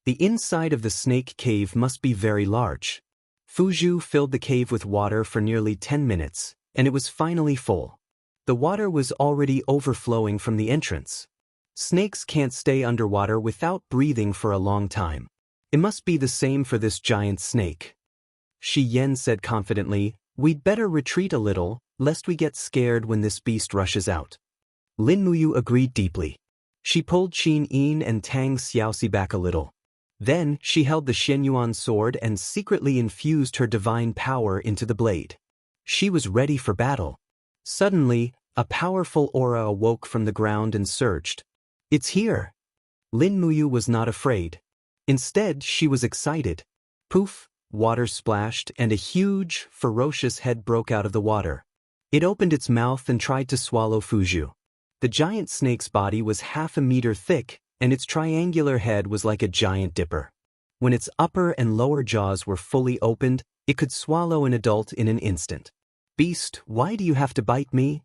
The inside of the snake cave must be very large. Fuzhu filled the cave with water for nearly 10 minutes, and it was finally full. The water was already overflowing from the entrance. Snakes can't stay underwater without breathing for a long time. It must be the same for this giant snake. Xian said confidently, we'd better retreat a little, lest we get scared when this beast rushes out. Lin Muyu agreed deeply. She pulled Qin Yin and Tang Xiaoxi back a little. Then, she held the Shenyuan sword and secretly infused her divine power into the blade. She was ready for battle. Suddenly, a powerful aura awoke from the ground and surged. It's here! Lin Muyu was not afraid. Instead, she was excited. Poof! Water splashed and a huge, ferocious head broke out of the water. It opened its mouth and tried to swallow Fuzhu. The giant snake's body was half a meter thick, and its triangular head was like a giant dipper. When its upper and lower jaws were fully opened, it could swallow an adult in an instant. Beast, why do you have to bite me?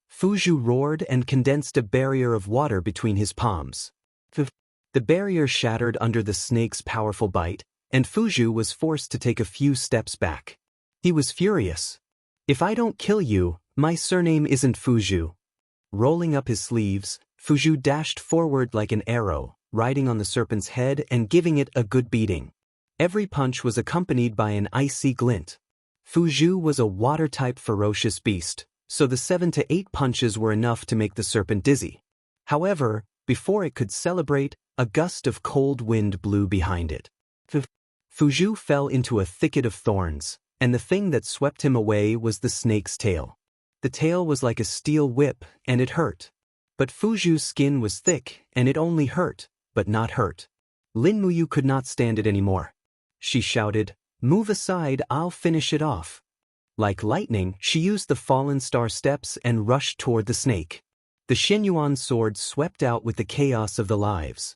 Fuzhu roared and condensed a barrier of water between his palms. The barrier shattered under the snake's powerful bite, and Fuzhu was forced to take a few steps back. He was furious. If I don't kill you, my surname isn't Fuzhu. Rolling up his sleeves, Fuzhu dashed forward like an arrow, riding on the serpent's head and giving it a good beating. Every punch was accompanied by an icy glint. Fuzhu was a water-type ferocious beast, so the 7 to 8 punches were enough to make the serpent dizzy. However, before it could celebrate, a gust of cold wind blew behind it. Fuzhu fell into a thicket of thorns, and the thing that swept him away was the snake's tail. The tail was like a steel whip, and it hurt. But Fuzhu's skin was thick, and it only hurt, but not hurt. Lin Muyu could not stand it anymore. She shouted, "Move aside, I'll finish it off." Like lightning, she used the fallen star steps and rushed toward the snake. The Shenyuan sword swept out with the chaos of the lives.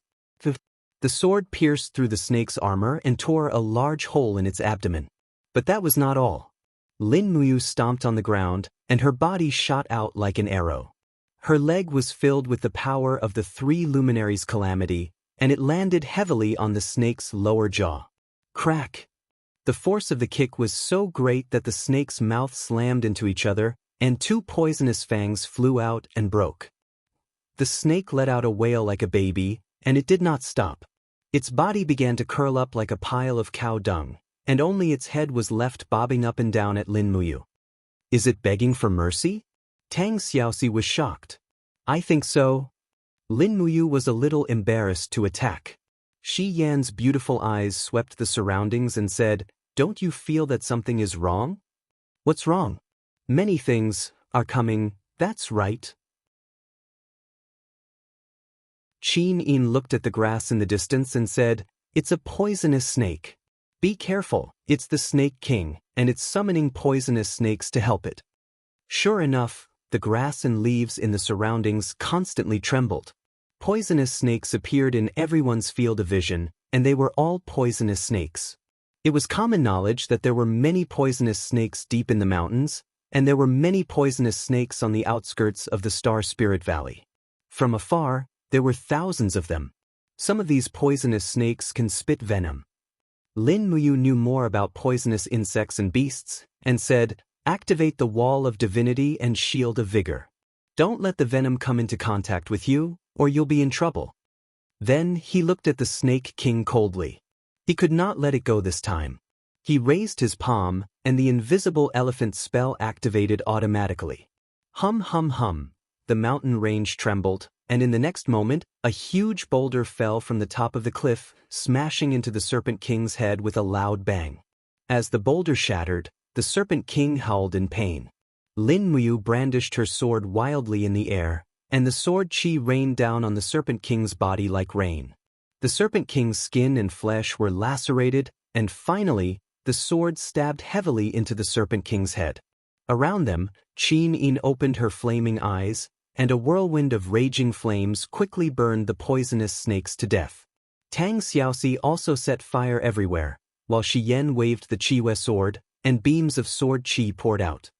The sword pierced through the snake's armor and tore a large hole in its abdomen. But that was not all. Lin Muyu stomped on the ground, and her body shot out like an arrow. Her leg was filled with the power of the 3 luminaries' calamity, and it landed heavily on the snake's lower jaw. Crack! The force of the kick was so great that the snake's mouth slammed into each other, and 2 poisonous fangs flew out and broke. The snake let out a wail like a baby, and it did not stop. Its body began to curl up like a pile of cow dung, and only its head was left bobbing up and down at Lin Muyu. Is it begging for mercy? Tang Xiaoxi was shocked. I think so. Lin Muyu was a little embarrassed to attack. Shi Yan's beautiful eyes swept the surroundings and said, "Don't you feel that something is wrong?" "What's wrong?" "Many things are coming, that's right." Qin Yin looked at the grass in the distance and said, "It's a poisonous snake. Be careful, it's the Snake King, and it's summoning poisonous snakes to help it." Sure enough, the grass and leaves in the surroundings constantly trembled. Poisonous snakes appeared in everyone's field of vision, and they were all poisonous snakes. It was common knowledge that there were many poisonous snakes deep in the mountains, and there were many poisonous snakes on the outskirts of the Star Spirit Valley. From afar, there were thousands of them. Some of these poisonous snakes can spit venom. Lin Muyu knew more about poisonous insects and beasts, and said, "Activate the wall of divinity and shield of vigor. Don't let the venom come into contact with you, or you'll be in trouble." Then he looked at the Snake King coldly. He could not let it go this time. He raised his palm, and the invisible elephant spell activated automatically. Hum hum hum, the mountain range trembled, and in the next moment, a huge boulder fell from the top of the cliff, smashing into the Serpent King's head with a loud bang. As the boulder shattered, the Serpent King howled in pain. Lin Muyu brandished her sword wildly in the air, and the sword chi rained down on the Serpent King's body like rain. The Serpent King's skin and flesh were lacerated, and finally, the sword stabbed heavily into the Serpent King's head. Around them, Qin Yin opened her flaming eyes, and a whirlwind of raging flames quickly burned the poisonous snakes to death. Tang Xiaoxi also set fire everywhere, while Shi Yan waved the Chiwe sword, and beams of sword chi poured out.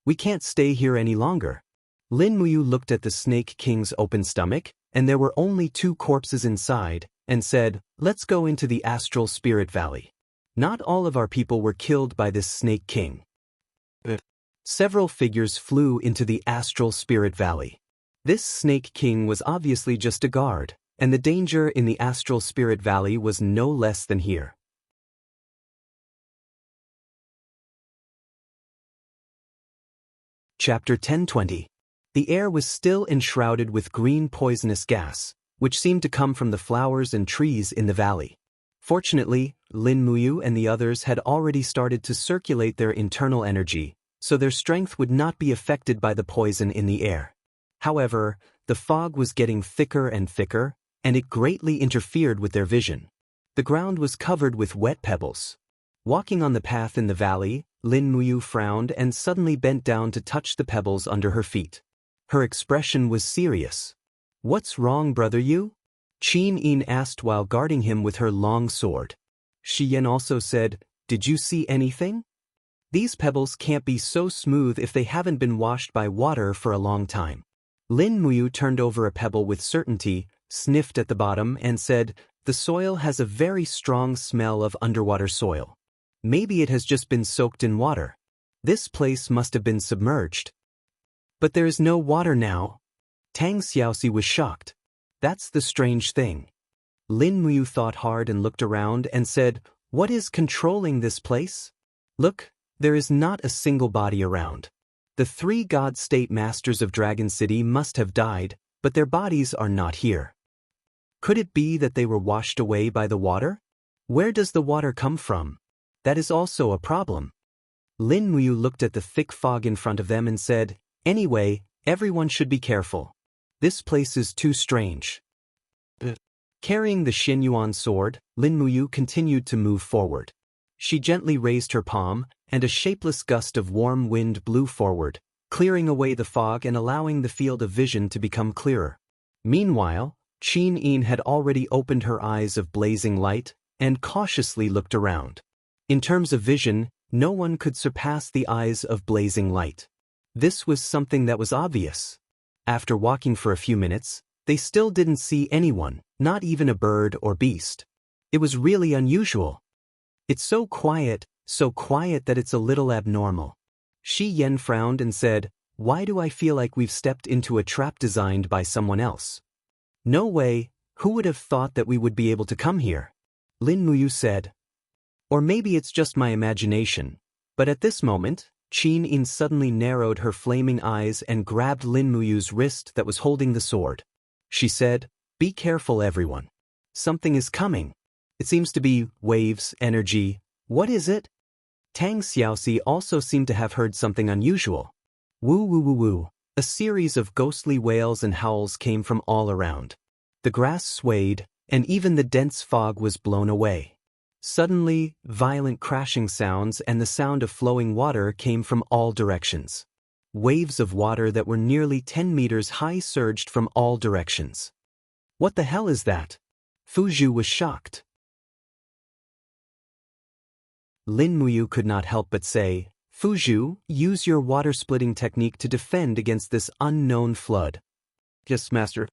"We can't stay here any longer." Lin Muyu looked at the Snake King's open stomach, and there were only 2 corpses inside, and said, "Let's go into the Astral Spirit Valley. Not all of our people were killed by this Snake King." Several figures flew into the Astral Spirit Valley. This Snake King was obviously just a guard, and the danger in the Astral Spirit Valley was no less than here. Chapter 10:20. The air was still enshrouded with green poisonous gas, which seemed to come from the flowers and trees in the valley. Fortunately, Lin Muyu and the others had already started to circulate their internal energy, so their strength would not be affected by the poison in the air. However, the fog was getting thicker and thicker, and it greatly interfered with their vision. The ground was covered with wet pebbles. Walking on the path in the valley, Lin Muyu frowned and suddenly bent down to touch the pebbles under her feet. Her expression was serious. "What's wrong, brother you?" Qin Yin asked while guarding him with her long sword. Shi Yan also said, "Did you see anything? These pebbles can't be so smooth if they haven't been washed by water for a long time." Lin Muyu turned over a pebble with certainty, sniffed at the bottom, and said, "The soil has a very strong smell of underwater soil. Maybe it has just been soaked in water. This place must have been submerged." "But there is no water now." Tang Xiaoxi was shocked. "That's the strange thing." Lin Muyu thought hard and looked around and said, "What is controlling this place? Look, there is not a single body around. The 3 God State Masters of Dragon City must have died, but their bodies are not here. Could it be that they were washed away by the water? Where does the water come from? That is also a problem." Lin Muyu looked at the thick fog in front of them and said, "Anyway, everyone should be careful. This place is too strange." Carrying the Xinyuan sword, Lin Muyu continued to move forward. She gently raised her palm, and a shapeless gust of warm wind blew forward, clearing away the fog and allowing the field of vision to become clearer. Meanwhile, Qin Yin had already opened her eyes of blazing light and cautiously looked around. In terms of vision, no one could surpass the eyes of blazing light. This was something that was obvious. After walking for a few minutes, they still didn't see anyone, not even a bird or beast. It was really unusual. "It's so quiet that it's a little abnormal." Shi Yan frowned and said, "Why do I feel like we've stepped into a trap designed by someone else? No way, who would have thought that we would be able to come here?" Lin Muyu said. "Or maybe it's just my imagination." But at this moment, Qin Yin suddenly narrowed her flaming eyes and grabbed Lin Muyu's wrist that was holding the sword. She said, "Be careful, everyone. Something is coming. It seems to be waves, energy. What is it?" Tang Xiaoxi also seemed to have heard something unusual. Woo woo woo woo. A series of ghostly wails and howls came from all around. The grass swayed, and even the dense fog was blown away. Suddenly, violent crashing sounds and the sound of flowing water came from all directions. Waves of water that were nearly 10 meters high surged from all directions. "What the hell is that?" Fuzhu was shocked. Lin Muyu could not help but say, "Fuzhu, use your water-splitting technique to defend against this unknown flood." "Yes, master."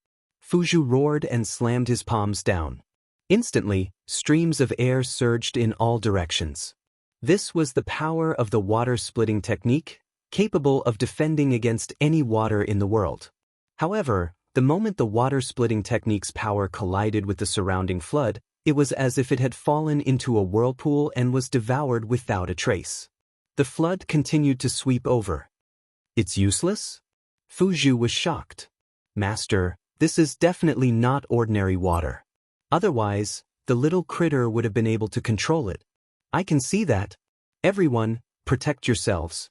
Fuzhu roared and slammed his palms down. Instantly, streams of air surged in all directions. This was the power of the water-splitting technique, capable of defending against any water in the world. However, the moment the water-splitting technique's power collided with the surrounding flood, it was as if it had fallen into a whirlpool and was devoured without a trace. The flood continued to sweep over. It's useless? Fuzhu was shocked. Master, this is definitely not ordinary water. Otherwise, the little critter would have been able to control it. I can see that. Everyone, protect yourselves.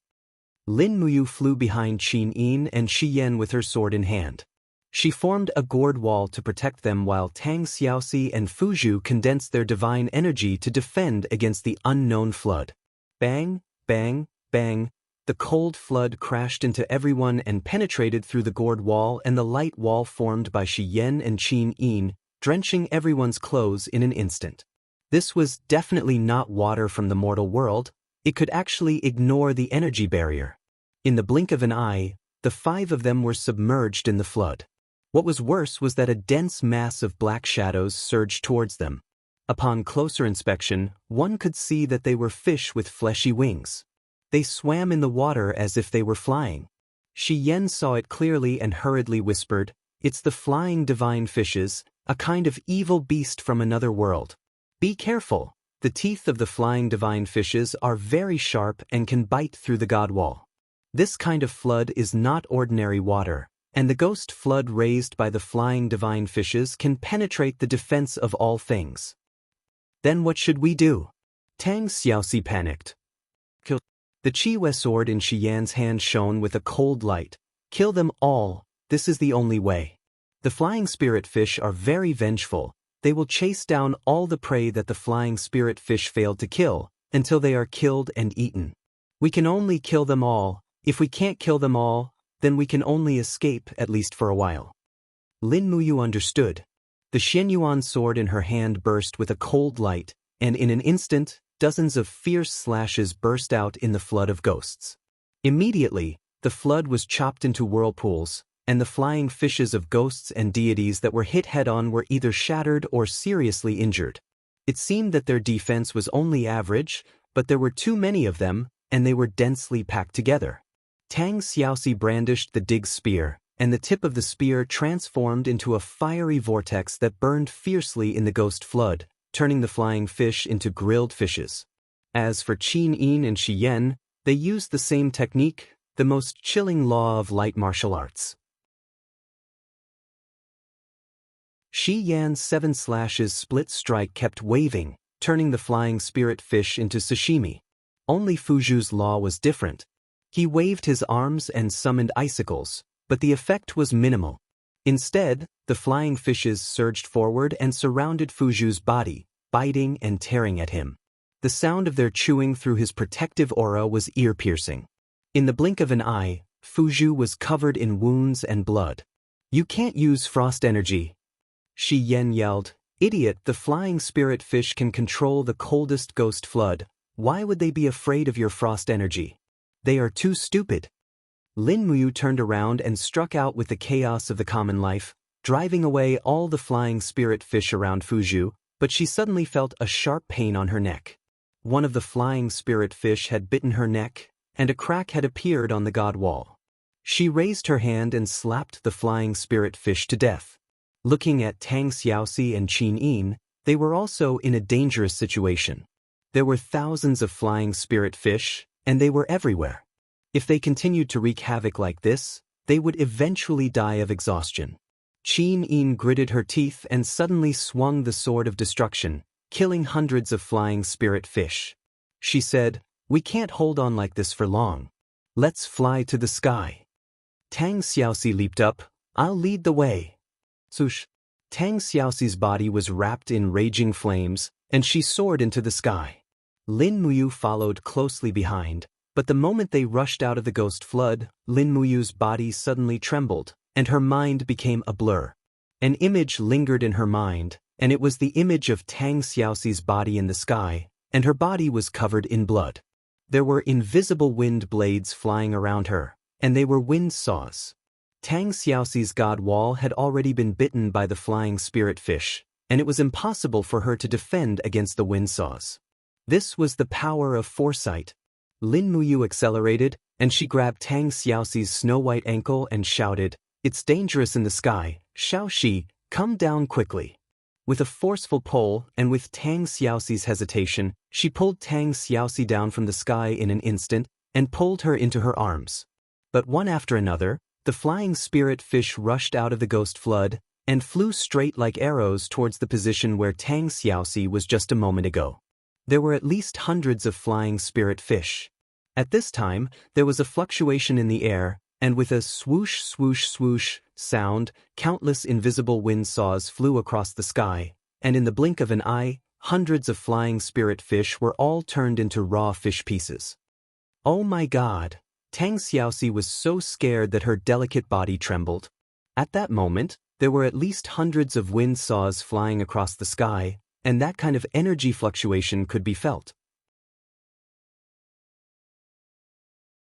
Lin Muyu flew behind Qin Yin and Shi Yan with her sword in hand. She formed a gourd wall to protect them while Tang Xiaoxi and Fuzhu condensed their divine energy to defend against the unknown flood. Bang, bang, bang. The cold flood crashed into everyone and penetrated through the gourd wall and the light wall formed by Shi Yan and Qin Yin, drenching everyone's clothes in an instant. This was definitely not water from the mortal world. It could actually ignore the energy barrier. In the blink of an eye, the 5 of them were submerged in the flood. What was worse was that a dense mass of black shadows surged towards them. Upon closer inspection, one could see that they were fish with fleshy wings. They swam in the water as if they were flying. Shi Yan saw it clearly and hurriedly whispered, "It's the flying divine fishes, a kind of evil beast from another world. Be careful, the teeth of the flying divine fishes are very sharp and can bite through the god wall. This kind of flood is not ordinary water, and the ghost flood raised by the flying divine fishes can penetrate the defense of all things." Then what should we do? Tang Xiaoxi panicked. Kill. The Qi sword in Shi Yan's hand shone with a cold light. Kill them all, this is the only way. The flying spirit fish are very vengeful. They will chase down all the prey that the flying spirit fish failed to kill, until they are killed and eaten. We can only kill them all. If we can't kill them all, then we can only escape, at least for a while. Lin Muyu understood. The Xianyuan sword in her hand burst with a cold light, and in an instant, dozens of fierce slashes burst out in the flood of ghosts. Immediately, the flood was chopped into whirlpools, and the flying fishes of ghosts and deities that were hit head-on were either shattered or seriously injured. It seemed that their defense was only average, but there were too many of them, and they were densely packed together. Tang Xiaoxi brandished the dig spear, and the tip of the spear transformed into a fiery vortex that burned fiercely in the ghost flood, turning the flying fish into grilled fishes. As for Qin Yin and Shi Yan, they used the same technique, the most chilling law of light martial arts. Shi Yan's 7 slashes split strike kept waving, turning the flying spirit fish into sashimi. Only Fuzhu's law was different. He waved his arms and summoned icicles, but the effect was minimal. Instead, the flying fishes surged forward and surrounded Fuzhu's body, biting and tearing at him. The sound of their chewing through his protective aura was ear-piercing. In the blink of an eye, Fuzhu was covered in wounds and blood. "You can't use frost energy." Shi Yan yelled, "Idiot, the flying spirit fish can control the coldest ghost flood. Why would they be afraid of your frost energy? They are too stupid." Lin Muyu turned around and struck out with the chaos of the common life, driving away all the flying spirit fish around Fuzhu, but she suddenly felt a sharp pain on her neck. One of the flying spirit fish had bitten her neck, and a crack had appeared on the god wall. She raised her hand and slapped the flying spirit fish to death. Looking at Tang Xiaoxi and Qin Yin, they were also in a dangerous situation. There were thousands of flying spirit fish, and they were everywhere. If they continued to wreak havoc like this, they would eventually die of exhaustion. Qin Yin gritted her teeth and suddenly swung the sword of destruction, killing hundreds of flying spirit fish. She said, "We can't hold on like this for long. Let's fly to the sky." Tang Xiaoxi leaped up, "I'll lead the way." Swoosh! Tang Xiaoxi's body was wrapped in raging flames, and she soared into the sky. Lin Muyu followed closely behind, but the moment they rushed out of the ghost flood, Lin Muyu's body suddenly trembled, and her mind became a blur. An image lingered in her mind, and it was the image of Tang Xiaoxi's body in the sky, and her body was covered in blood. There were invisible wind blades flying around her, and they were wind saws. Tang Xiaoxi's god wall had already been bitten by the flying spirit fish, and it was impossible for her to defend against the windsaws. This was the power of foresight. Lin Muyu accelerated, and she grabbed Tang Xiaoxi's snow-white ankle and shouted, "It's dangerous in the sky, Xiaoxi, come down quickly." With a forceful pull, and with Tang Xiaoxi's hesitation, she pulled Tang Xiaoxi down from the sky in an instant, and pulled her into her arms. But one after another, the flying spirit fish rushed out of the ghost flood, and flew straight like arrows towards the position where Tang Xiaoxi was just a moment ago. There were at least hundreds of flying spirit fish. At this time, there was a fluctuation in the air, and with a swoosh swoosh swoosh sound, countless invisible windsaws flew across the sky, and in the blink of an eye, hundreds of flying spirit fish were all turned into raw fish pieces. Oh my God! Tang Xiaoxi was so scared that her delicate body trembled. At that moment, there were at least hundreds of windsaws flying across the sky, and that kind of energy fluctuation could be felt.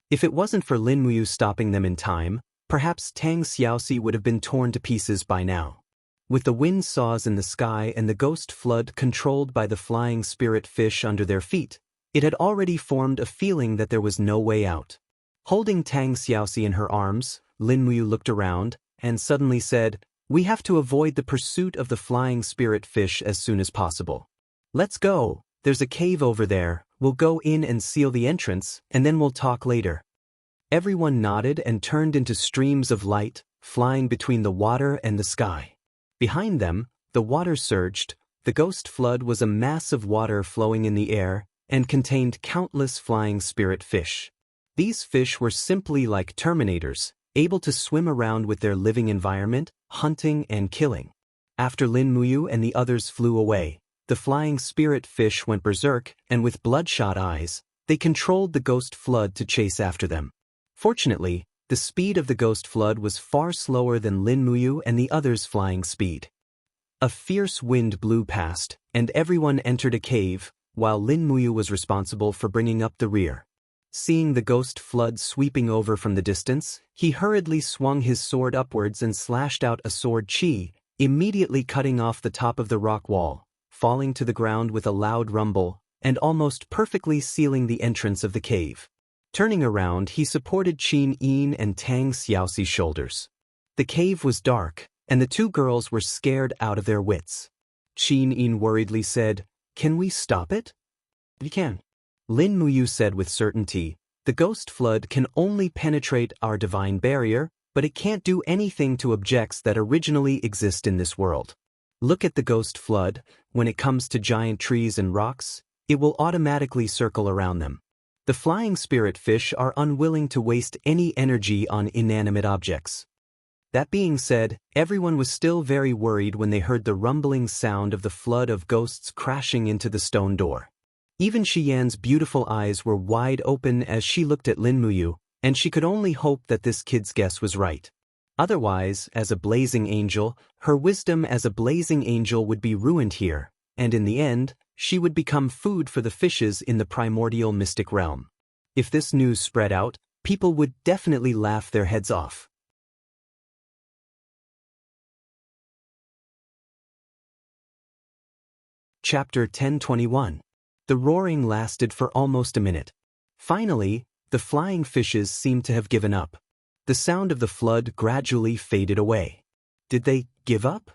If it wasn't for Lin Muyu stopping them in time, perhaps Tang Xiaoxi would have been torn to pieces by now. With the windsaws in the sky and the ghost flood controlled by the flying spirit fish under their feet, it had already formed a feeling that there was no way out. Holding Tang Xiaoxi in her arms, Lin Muyu looked around, and suddenly said, "We have to avoid the pursuit of the flying spirit fish as soon as possible. Let's go, there's a cave over there, we'll go in and seal the entrance, and then we'll talk later." Everyone nodded and turned into streams of light, flying between the water and the sky. Behind them, the water surged. The ghost flood was a mass of water flowing in the air, and contained countless flying spirit fish. These fish were simply like Terminators, able to swim around with their living environment, hunting and killing. After Lin Muyu and the others flew away, the flying spirit fish went berserk, and with bloodshot eyes, they controlled the ghost flood to chase after them. Fortunately, the speed of the ghost flood was far slower than Lin Muyu and the others' flying speed. A fierce wind blew past, and everyone entered a cave, while Lin Muyu was responsible for bringing up the rear. Seeing the ghost flood sweeping over from the distance, he hurriedly swung his sword upwards and slashed out a sword chi, immediately cutting off the top of the rock wall, falling to the ground with a loud rumble, and almost perfectly sealing the entrance of the cave. Turning around, he supported Qin Yin and Tang Xiaoxi's shoulders. The cave was dark, and the two girls were scared out of their wits. Qin Yin worriedly said, "Can we stop it?" "We can," Lin Muyu said with certainty. "The ghost flood can only penetrate our divine barrier, but it can't do anything to objects that originally exist in this world. Look at the ghost flood. When it comes to giant trees and rocks, it will automatically circle around them. The flying spirit fish are unwilling to waste any energy on inanimate objects." That being said, everyone was still very worried when they heard the rumbling sound of the flood of ghosts crashing into the stone door. Even Xian's beautiful eyes were wide open as she looked at Lin Muyu, and she could only hope that this kid's guess was right. Otherwise, as a blazing angel, her wisdom as a blazing angel would be ruined here, and in the end, she would become food for the fishes in the primordial mystic realm. If this news spread out, people would definitely laugh their heads off. Chapter 1021. The roaring lasted for almost a minute. Finally, the flying fishes seemed to have given up. The sound of the flood gradually faded away. Did they give up?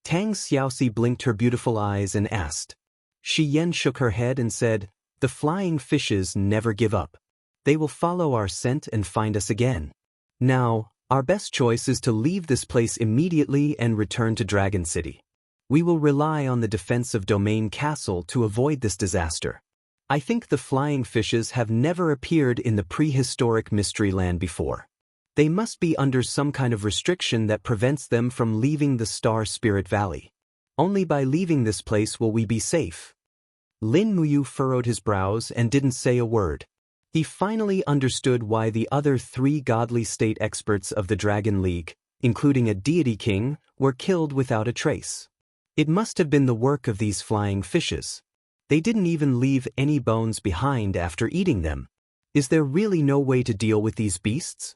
Tang Xiaoxi blinked her beautiful eyes and asked. Shi Yan shook her head and said, "The flying fishes never give up. They will follow our scent and find us again. Now, our best choice is to leave this place immediately and return to Dragon City. We will rely on the defense of Domain Castle to avoid this disaster. I think the flying fishes have never appeared in the prehistoric Mystery Land before. They must be under some kind of restriction that prevents them from leaving the Star Spirit Valley. Only by leaving this place will we be safe." Lin Muyu furrowed his brows and didn't say a word. He finally understood why the other 3 godly state experts of the Dragon League, including a deity king, were killed without a trace. It must have been the work of these flying fishes. They didn't even leave any bones behind after eating them. Is there really no way to deal with these beasts?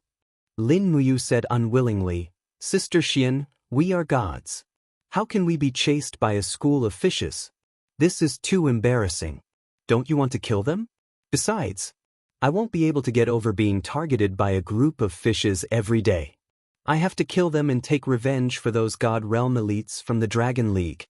Lin Muyu said unwillingly, Sister Xian, we are gods. How can we be chased by a school of fishes? This is too embarrassing. Don't you want to kill them? Besides, I won't be able to get over being targeted by a group of fishes every day. I have to kill them and take revenge for those God Realm elites from the Dragon League.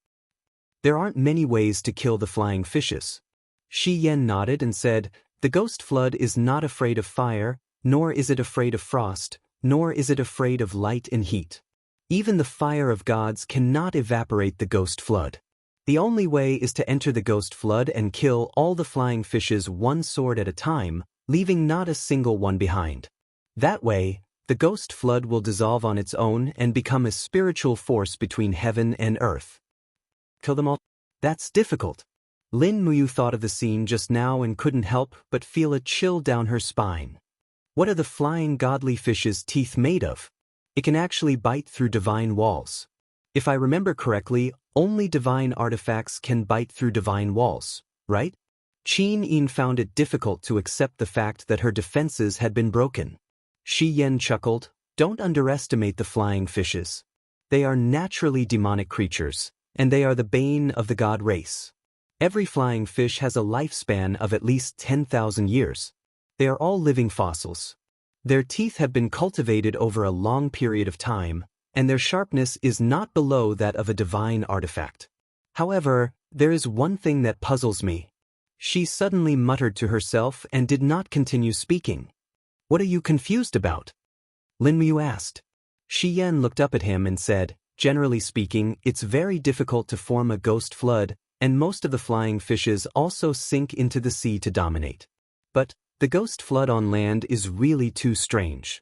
There aren't many ways to kill the flying fishes. Shi Yan nodded and said, the ghost flood is not afraid of fire, nor is it afraid of frost, nor is it afraid of light and heat. Even the fire of gods cannot evaporate the ghost flood. The only way is to enter the ghost flood and kill all the flying fishes one sword at a time, leaving not a single one behind. That way, the ghost flood will dissolve on its own and become a spiritual force between heaven and earth. Kill them all? That's difficult. Lin Muyu thought of the scene just now and couldn't help but feel a chill down her spine. What are the flying godly fishes' teeth made of? It can actually bite through divine walls. If I remember correctly, only divine artifacts can bite through divine walls, right? Qin Yin found it difficult to accept the fact that her defenses had been broken. Shi Yan chuckled, don't underestimate the flying fishes. They are naturally demonic creatures, and they are the bane of the god race. Every flying fish has a lifespan of at least 10,000 years. They are all living fossils. Their teeth have been cultivated over a long period of time, and their sharpness is not below that of a divine artifact. However, there is one thing that puzzles me. She suddenly muttered to herself and did not continue speaking. What are you confused about? Lin Muyu asked. Shi Yan looked up at him and said, generally speaking, it's very difficult to form a ghost flood, and most of the flying fishes also sink into the sea to dominate. But the ghost flood on land is really too strange.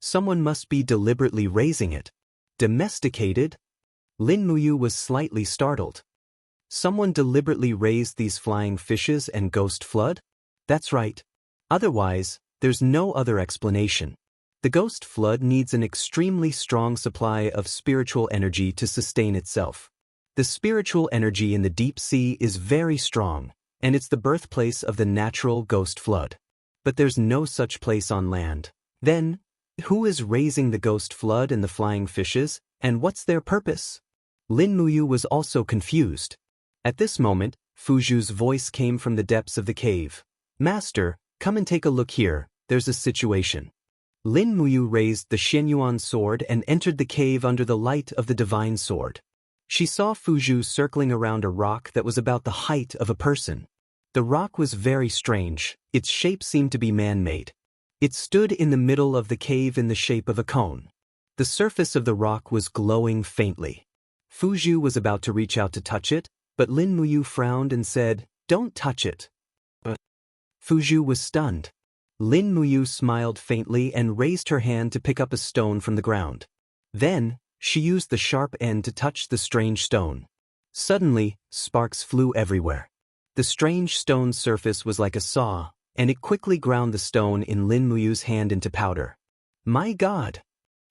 Someone must be deliberately raising it. Domesticated? Lin Muyu was slightly startled. Someone deliberately raised these flying fishes and ghost flood? That's right. Otherwise, there's no other explanation. The ghost flood needs an extremely strong supply of spiritual energy to sustain itself. The spiritual energy in the deep sea is very strong, and it's the birthplace of the natural ghost flood. But there's no such place on land. Then, who is raising the ghost flood and the flying fishes, and what's their purpose? Lin Muyu was also confused. At this moment, Fuzhu's voice came from the depths of the cave. Master, come and take a look here, there's a situation. Lin Muyu raised the Shenyuan sword and entered the cave under the light of the divine sword. She saw Fuzhu circling around a rock that was about the height of a person. The rock was very strange, its shape seemed to be man-made. It stood in the middle of the cave in the shape of a cone. The surface of the rock was glowing faintly. Fuzhu was about to reach out to touch it, but Lin Muyu frowned and said, don't touch it. But Fuzhu was stunned. Lin Muyu smiled faintly and raised her hand to pick up a stone from the ground. Then, she used the sharp end to touch the strange stone. Suddenly, sparks flew everywhere. The strange stone's surface was like a saw, and it quickly ground the stone in Lin Muyu's hand into powder. My God!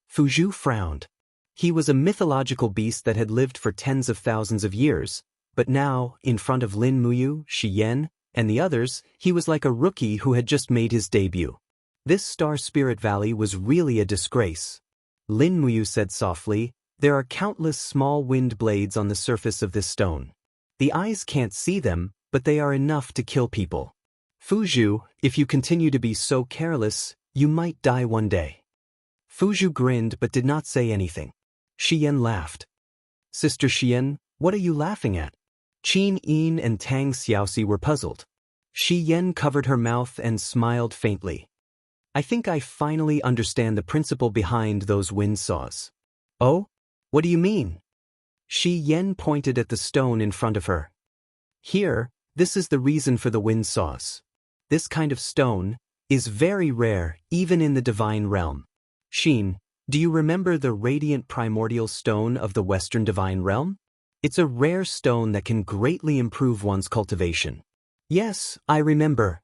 Fuzhu frowned. He was a mythological beast that had lived for tens of thousands of years, but now, in front of Lin Muyu, Shi Yan, and the others, he was like a rookie who had just made his debut. This Star Spirit Valley was really a disgrace. Lin Muyu said softly, there are countless small wind blades on the surface of this stone. The eyes can't see them, but they are enough to kill people. Fuzhu, if you continue to be so careless, you might die one day. Fuzhu grinned but did not say anything. Shi Yan laughed. Sister Xian, what are you laughing at? Qin Yin and Tang Xiaoxi were puzzled. Shi Yan covered her mouth and smiled faintly. I think I finally understand the principle behind those wind saws. Oh? What do you mean? Shi Yan pointed at the stone in front of her. Here, this is the reason for the wind saws. This kind of stone is very rare even in the divine realm. Xin, do you remember the radiant primordial stone of the Western divine realm? It's a rare stone that can greatly improve one's cultivation. Yes, I remember.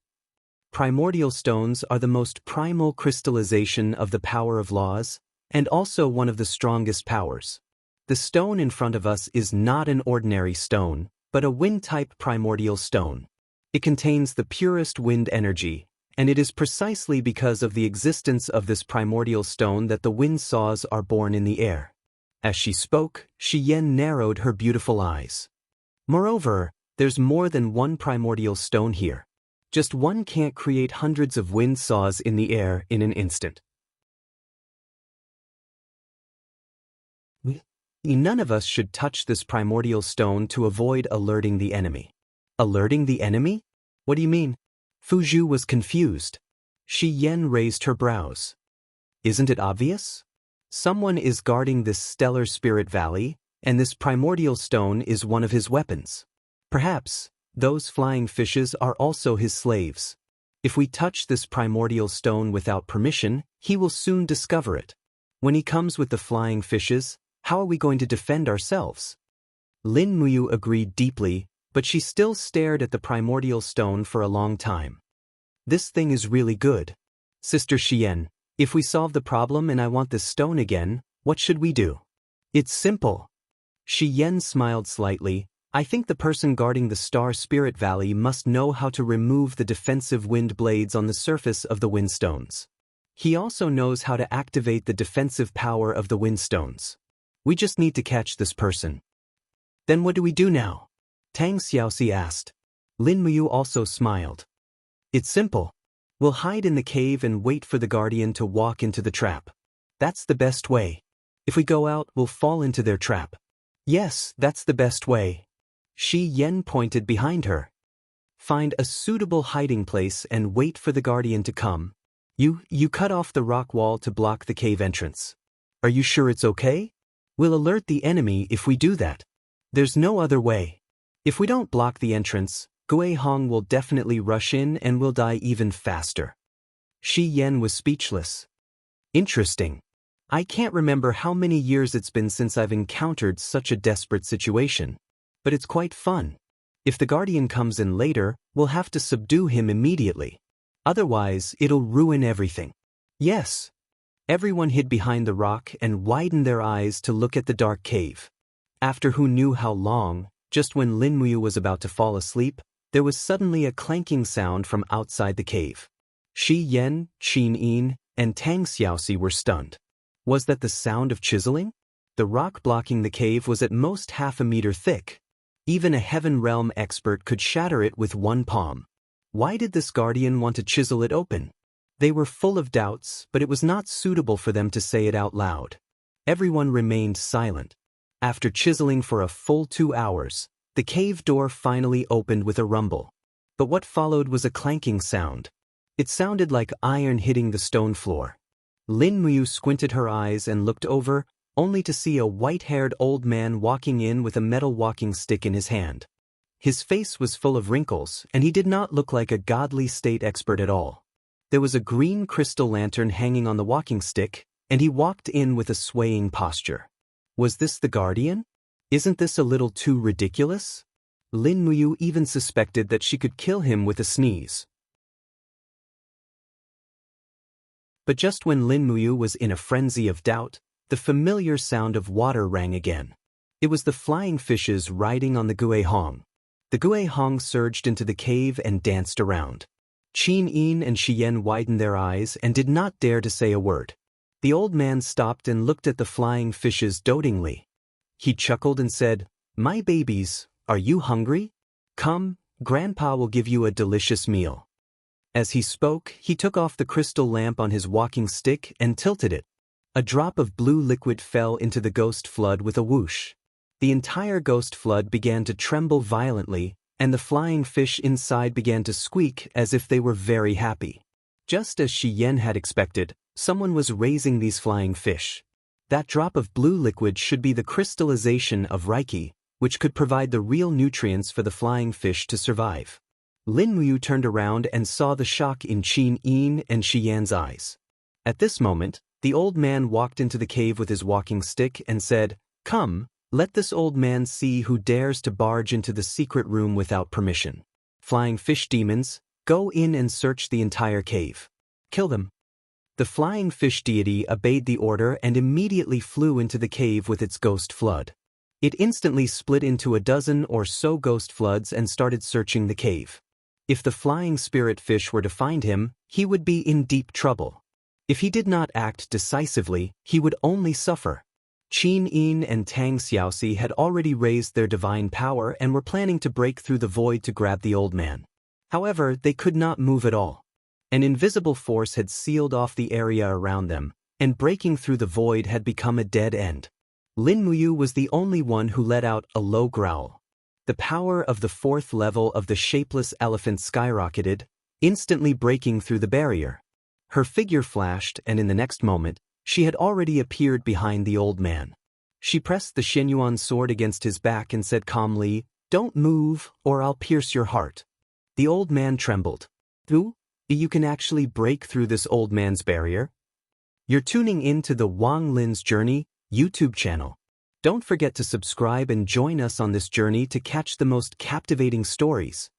Primordial stones are the most primal crystallization of the power of laws, and also one of the strongest powers. The stone in front of us is not an ordinary stone, but a wind-type primordial stone. It contains the purest wind energy, And it is precisely because of the existence of this primordial stone that the wind saws are born in the air. As she spoke, Xian narrowed her beautiful eyes. Moreover, there's more than one primordial stone here. Just one can't create hundreds of wind saws in the air in an instant. None of us should touch this primordial stone to avoid alerting the enemy. Alerting the enemy? What do you mean? Fu Zhu was confused. Shi Yan raised her brows. Isn't it obvious? Someone is guarding this stellar spirit valley, and this primordial stone is one of his weapons. Perhaps those flying fishes are also his slaves. If we touch this primordial stone without permission, he will soon discover it. When he comes with the flying fishes, how are we going to defend ourselves? Lin Muyu agreed deeply, but she still stared at the primordial stone for a long time. This thing is really good. Sister Xian, if we solve the problem and I want this stone again, what should we do? It's simple. Xian smiled slightly. I think the person guarding the Star Spirit Valley must know how to remove the defensive wind blades on the surface of the windstones. He also knows how to activate the defensive power of the windstones. We just need to catch this person. Then what do we do now? Tang Xiaoxi asked. Lin Muyu also smiled. It's simple. We'll hide in the cave and wait for the guardian to walk into the trap. That's the best way. If we go out, we'll fall into their trap. Yes, that's the best way. Shi Yan pointed behind her. Find a suitable hiding place and wait for the guardian to come. You cut off the rock wall to block the cave entrance. Are you sure it's okay? We'll alert the enemy if we do that. There's no other way. If we don't block the entrance, Gui Hong will definitely rush in and will die even faster. Shi Yan was speechless. Interesting. I can't remember how many years it's been since I've encountered such a desperate situation. But it's quite fun. If the guardian comes in later, we'll have to subdue him immediately. Otherwise, it'll ruin everything. Yes. Everyone hid behind the rock and widened their eyes to look at the dark cave. After who knew how long, just when Lin Muyu was about to fall asleep, there was suddenly a clanking sound from outside the cave. Shi Yan, Qin Yin, and Tang Xiaoxi were stunned. Was that the sound of chiseling? The rock blocking the cave was at most half a meter thick. Even a Heaven Realm expert could shatter it with one palm. Why did this guardian want to chisel it open? They were full of doubts, but it was not suitable for them to say it out loud. Everyone remained silent. After chiseling for a full 2 hours, the cave door finally opened with a rumble. But what followed was a clanking sound. It sounded like iron hitting the stone floor. Lin Muyu squinted her eyes and looked over, only to see a white-haired old man walking in with a metal walking stick in his hand. His face was full of wrinkles, and he did not look like a godly state expert at all. There was a green crystal lantern hanging on the walking stick, and he walked in with a swaying posture. Was this the guardian? Isn't this a little too ridiculous? Lin Muyu even suspected that she could kill him with a sneeze. But just when Lin Muyu was in a frenzy of doubt, the familiar sound of water rang again. It was the flying fishes riding on the Gui Hong. The Gui Hong surged into the cave and danced around. Qin Yin and Xian widened their eyes and did not dare to say a word. The old man stopped and looked at the flying fishes dotingly. He chuckled and said, "My babies, are you hungry? Come, Grandpa will give you a delicious meal." As he spoke, he took off the crystal lamp on his walking stick and tilted it. A drop of blue liquid fell into the ghost flood with a whoosh. The entire ghost flood began to tremble violently, and the flying fish inside began to squeak as if they were very happy. Just as Shi Yan had expected, someone was raising these flying fish. That drop of blue liquid should be the crystallization of Reiki, which could provide the real nutrients for the flying fish to survive. Lin Muyu turned around and saw the shock in Qin Yin and Shi Yan's eyes. At this moment, the old man walked into the cave with his walking stick and said, "Come, let this old man see who dares to barge into the secret room without permission. Flying fish demons, go in and search the entire cave. Kill them." The flying fish deity obeyed the order and immediately flew into the cave with its ghost flood. It instantly split into a dozen or so ghost floods and started searching the cave. If the flying spirit fish were to find him, he would be in deep trouble. If he did not act decisively, he would only suffer. Qin Yin and Tang Xiaoxi had already raised their divine power and were planning to break through the void to grab the old man. However, they could not move at all. An invisible force had sealed off the area around them, and breaking through the void had become a dead end. Lin Muyu was the only one who let out a low growl. The power of the fourth level of the shapeless elephant skyrocketed, instantly breaking through the barrier. Her figure flashed, and in the next moment, she had already appeared behind the old man. She pressed the Xinyuan sword against his back and said calmly, "Don't move, or I'll pierce your heart." The old man trembled. You can actually break through this old man's barrier? You're tuning in to the Wang Lin's Journey YouTube channel. Don't forget to subscribe and join us on this journey to catch the most captivating stories.